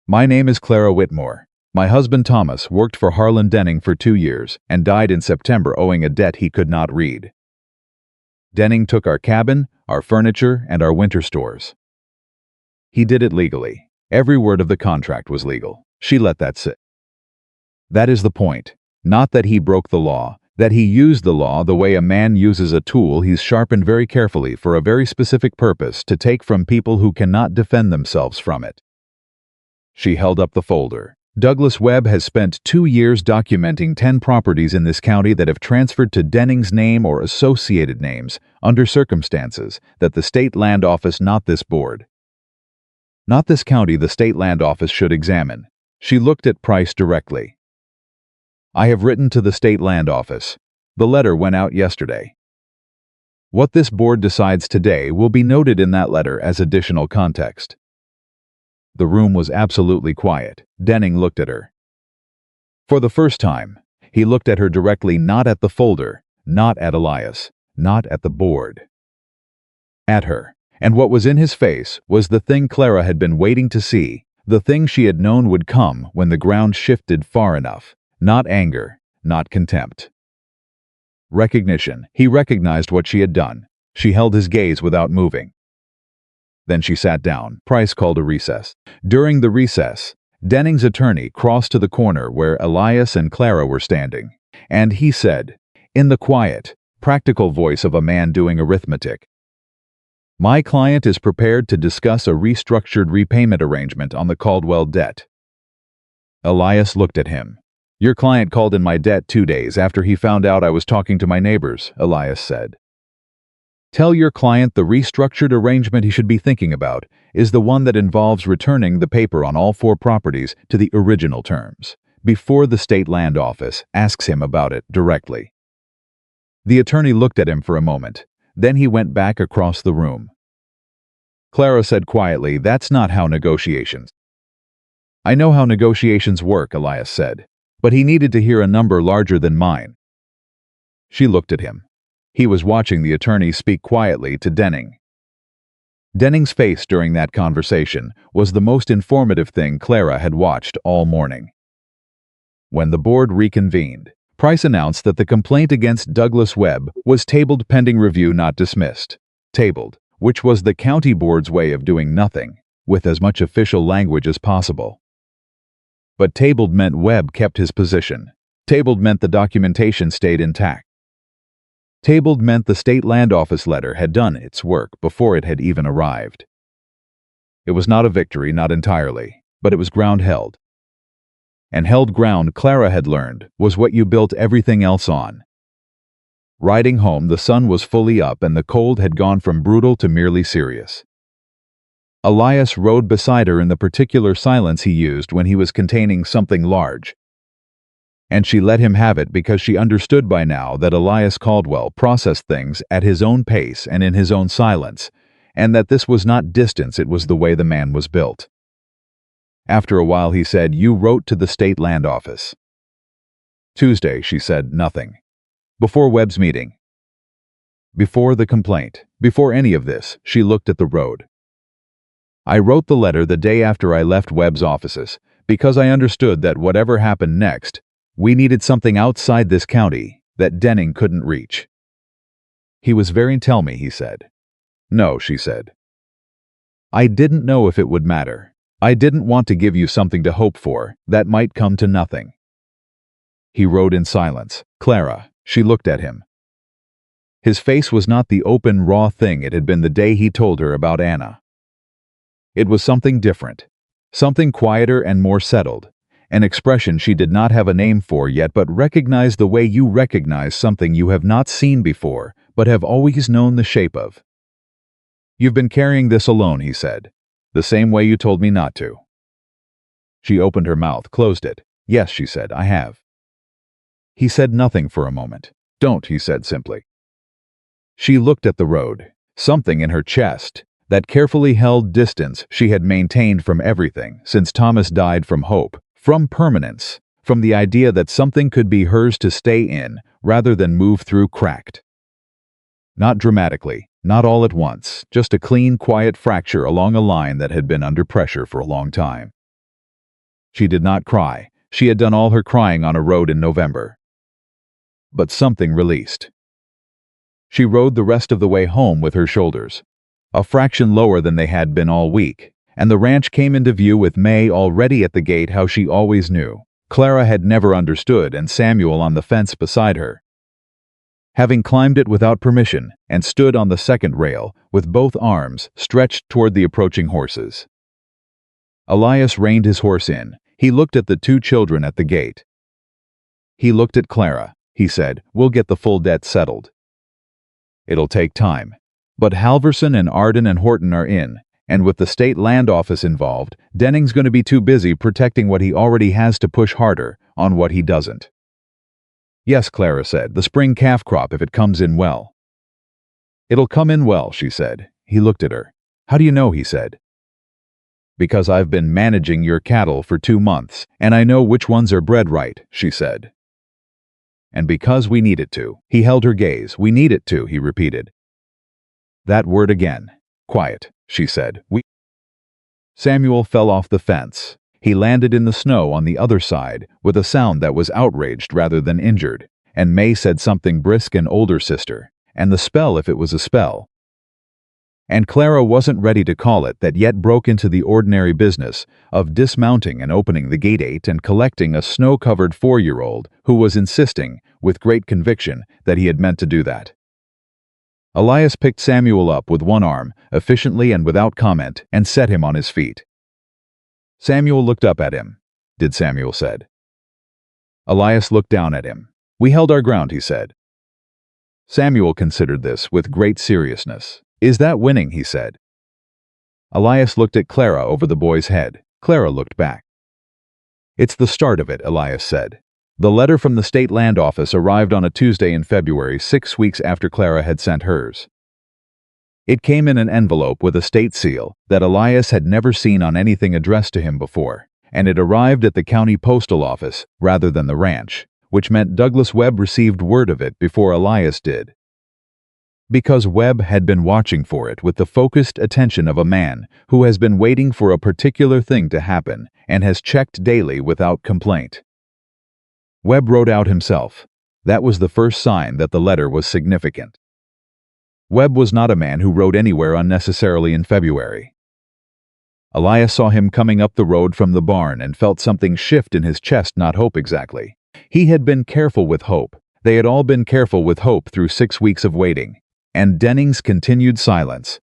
"My name is Clara Whitmore. My husband Thomas worked for Harlan Denning for 2 years and died in September owing a debt he could not read. Denning took our cabin, our furniture, and our winter stores. He did it legally. Every word of the contract was legal." She let that sit. "That is the point. Not that he broke the law, that he used the law the way a man uses a tool he's sharpened very carefully for a very specific purpose to take from people who cannot defend themselves from it." She held up the folder. "Douglas Webb has spent 2 years documenting 10 properties in this county that have transferred to Denning's name or associated names under circumstances that the State Land Office, not this board, not this county, the State Land Office should examine." She looked at Price directly. "I have written to the State Land Office. The letter went out yesterday. What this board decides today will be noted in that letter as additional context." The room was absolutely quiet. Denning looked at her. For the first time, he looked at her directly, not at the folder, not at Elias, not at the board. At her. And what was in his face was the thing Clara had been waiting to see, the thing she had known would come when the ground shifted far enough. Not anger, not contempt. Recognition. He recognized what she had done. She held his gaze without moving. Then she sat down. Price called a recess. During the recess, Denning's attorney crossed to the corner where Elias and Clara were standing, and he said, in the quiet, practical voice of a man doing arithmetic, "My client is prepared to discuss a restructured repayment arrangement on the Caldwell debt." Elias looked at him. "Your client called in my debt 2 days after he found out I was talking to my neighbors," Elias said. "Tell your client the restructured arrangement he should be thinking about is the one that involves returning the paper on all 4 properties to the original terms, before the state land office asks him about it directly." The attorney looked at him for a moment. Then he went back across the room. Clara said quietly, "That's not how negotiations—" "I know how negotiations work," Elias said, "but he needed to hear a number larger than mine." She looked at him. He was watching the attorney speak quietly to Denning. Denning's face during that conversation was the most informative thing Clara had watched all morning. When the board reconvened, Price announced that the complaint against Douglas Webb was tabled pending review, not dismissed. Tabled, which was the county board's way of doing nothing, with as much official language as possible. But tabled meant Webb kept his position. Tabled meant the documentation stayed intact. Tabled meant the state land office letter had done its work before it had even arrived. It was not a victory, not entirely, but it was ground held. And held ground, Clara had learned, was what you built everything else on. Riding home, the sun was fully up and the cold had gone from brutal to merely serious. Elias rode beside her in the particular silence he used when he was containing something large. And she let him have it because she understood by now that Elias Caldwell processed things at his own pace and in his own silence, and that this was not distance, it was the way the man was built. After a while he said, "You wrote to the state land office." "Tuesday," she said, "nothing. Before Webb's meeting. Before the complaint. Before any of this." She looked at the road. "I wrote the letter the day after I left Webb's offices, because I understood that whatever happened next, we needed something outside this county that Denning couldn't reach." He was very "Tell me," he said. "No," she said. "I didn't know if it would matter. I didn't want to give you something to hope for that might come to nothing." He rode in silence. "Clara," she looked at him. His face was not the open, raw thing it had been the day he told her about Anna. It was something different, something quieter and more settled, an expression she did not have a name for yet but recognized the way you recognize something you have not seen before but have always known the shape of. "You've been carrying this alone," he said. "The same way you told me not to." She opened her mouth, closed it. "Yes," she said, "I have." He said nothing for a moment. "Don't," he said simply. She looked at the road. Something in her chest, that carefully held distance she had maintained from everything since Thomas died, from hope, from permanence, from the idea that something could be hers to stay in rather than move through, cracked. Not dramatically, not all at once, just a clean, quiet fracture along a line that had been under pressure for a long time. She did not cry. She had done all her crying on a road in November. But something released. She rode the rest of the way home with her shoulders a fraction lower than they had been all week, and the ranch came into view with May already at the gate, how she always knew. Clara had never understood, and Samuel on the fence beside her. Having climbed it without permission and stood on the second rail with both arms stretched toward the approaching horses. Elias reined his horse in. He looked at the 2 children at the gate. He looked at Clara. He said, "We'll get the full debt settled. It'll take time. But Halverson and Arden and Horton are in, and with the state land office involved, Denning's going to be too busy protecting what he already has to push harder on what he doesn't." "Yes," Clara said, "the spring calf crop if it comes in well." "It'll come in well," she said. He looked at her. "How do you know?" he said. "Because I've been managing your cattle for 2 months, and I know which ones are bred right," she said. "And because we need it to." He held her gaze. "We need it to," he repeated. That word again. "Quiet," she said. "We—" Samuel fell off the fence. He landed in the snow on the other side with a sound that was outraged rather than injured, and May said something brisk, an older sister, and the spell, if it was a spell, And Clara wasn't ready to call it that yet broke into the ordinary business of dismounting and opening the gate and collecting a snow-covered 4-year-old who was insisting, with great conviction, that he had meant to do that. Elias picked Samuel up with one arm, efficiently and without comment, and set him on his feet. Samuel looked up at him. "Did Samuel said. Elias looked down at him. "We held our ground," he said. Samuel considered this with great seriousness. "Is that winning?" he said. Elias looked at Clara over the boy's head. Clara looked back. "It's the start of it," Elias said. The letter from the state land office arrived on a Tuesday in February, 6 weeks after Clara had sent hers. It came in an envelope with a state seal that Elias had never seen on anything addressed to him before, and it arrived at the county postal office rather than the ranch, which meant Douglas Webb received word of it before Elias did. Because Webb had been watching for it with the focused attention of a man who has been waiting for a particular thing to happen and has checked daily without complaint. Webb wrote out himself. That was the first sign that the letter was significant. Webb was not a man who rode anywhere unnecessarily in February. Elias saw him coming up the road from the barn and felt something shift in his chest, not hope exactly. He had been careful with hope. They had all been careful with hope through 6 weeks of waiting. And Denning's continued silence,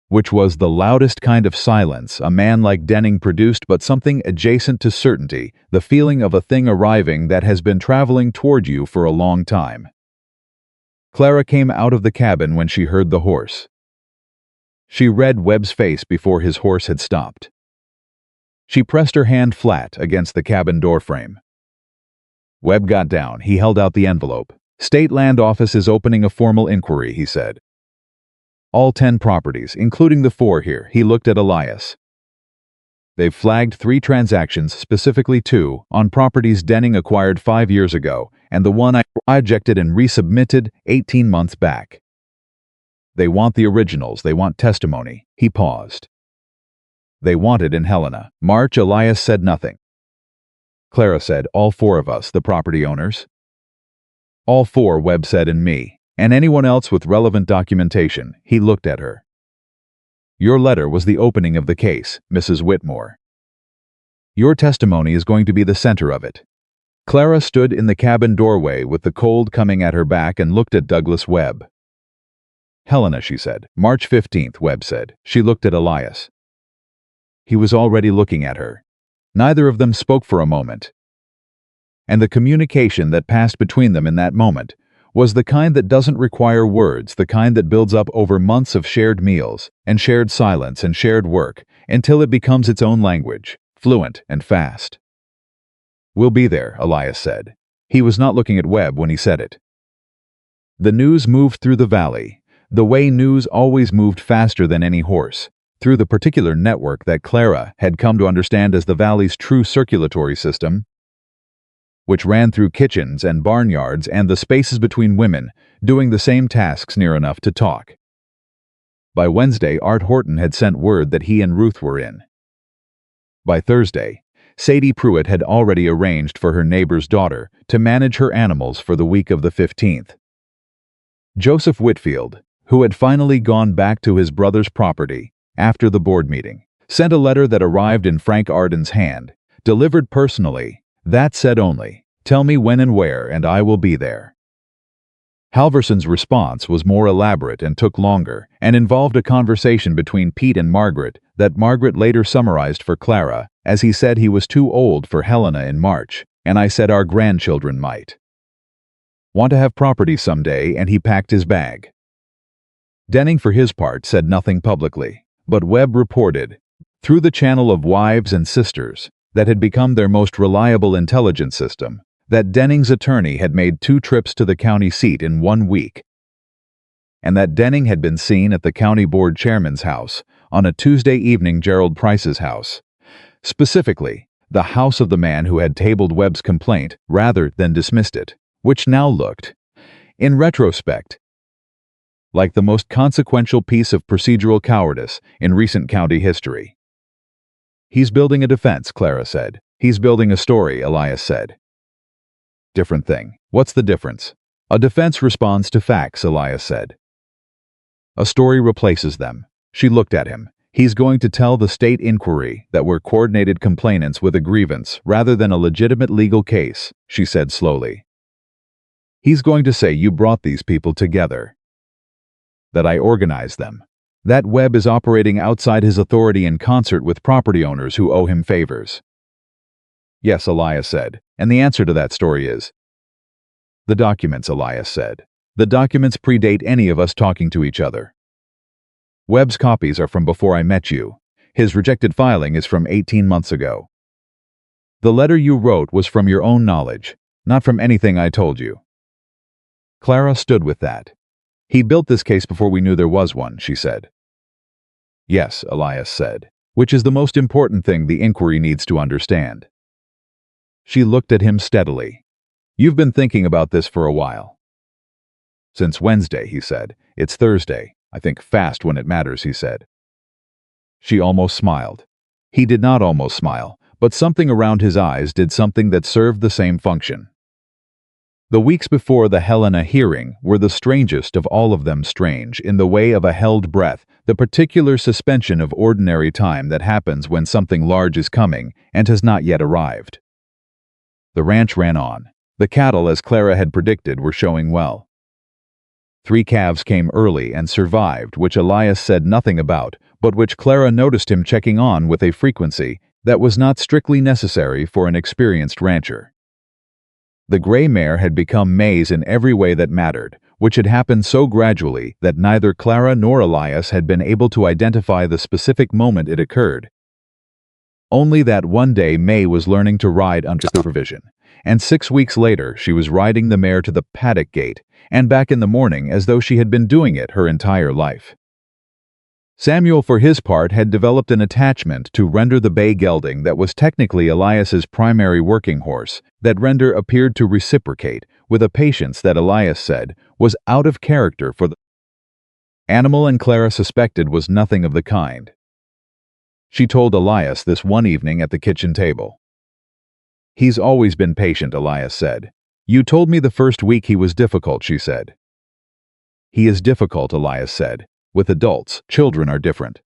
which was the loudest kind of silence a man like Denning produced, but something adjacent to certainty, the feeling of a thing arriving that has been traveling toward you for a long time. Clara came out of the cabin when she heard the horse. She read Webb's face before his horse had stopped. She pressed her hand flat against the cabin doorframe. Webb got down. He held out the envelope. "State Land Office is opening a formal inquiry," he said. "All 10 properties, including the 4 here." He looked at Elias. "They've flagged 3 transactions, specifically 2, on properties Denning acquired 5 years ago, and the one I objected and resubmitted 18 months back. They want the originals, they want testimony." He paused. "They want it in Helena." March. Elias said nothing. Clara said, "All 4 of us, the property owners?" "All 4, Webb said, "and me. And anyone else with relevant documentation." He looked at her. "Your letter was the opening of the case, Mrs. Whitmore. Your testimony is going to be the center of it." Clara stood in the cabin doorway with the cold coming at her back and looked at Douglas Webb. "Helena," she said. "March 15th, Webb said. She looked at Elias. He was already looking at her. Neither of them spoke for a moment. And the communication that passed between them in that moment was the kind that doesn't require words, the kind that builds up over months of shared meals and shared silence and shared work until it becomes its own language, fluent and fast. "We'll be there," Elias said. He was not looking at Webb when he said it. The news moved through the valley, the way news always moved faster than any horse, through the particular network that Clara had come to understand as the valley's true circulatory system, which ran through kitchens and barnyards and the spaces between women, doing the same tasks near enough to talk. By Wednesday, Art Horton had sent word that he and Ruth were in. By Thursday, Sadie Pruitt had already arranged for her neighbor's daughter to manage her animals for the week of the 15th. Joseph Whitfield, who had finally gone back to his brother's property after the board meeting, sent a letter that arrived in Frank Arden's hand, delivered personally, that said only, "Tell me when and where, and I will be there." Halverson's response was more elaborate and took longer, and involved a conversation between Pete and Margaret that Margaret later summarized for Clara, as he said he was too old for Helena in March, and I said our grandchildren might want to have property someday, and he packed his bag. Denning, for his part, said nothing publicly, but Webb reported, through the channel of wives and sisters, that had become their most reliable intelligence system, that Denning's attorney had made 2 trips to the county seat in 1 week, and that Denning had been seen at the county board chairman's house on a Tuesday evening, Gerald Price's house, specifically the house of the man who had tabled Webb's complaint rather than dismissed it, which now looked, in retrospect, like the most consequential piece of procedural cowardice in recent county history. "He's building a defense," Clara said. "He's building a story," Elias said. "Different thing. What's the difference?" "A defense responds to facts," Elias said. A story replaces them. She looked at him. He's going to tell the state inquiry that we're coordinated complainants with a grievance rather than a legitimate legal case, she said slowly. He's going to say you brought these people together. That I organized them. That Webb is operating outside his authority in concert with property owners who owe him favors. Yes, Elias said, and the answer to that story is the documents, Elias said. The documents predate any of us talking to each other. Webb's copies are from before I met you. His rejected filing is from 18 months ago. The letter you wrote was from your own knowledge, not from anything I told you. Clara stood with that. He built this case before we knew there was one, she said. Yes, Elias said, which is the most important thing the inquiry needs to understand. She looked at him steadily. You've been thinking about this for a while. Since Wednesday, he said. It's Thursday. I think fast when it matters, he said. She almost smiled. He did not almost smile, but something around his eyes did something that served the same function. The weeks before the Helena hearing were the strangest of all of them, strange in the way of a held breath, the particular suspension of ordinary time that happens when something large is coming and has not yet arrived. The ranch ran on. The cattle, as Clara had predicted, were showing well. 3 calves came early and survived, which Elias said nothing about, but which Clara noticed him checking on with a frequency that was not strictly necessary for an experienced rancher. The gray mare had become maize in every way that mattered, which had happened so gradually that neither Clara nor Elias had been able to identify the specific moment it occurred. Only that one day May was learning to ride under supervision, and 6 weeks later she was riding the mare to the paddock gate and back in the morning as though she had been doing it her entire life. Samuel, for his part, had developed an attachment to Render the bay gelding that was technically Elias's primary working horse, that Render appeared to reciprocate with a patience that Elias said was out of character for the animal, and Clara suspected was nothing of the kind. She told Elias this one evening at the kitchen table. He's always been patient, Elias said. You told me the first week he was difficult, she said. He is difficult, Elias said. With adults, children are different.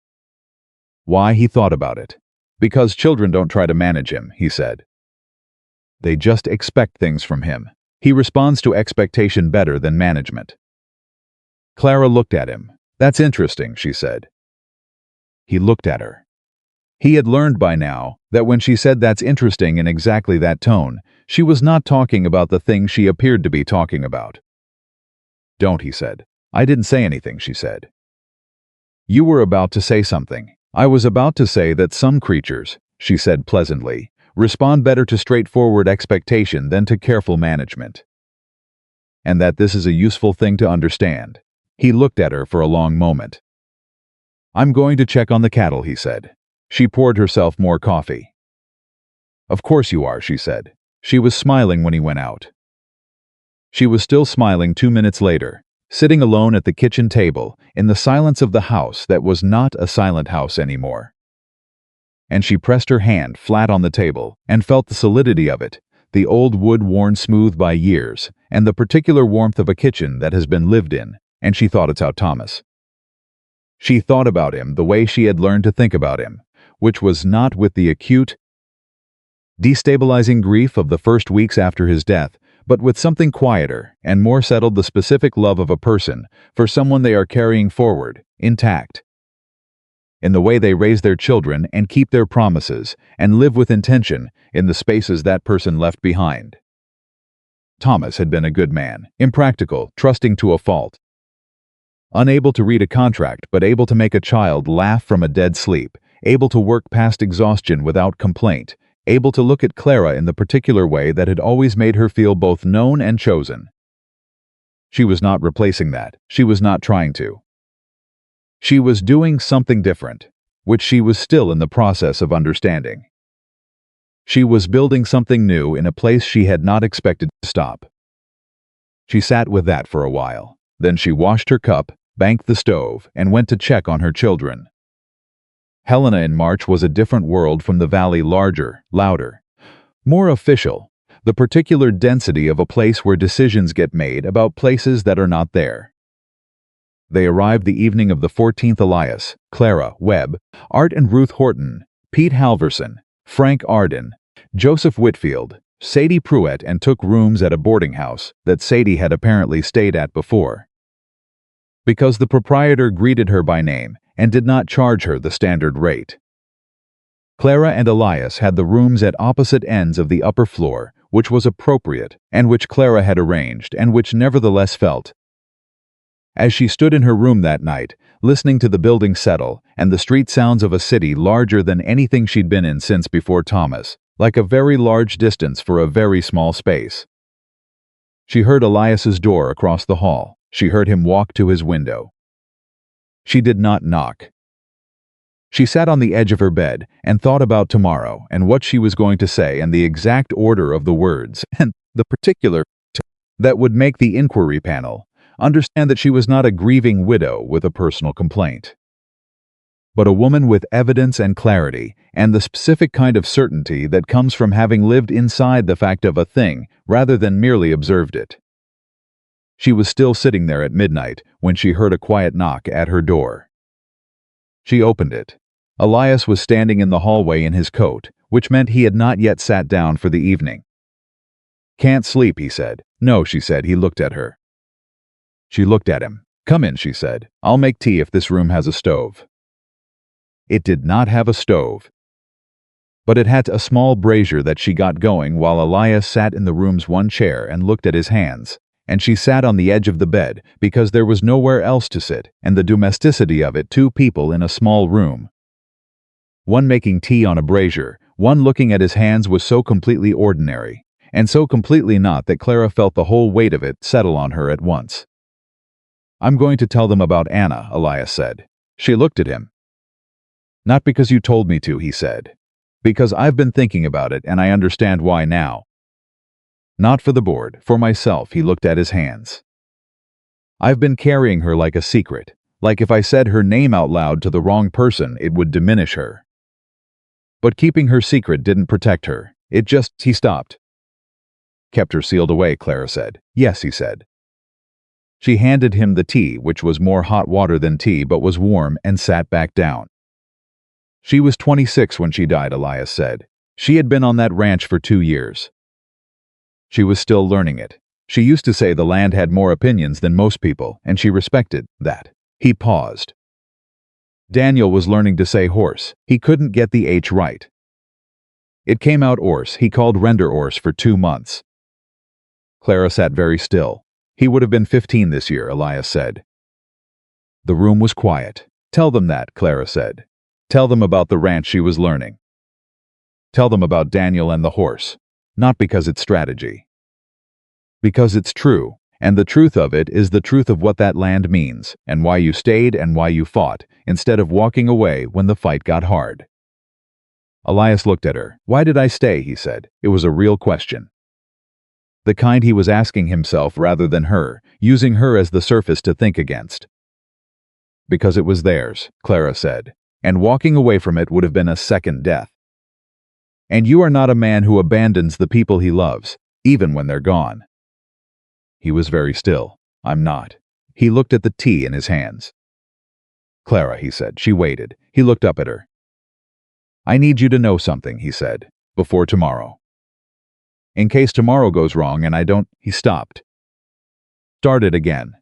Why? He thought about it. Because children don't try to manage him, he said. They just expect things from him. He responds to expectation better than management. Clara looked at him. That's interesting, she said. He looked at her. He had learned by now that when she said that's interesting in exactly that tone, she was not talking about the thing she appeared to be talking about. Don't, he said. I didn't say anything, she said. You were about to say something. I was about to say that some creatures, she said pleasantly, respond better to straightforward expectation than to careful management. And that this is a useful thing to understand. He looked at her for a long moment. I'm going to check on the cattle, he said. She poured herself more coffee. Of course you are, she said. She was smiling when he went out. She was still smiling 2 minutes later, sitting alone at the kitchen table in the silence of the house that was not a silent house anymore. And she pressed her hand flat on the table and felt the solidity of it, the old wood worn smooth by years, and the particular warmth of a kitchen that has been lived in, and she thought about Thomas. She thought about him the way she had learned to think about him, which was not with the acute, destabilizing grief of the first weeks after his death, but with something quieter and more settled, the specific love of a person for someone they are carrying forward, intact. In the way they raise their children and keep their promises and live with intention in the spaces that person left behind. Thomas had been a good man, impractical, trusting to a fault. Unable to read a contract but able to make a child laugh from a dead sleep, able to work past exhaustion without complaint, able to look at Clara in the particular way that had always made her feel both known and chosen. She was not replacing that. She was not trying to. She was doing something different, which she was still in the process of understanding. She was building something new in a place she had not expected to stop. She sat with that for a while. Then she washed her cup, banked the stove, and went to check on her children. Helena in March was a different world from the valley, larger, louder, more official, the particular density of a place where decisions get made about places that are not there. They arrived the evening of the 14th. Elias, Clara, Webb, Art and Ruth Horton, Pete Halverson, Frank Arden, Joseph Whitfield, Sadie Pruitt, and took rooms at a boarding house that Sadie had apparently stayed at before. Because the proprietor greeted her by name and did not charge her the standard rate. Clara and Elias had the rooms at opposite ends of the upper floor, which was appropriate and which Clara had arranged and which nevertheless felt. As she stood in her room that night, listening to the building settle and the street sounds of a city larger than anything she'd been in since before Thomas, like a very large distance for a very small space. She heard Elias's door across the hall. She heard him walk to his window. She did not knock. She sat on the edge of her bed and thought about tomorrow and what she was going to say and the exact order of the words and the particular that would make the inquiry panel understand that she was not a grieving widow with a personal complaint, but a woman with evidence and clarity and the specific kind of certainty that comes from having lived inside the fact of a thing rather than merely observed it. She was still sitting there at midnight when she heard a quiet knock at her door. She opened it. Elias was standing in the hallway in his coat, which meant he had not yet sat down for the evening. "Can't sleep," he said. "No," she said. He looked at her. She looked at him. "Come in," she said. "I'll make tea if this room has a stove." It did not have a stove, but it had a small brazier that she got going while Elias sat in the room's one chair and looked at his hands, and she sat on the edge of the bed because there was nowhere else to sit, and the domesticity of it, 2 people in a small room. One making tea on a brazier, one looking at his hands, was so completely ordinary, and so completely not that Clara felt the whole weight of it settle on her at once. "I'm going to tell them about Anna," Elias said. She looked at him. "Not because you told me to," he said. "Because I've been thinking about it and I understand why now. Not for the board, for myself." He looked at his hands. "I've been carrying her like a secret, like if I said her name out loud to the wrong person it would diminish her. But keeping her secret didn't protect her. It just..." He stopped. "Kept her sealed away," Clara said. "Yes," he said. She handed him the tea, which was more hot water than tea but was warm, and sat back down. "She was 26 when she died," Elias said. "She had been on that ranch for 2 years. She was still learning it. She used to say the land had more opinions than most people, and she respected that." He paused. Daniel was learning to say horse. He couldn't get the H right. It came out orse. He called render orse for 2 months. Clara sat very still. "He would have been 15 this year," Elias said. The room was quiet. "Tell them that," Clara said. "Tell them about the ranch she was learning. Tell them about Daniel and the horse. Not because it's strategy. Because it's true, and the truth of it is the truth of what that land means, and why you stayed and why you fought, instead of walking away when the fight got hard." Elias looked at her. "Why did I stay?" he said. It was a real question. The kind he was asking himself rather than her, using her as the surface to think against. "Because it was theirs," Clara said, "and walking away from it would have been a second death. And you are not a man who abandons the people he loves, even when they're gone." He was very still. "I'm not." He looked at the tea in his hands. "Clara," he said. She waited. He looked up at her. "I need you to know something," he said, "before tomorrow. In case tomorrow goes wrong and I don't..." He stopped. Started again.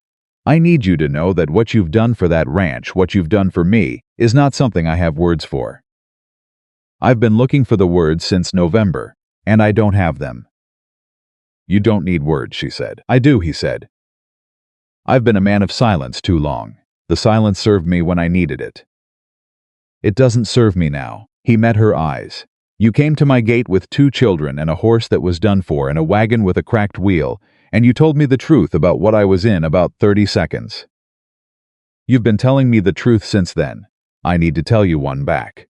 "I need you to know that what you've done for that ranch, what you've done for me, is not something I have words for. I've been looking for the words since November, and I don't have them." "You don't need words," she said. "I do," he said. "I've been a man of silence too long. The silence served me when I needed it. It doesn't serve me now." He met her eyes. "You came to my gate with 2 children and a horse that was done for and a wagon with a cracked wheel, and you told me the truth about what I was in about 30 seconds. You've been telling me the truth since then. I need to tell you one back."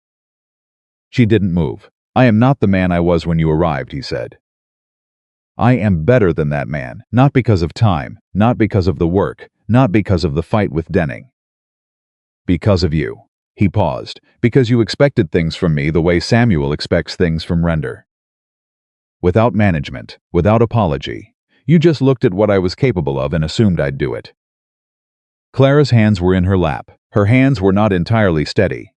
She didn't move. "I am not the man I was when you arrived," he said. "I am better than that man, not because of time, not because of the work, not because of the fight with Denning. Because of you." He paused. "Because you expected things from me the way Samuel expects things from Render. Without management, without apology. You just looked at what I was capable of and assumed I'd do it." Clara's hands were in her lap. Her hands were not entirely steady.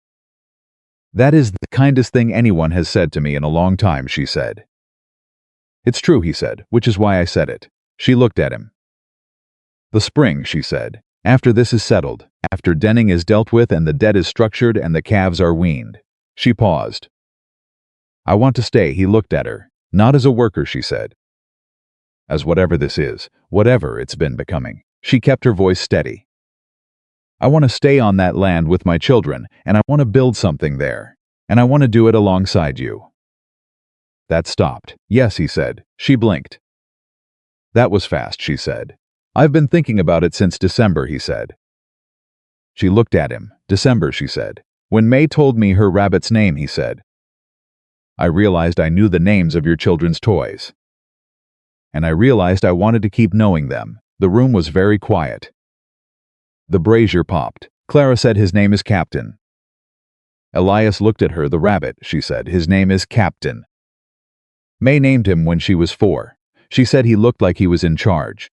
"That is the kindest thing anyone has said to me in a long time," she said. "It's true," he said, "which is why I said it." She looked at him. "The spring," she said. "After this is settled, after Denning is dealt with and the debt is structured and the calves are weaned." She paused. "I want to stay," he looked at her. "Not as a worker," she said. "As whatever this is, whatever it's been becoming." She kept her voice steady. "I want to stay on that land with my children, and I want to build something there. And I want to do it alongside you." That stopped. "Yes," he said. She blinked. "That was fast," she said. "I've been thinking about it since December," he said. She looked at him. "December," she said. "When May told me her rabbit's name," he said. "I realized I knew the names of your children's toys. And I realized I wanted to keep knowing them." The room was very quiet. The brazier popped. Clara said, "His name is Captain." Elias looked at her. "The rabbit," she said. "His name is Captain. May named him when she was 4. She said he looked like he was in charge."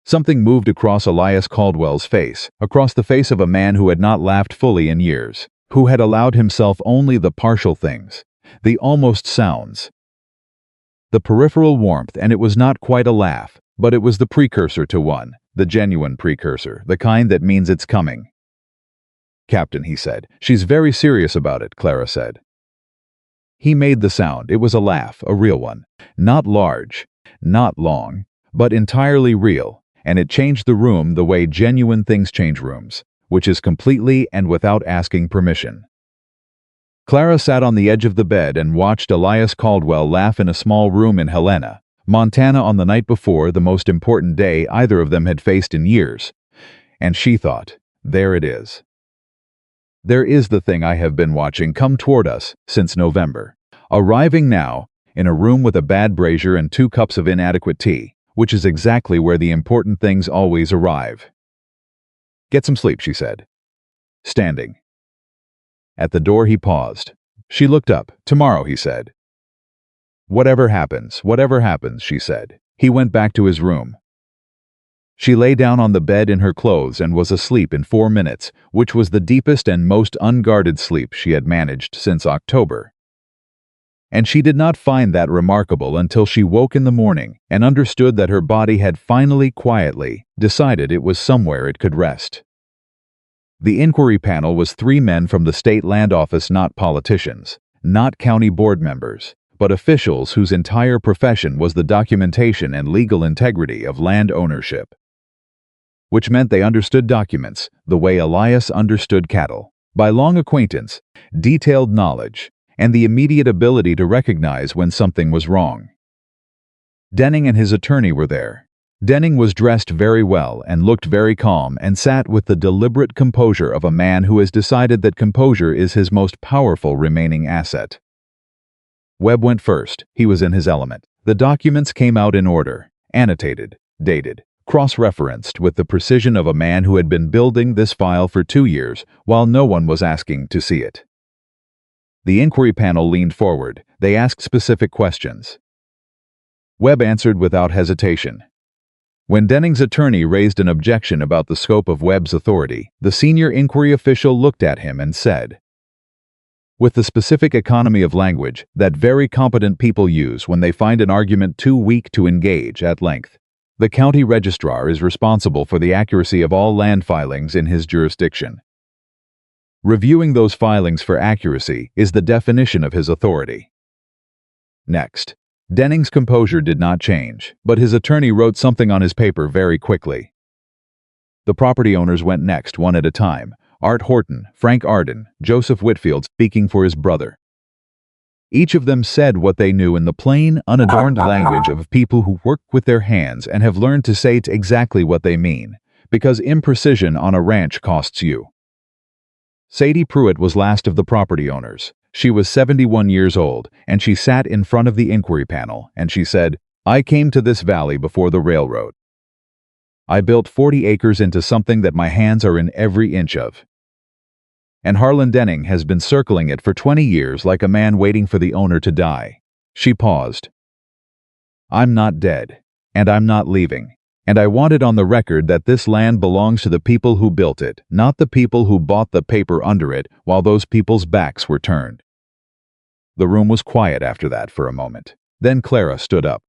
Something moved across Elias Caldwell's face, across the face of a man who had not laughed fully in years, who had allowed himself only the partial things, the almost sounds, the peripheral warmth, and it was not quite a laugh, but it was the precursor to one, the genuine precursor, the kind that means it's coming. "Captain," he said. "She's very serious about it," Clara said. He made the sound. It was a laugh, a real one. Not large, not long, but entirely real, and it changed the room the way genuine things change rooms, which is completely and without asking permission. Clara sat on the edge of the bed and watched Elias Caldwell laugh in a small room in Helena, Montana, on the night before the most important day either of them had faced in years. And she thought, "There it is. There is the thing I have been watching come toward us since November. Arriving now, in a room with a bad brazier and 2 cups of inadequate tea, which is exactly where the important things always arrive." "Get some sleep," she said. Standing. At the door he paused. She looked up. "Tomorrow," he said. Whatever happens," she said. He went back to his room. She lay down on the bed in her clothes and was asleep in 4 minutes, which was the deepest and most unguarded sleep she had managed since October. And she did not find that remarkable until she woke in the morning and understood that her body had finally, quietly, decided it was somewhere it could rest. The inquiry panel was 3 men from the state land office, not politicians, not county board members, but officials whose entire profession was the documentation and legal integrity of land ownership. Which meant they understood documents the way Elias understood cattle, by long acquaintance, detailed knowledge, and the immediate ability to recognize when something was wrong. Denning and his attorney were there. Denning was dressed very well and looked very calm and sat with the deliberate composure of a man who has decided that composure is his most powerful remaining asset. Webb went first. He was in his element. The documents came out in order, annotated, dated, cross-referenced with the precision of a man who had been building this file for 2 years while no one was asking to see it. The inquiry panel leaned forward. They asked specific questions. Webb answered without hesitation. When Denning's attorney raised an objection about the scope of Webb's authority, the senior inquiry official looked at him and said, with the specific economy of language that very competent people use when they find an argument too weak to engage at length, the county registrar is responsible for the accuracy of all land filings in his jurisdiction. Reviewing those filings for accuracy is the definition of his authority. Next. Denning's composure did not change, but his attorney wrote something on his paper very quickly. The property owners went next, one at a time. Art Horton, Frank Arden, Joseph Whitfield, speaking for his brother. Each of them said what they knew in the plain, unadorned language of people who work with their hands and have learned to say exactly what they mean, because imprecision on a ranch costs you. Sadie Pruitt was last of the property owners. She was 71 years old, and she sat in front of the inquiry panel, and she said, "I came to this valley before the railroad. I built 40 acres into something that my hands are in every inch of. And Harlan Denning has been circling it for 20 years like a man waiting for the owner to die." She paused. "I'm not dead, and I'm not leaving. And I want it on the record that this land belongs to the people who built it, not the people who bought the paper under it while those people's backs were turned." The room was quiet after that for a moment. Then Clara stood up.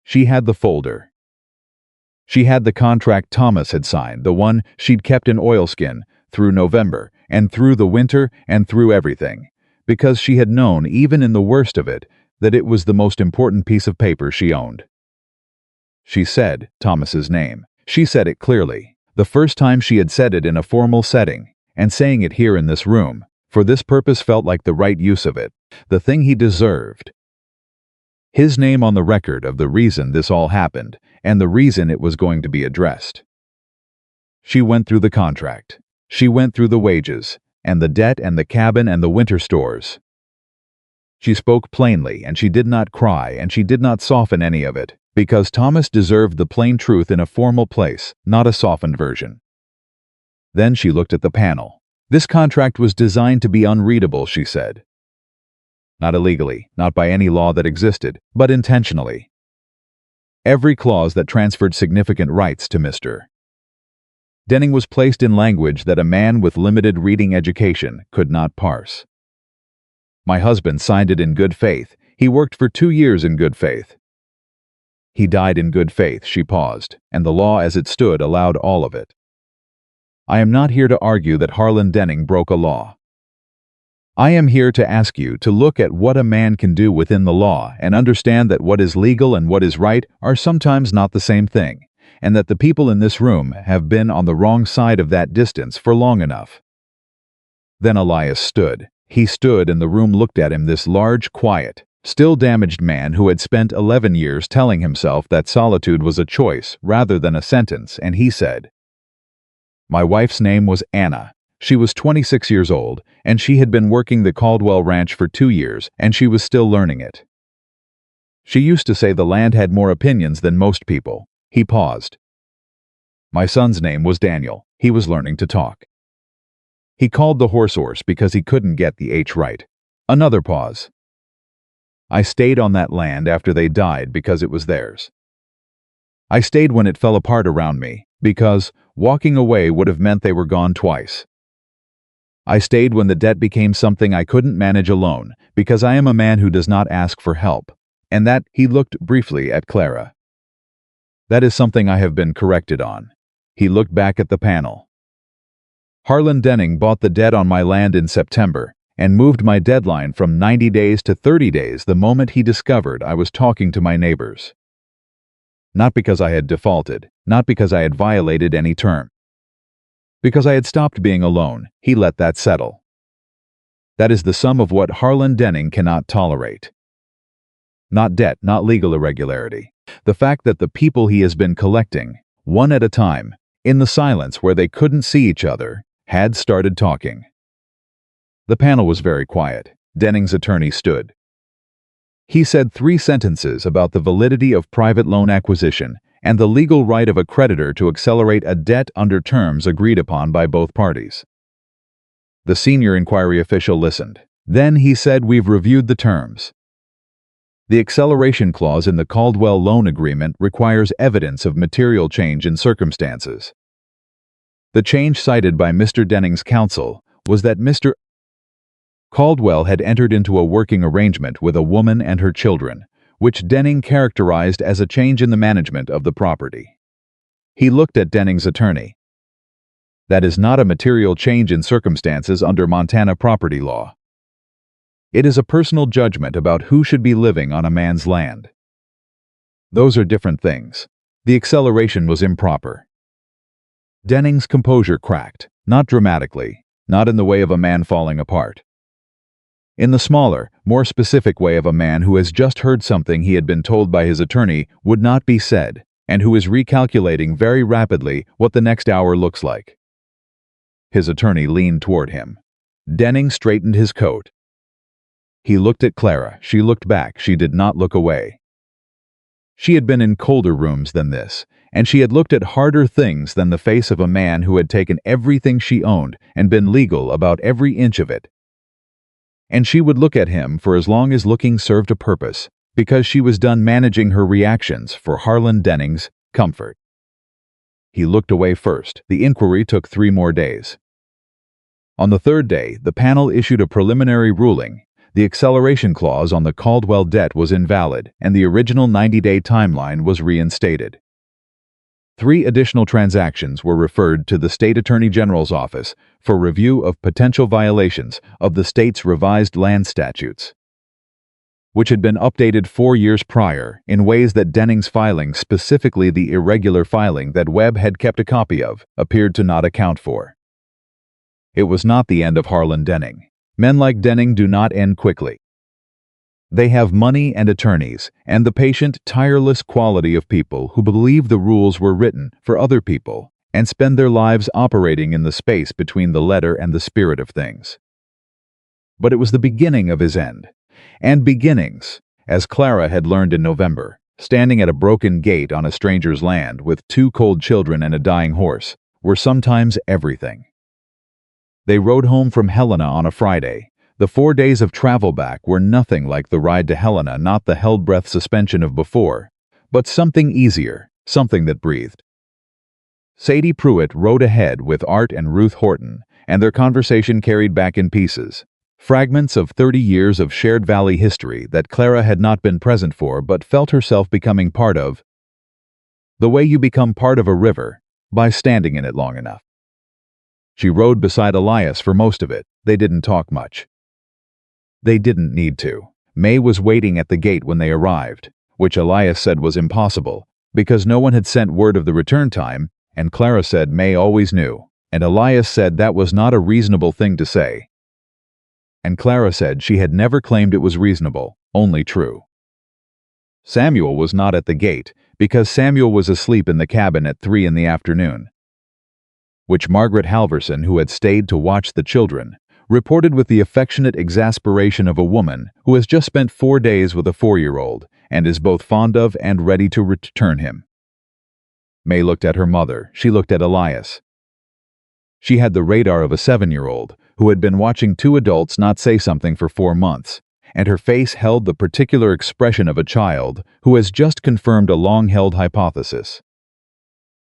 She had the folder. She had the contract Thomas had signed, the one she'd kept in oilskin through November and through the winter and through everything, because she had known, even in the worst of it, that it was the most important piece of paper she owned. She said Thomas's name. She said it clearly, the first time she had said it in a formal setting, and saying it here in this room, for this purpose felt like the right use of it, the thing he deserved. His name on the record of the reason this all happened, and the reason it was going to be addressed. She went through the contract. She went through the wages, and the debt and the cabin and the winter stores. She spoke plainly, and she did not cry, and she did not soften any of it, because Thomas deserved the plain truth in a formal place, not a softened version. Then she looked at the panel. This contract was designed to be unreadable, she said. Not illegally, not by any law that existed, but intentionally. Every clause that transferred significant rights to Mr. Denning was placed in language that a man with limited reading education could not parse. My husband signed it in good faith. He worked for 2 years in good faith. He died in good faith, she paused, and the law as it stood allowed all of it. I am not here to argue that Harlan Denning broke a law. I am here to ask you to look at what a man can do within the law and understand that what is legal and what is right are sometimes not the same thing, and that the people in this room have been on the wrong side of that distance for long enough. Then Elias stood. He stood and the room looked at him, this large, quiet, still damaged man who had spent 11 years telling himself that solitude was a choice rather than a sentence, and he said, "My wife's name was Anna. She was 26 years old, and she had been working the Caldwell ranch for 2 years, and she was still learning it. She used to say the land had more opinions than most people." He paused. "My son's name was Daniel. He was learning to talk. He called the horse because he couldn't get the H right." Another pause. "I stayed on that land after they died because it was theirs. I stayed when it fell apart around me, because walking away would have meant they were gone twice. I stayed when the debt became something I couldn't manage alone, because I am a man who does not ask for help." And that, he looked briefly at Clara. "That is something I have been corrected on." He looked back at the panel. "Harlan Denning bought the debt on my land in September and moved my deadline from 90 days to 30 days the moment he discovered I was talking to my neighbors. Not because I had defaulted, not because I had violated any term. Because I had stopped being alone, he let that settle. That is the sum of what Harlan Denning cannot tolerate. Not debt, not legal irregularity. The fact that the people he has been collecting, one at a time, in the silence where they couldn't see each other, had started talking." The panel was very quiet. Denning's attorney stood. He said 3 sentences about the validity of private loan acquisition and the legal right of a creditor to accelerate a debt under terms agreed upon by both parties. The senior inquiry official listened. Then he said, "We've reviewed the terms. The acceleration clause in the Caldwell loan agreement requires evidence of material change in circumstances. The change cited by Mr. Denning's counsel was that Mr. Caldwell had entered into a working arrangement with a woman and her children, which Denning characterized as a change in the management of the property." He looked at Denning's attorney. "That is not a material change in circumstances under Montana property law. It is a personal judgment about who should be living on a man's land. Those are different things. The acceleration was improper." Denning's composure cracked, not dramatically, not in the way of a man falling apart. In the smaller, more specific way of a man who has just heard something he had been told by his attorney would not be said, and who is recalculating very rapidly what the next hour looks like. His attorney leaned toward him. Denning straightened his coat. He looked at Clara. She looked back. She did not look away. She had been in colder rooms than this, and she had looked at harder things than the face of a man who had taken everything she owned and been legal about every inch of it. And she would look at him for as long as looking served a purpose, because she was done managing her reactions for Harlan Denning's comfort. He looked away first. The inquiry took 3 more days. On the 3rd day, the panel issued a preliminary ruling. The acceleration clause on the Caldwell debt was invalid, and the original 90-day timeline was reinstated. 3 additional transactions were referred to the State Attorney General's office for review of potential violations of the state's revised land statutes, which had been updated 4 years prior in ways that Denning's filing, specifically the irregular filing that Webb had kept a copy of, appeared to not account for. It was not the end of Harlan Denning. Men like Denning do not end quickly. They have money and attorneys, and the patient, tireless quality of people who believe the rules were written for other people and spend their lives operating in the space between the letter and the spirit of things. But it was the beginning of his end. And beginnings, as Clara had learned in November, standing at a broken gate on a stranger's land with 2 cold children and a dying horse, were sometimes everything. They rode home from Helena on a Friday. The 4 days of travel back were nothing like the ride to Helena, not the held-breath suspension of before, but something easier, something that breathed. Sadie Pruitt rode ahead with Art and Ruth Horton, and their conversation carried back in pieces, fragments of 30 years of shared valley history that Clara had not been present for but felt herself becoming part of. The way you become part of a river, by standing in it long enough. She rode beside Elias for most of it. They didn't talk much. They didn't need to. May was waiting at the gate when they arrived, which Elias said was impossible, because no one had sent word of the return time, and Clara said May always knew, and Elias said that was not a reasonable thing to say. And Clara said she had never claimed it was reasonable, only true. Samuel was not at the gate, because Samuel was asleep in the cabin at 3 in the afternoon, which Margaret Halverson, who had stayed to watch the children, reported with the affectionate exasperation of a woman who has just spent 4 days with a 4-year-old and is both fond of and ready to return him. May looked at her mother. She looked at Elias. She had the radar of a 7-year-old who had been watching 2 adults not say something for 4 months, and her face held the particular expression of a child who has just confirmed a long-held hypothesis.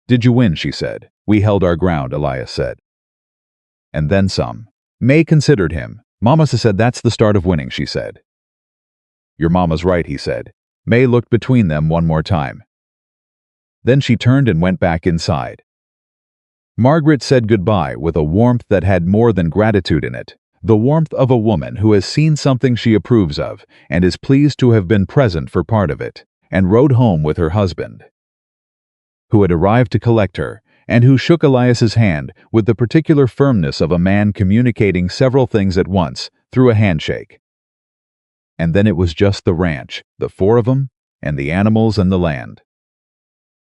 "Did you win?" she said. "We held our ground," Elias said. "And then some." May considered him. "Mama said that's the start of winning," she said. "Your mama's right," he said. May looked between them one more time. Then she turned and went back inside. Margaret said goodbye with a warmth that had more than gratitude in it, the warmth of a woman who has seen something she approves of and is pleased to have been present for part of it, and rode home with her husband, who had arrived to collect her, and who shook Elias's hand with the particular firmness of a man communicating several things at once through a handshake. And then it was just the ranch, the 4 of them, and the animals and the land.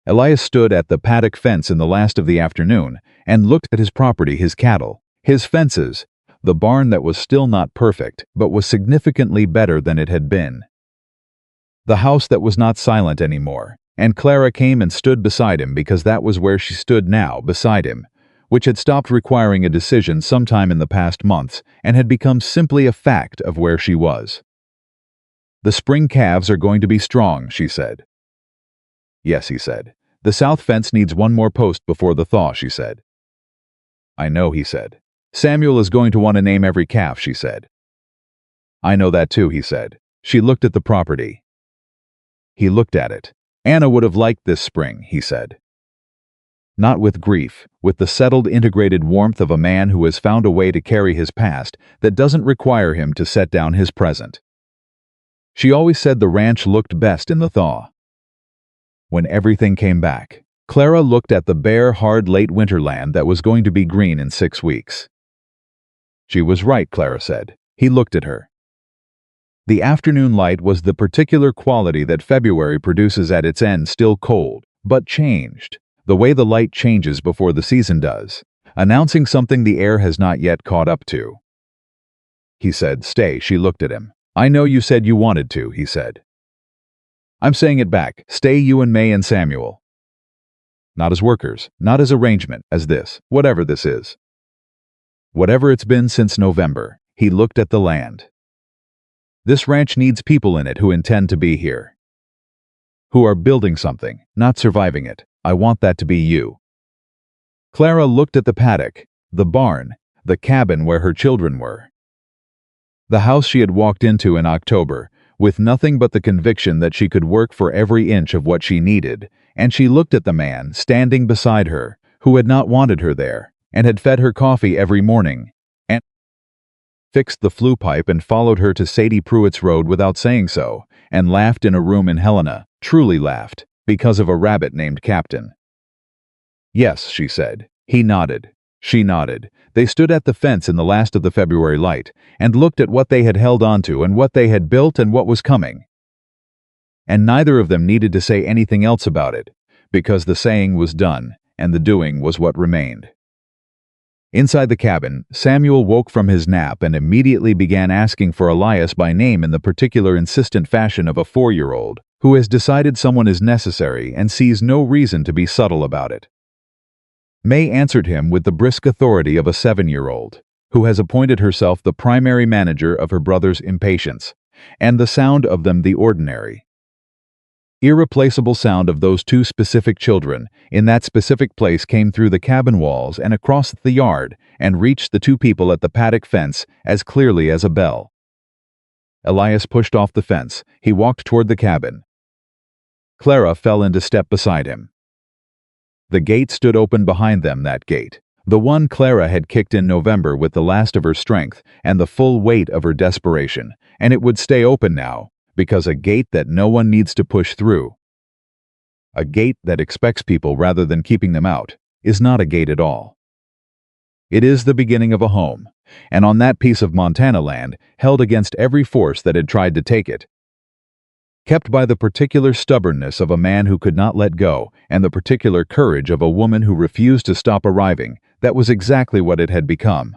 Elias stood at the paddock fence in the last of the afternoon and looked at his property, his cattle, his fences, the barn that was still not perfect but was significantly better than it had been, the house that was not silent anymore. And Clara came and stood beside him because that was where she stood now, beside him, which had stopped requiring a decision sometime in the past months and had become simply a fact of where she was. "The spring calves are going to be strong," she said. "Yes," he said. "The south fence needs 1 more post before the thaw," she said. "I know," he said. "Samuel is going to want to name every calf," she said. "I know that too," he said. She looked at the property. He looked at it. "Anna would have liked this spring," he said. Not with grief, with the settled, integrated warmth of a man who has found a way to carry his past that doesn't require him to set down his present. She always said the ranch looked best in the thaw. When everything came back, Clara looked at the bare, hard late winter land that was going to be green in 6 weeks. She was right, Clara said. He looked at her. The afternoon light was the particular quality that February produces at its end, still cold, but changed, the way the light changes before the season does, announcing something the air has not yet caught up to. He said, "Stay." She looked at him. "I know you said you wanted to," he said. "I'm saying it back. Stay, you and May and Samuel. Not as workers, not as arrangement, as this, whatever this is. Whatever it's been since November." He looked at the land. "This ranch needs people in it who intend to be here. who are building something, not surviving it. I want that to be you." Clara looked at the paddock, the barn, the cabin where her children were. The house she had walked into in October, with nothing but the conviction that she could work for every inch of what she needed, and she looked at the man standing beside her, who had not wanted her there, and had fed her coffee every morning, and fixed the flue pipe and followed her to Sadie Pruitt's road without saying so, and laughed in a room in Helena, truly laughed, because of a rabbit named Captain. "Yes," she said. He nodded. She nodded. They stood at the fence in the last of the February light, and looked at what they had held onto and what they had built and what was coming. And neither of them needed to say anything else about it, because the saying was done, and the doing was what remained. Inside the cabin, Samuel woke from his nap and immediately began asking for Elias by name in the particular insistent fashion of a 4-year-old, who has decided someone is necessary and sees no reason to be subtle about it. May answered him with the brisk authority of a 7-year-old, who has appointed herself the primary manager of her brother's impatience, and the sound of them the ordinary, irreplaceable sound of those two specific children in that specific place came through the cabin walls and across the yard and reached the two people at the paddock fence as clearly as a bell. Elias pushed off the fence. He walked toward the cabin. Clara fell into step beside him. The gate stood open behind them, that gate, the one Clara had kicked in November with the last of her strength and the full weight of her desperation, and it would stay open now, because a gate that no one needs to push through, a gate that expects people rather than keeping them out, is not a gate at all. It is the beginning of a home, and on that piece of Montana land, held against every force that had tried to take it, kept by the particular stubbornness of a man who could not let go and the particular courage of a woman who refused to stop arriving, that was exactly what it had become.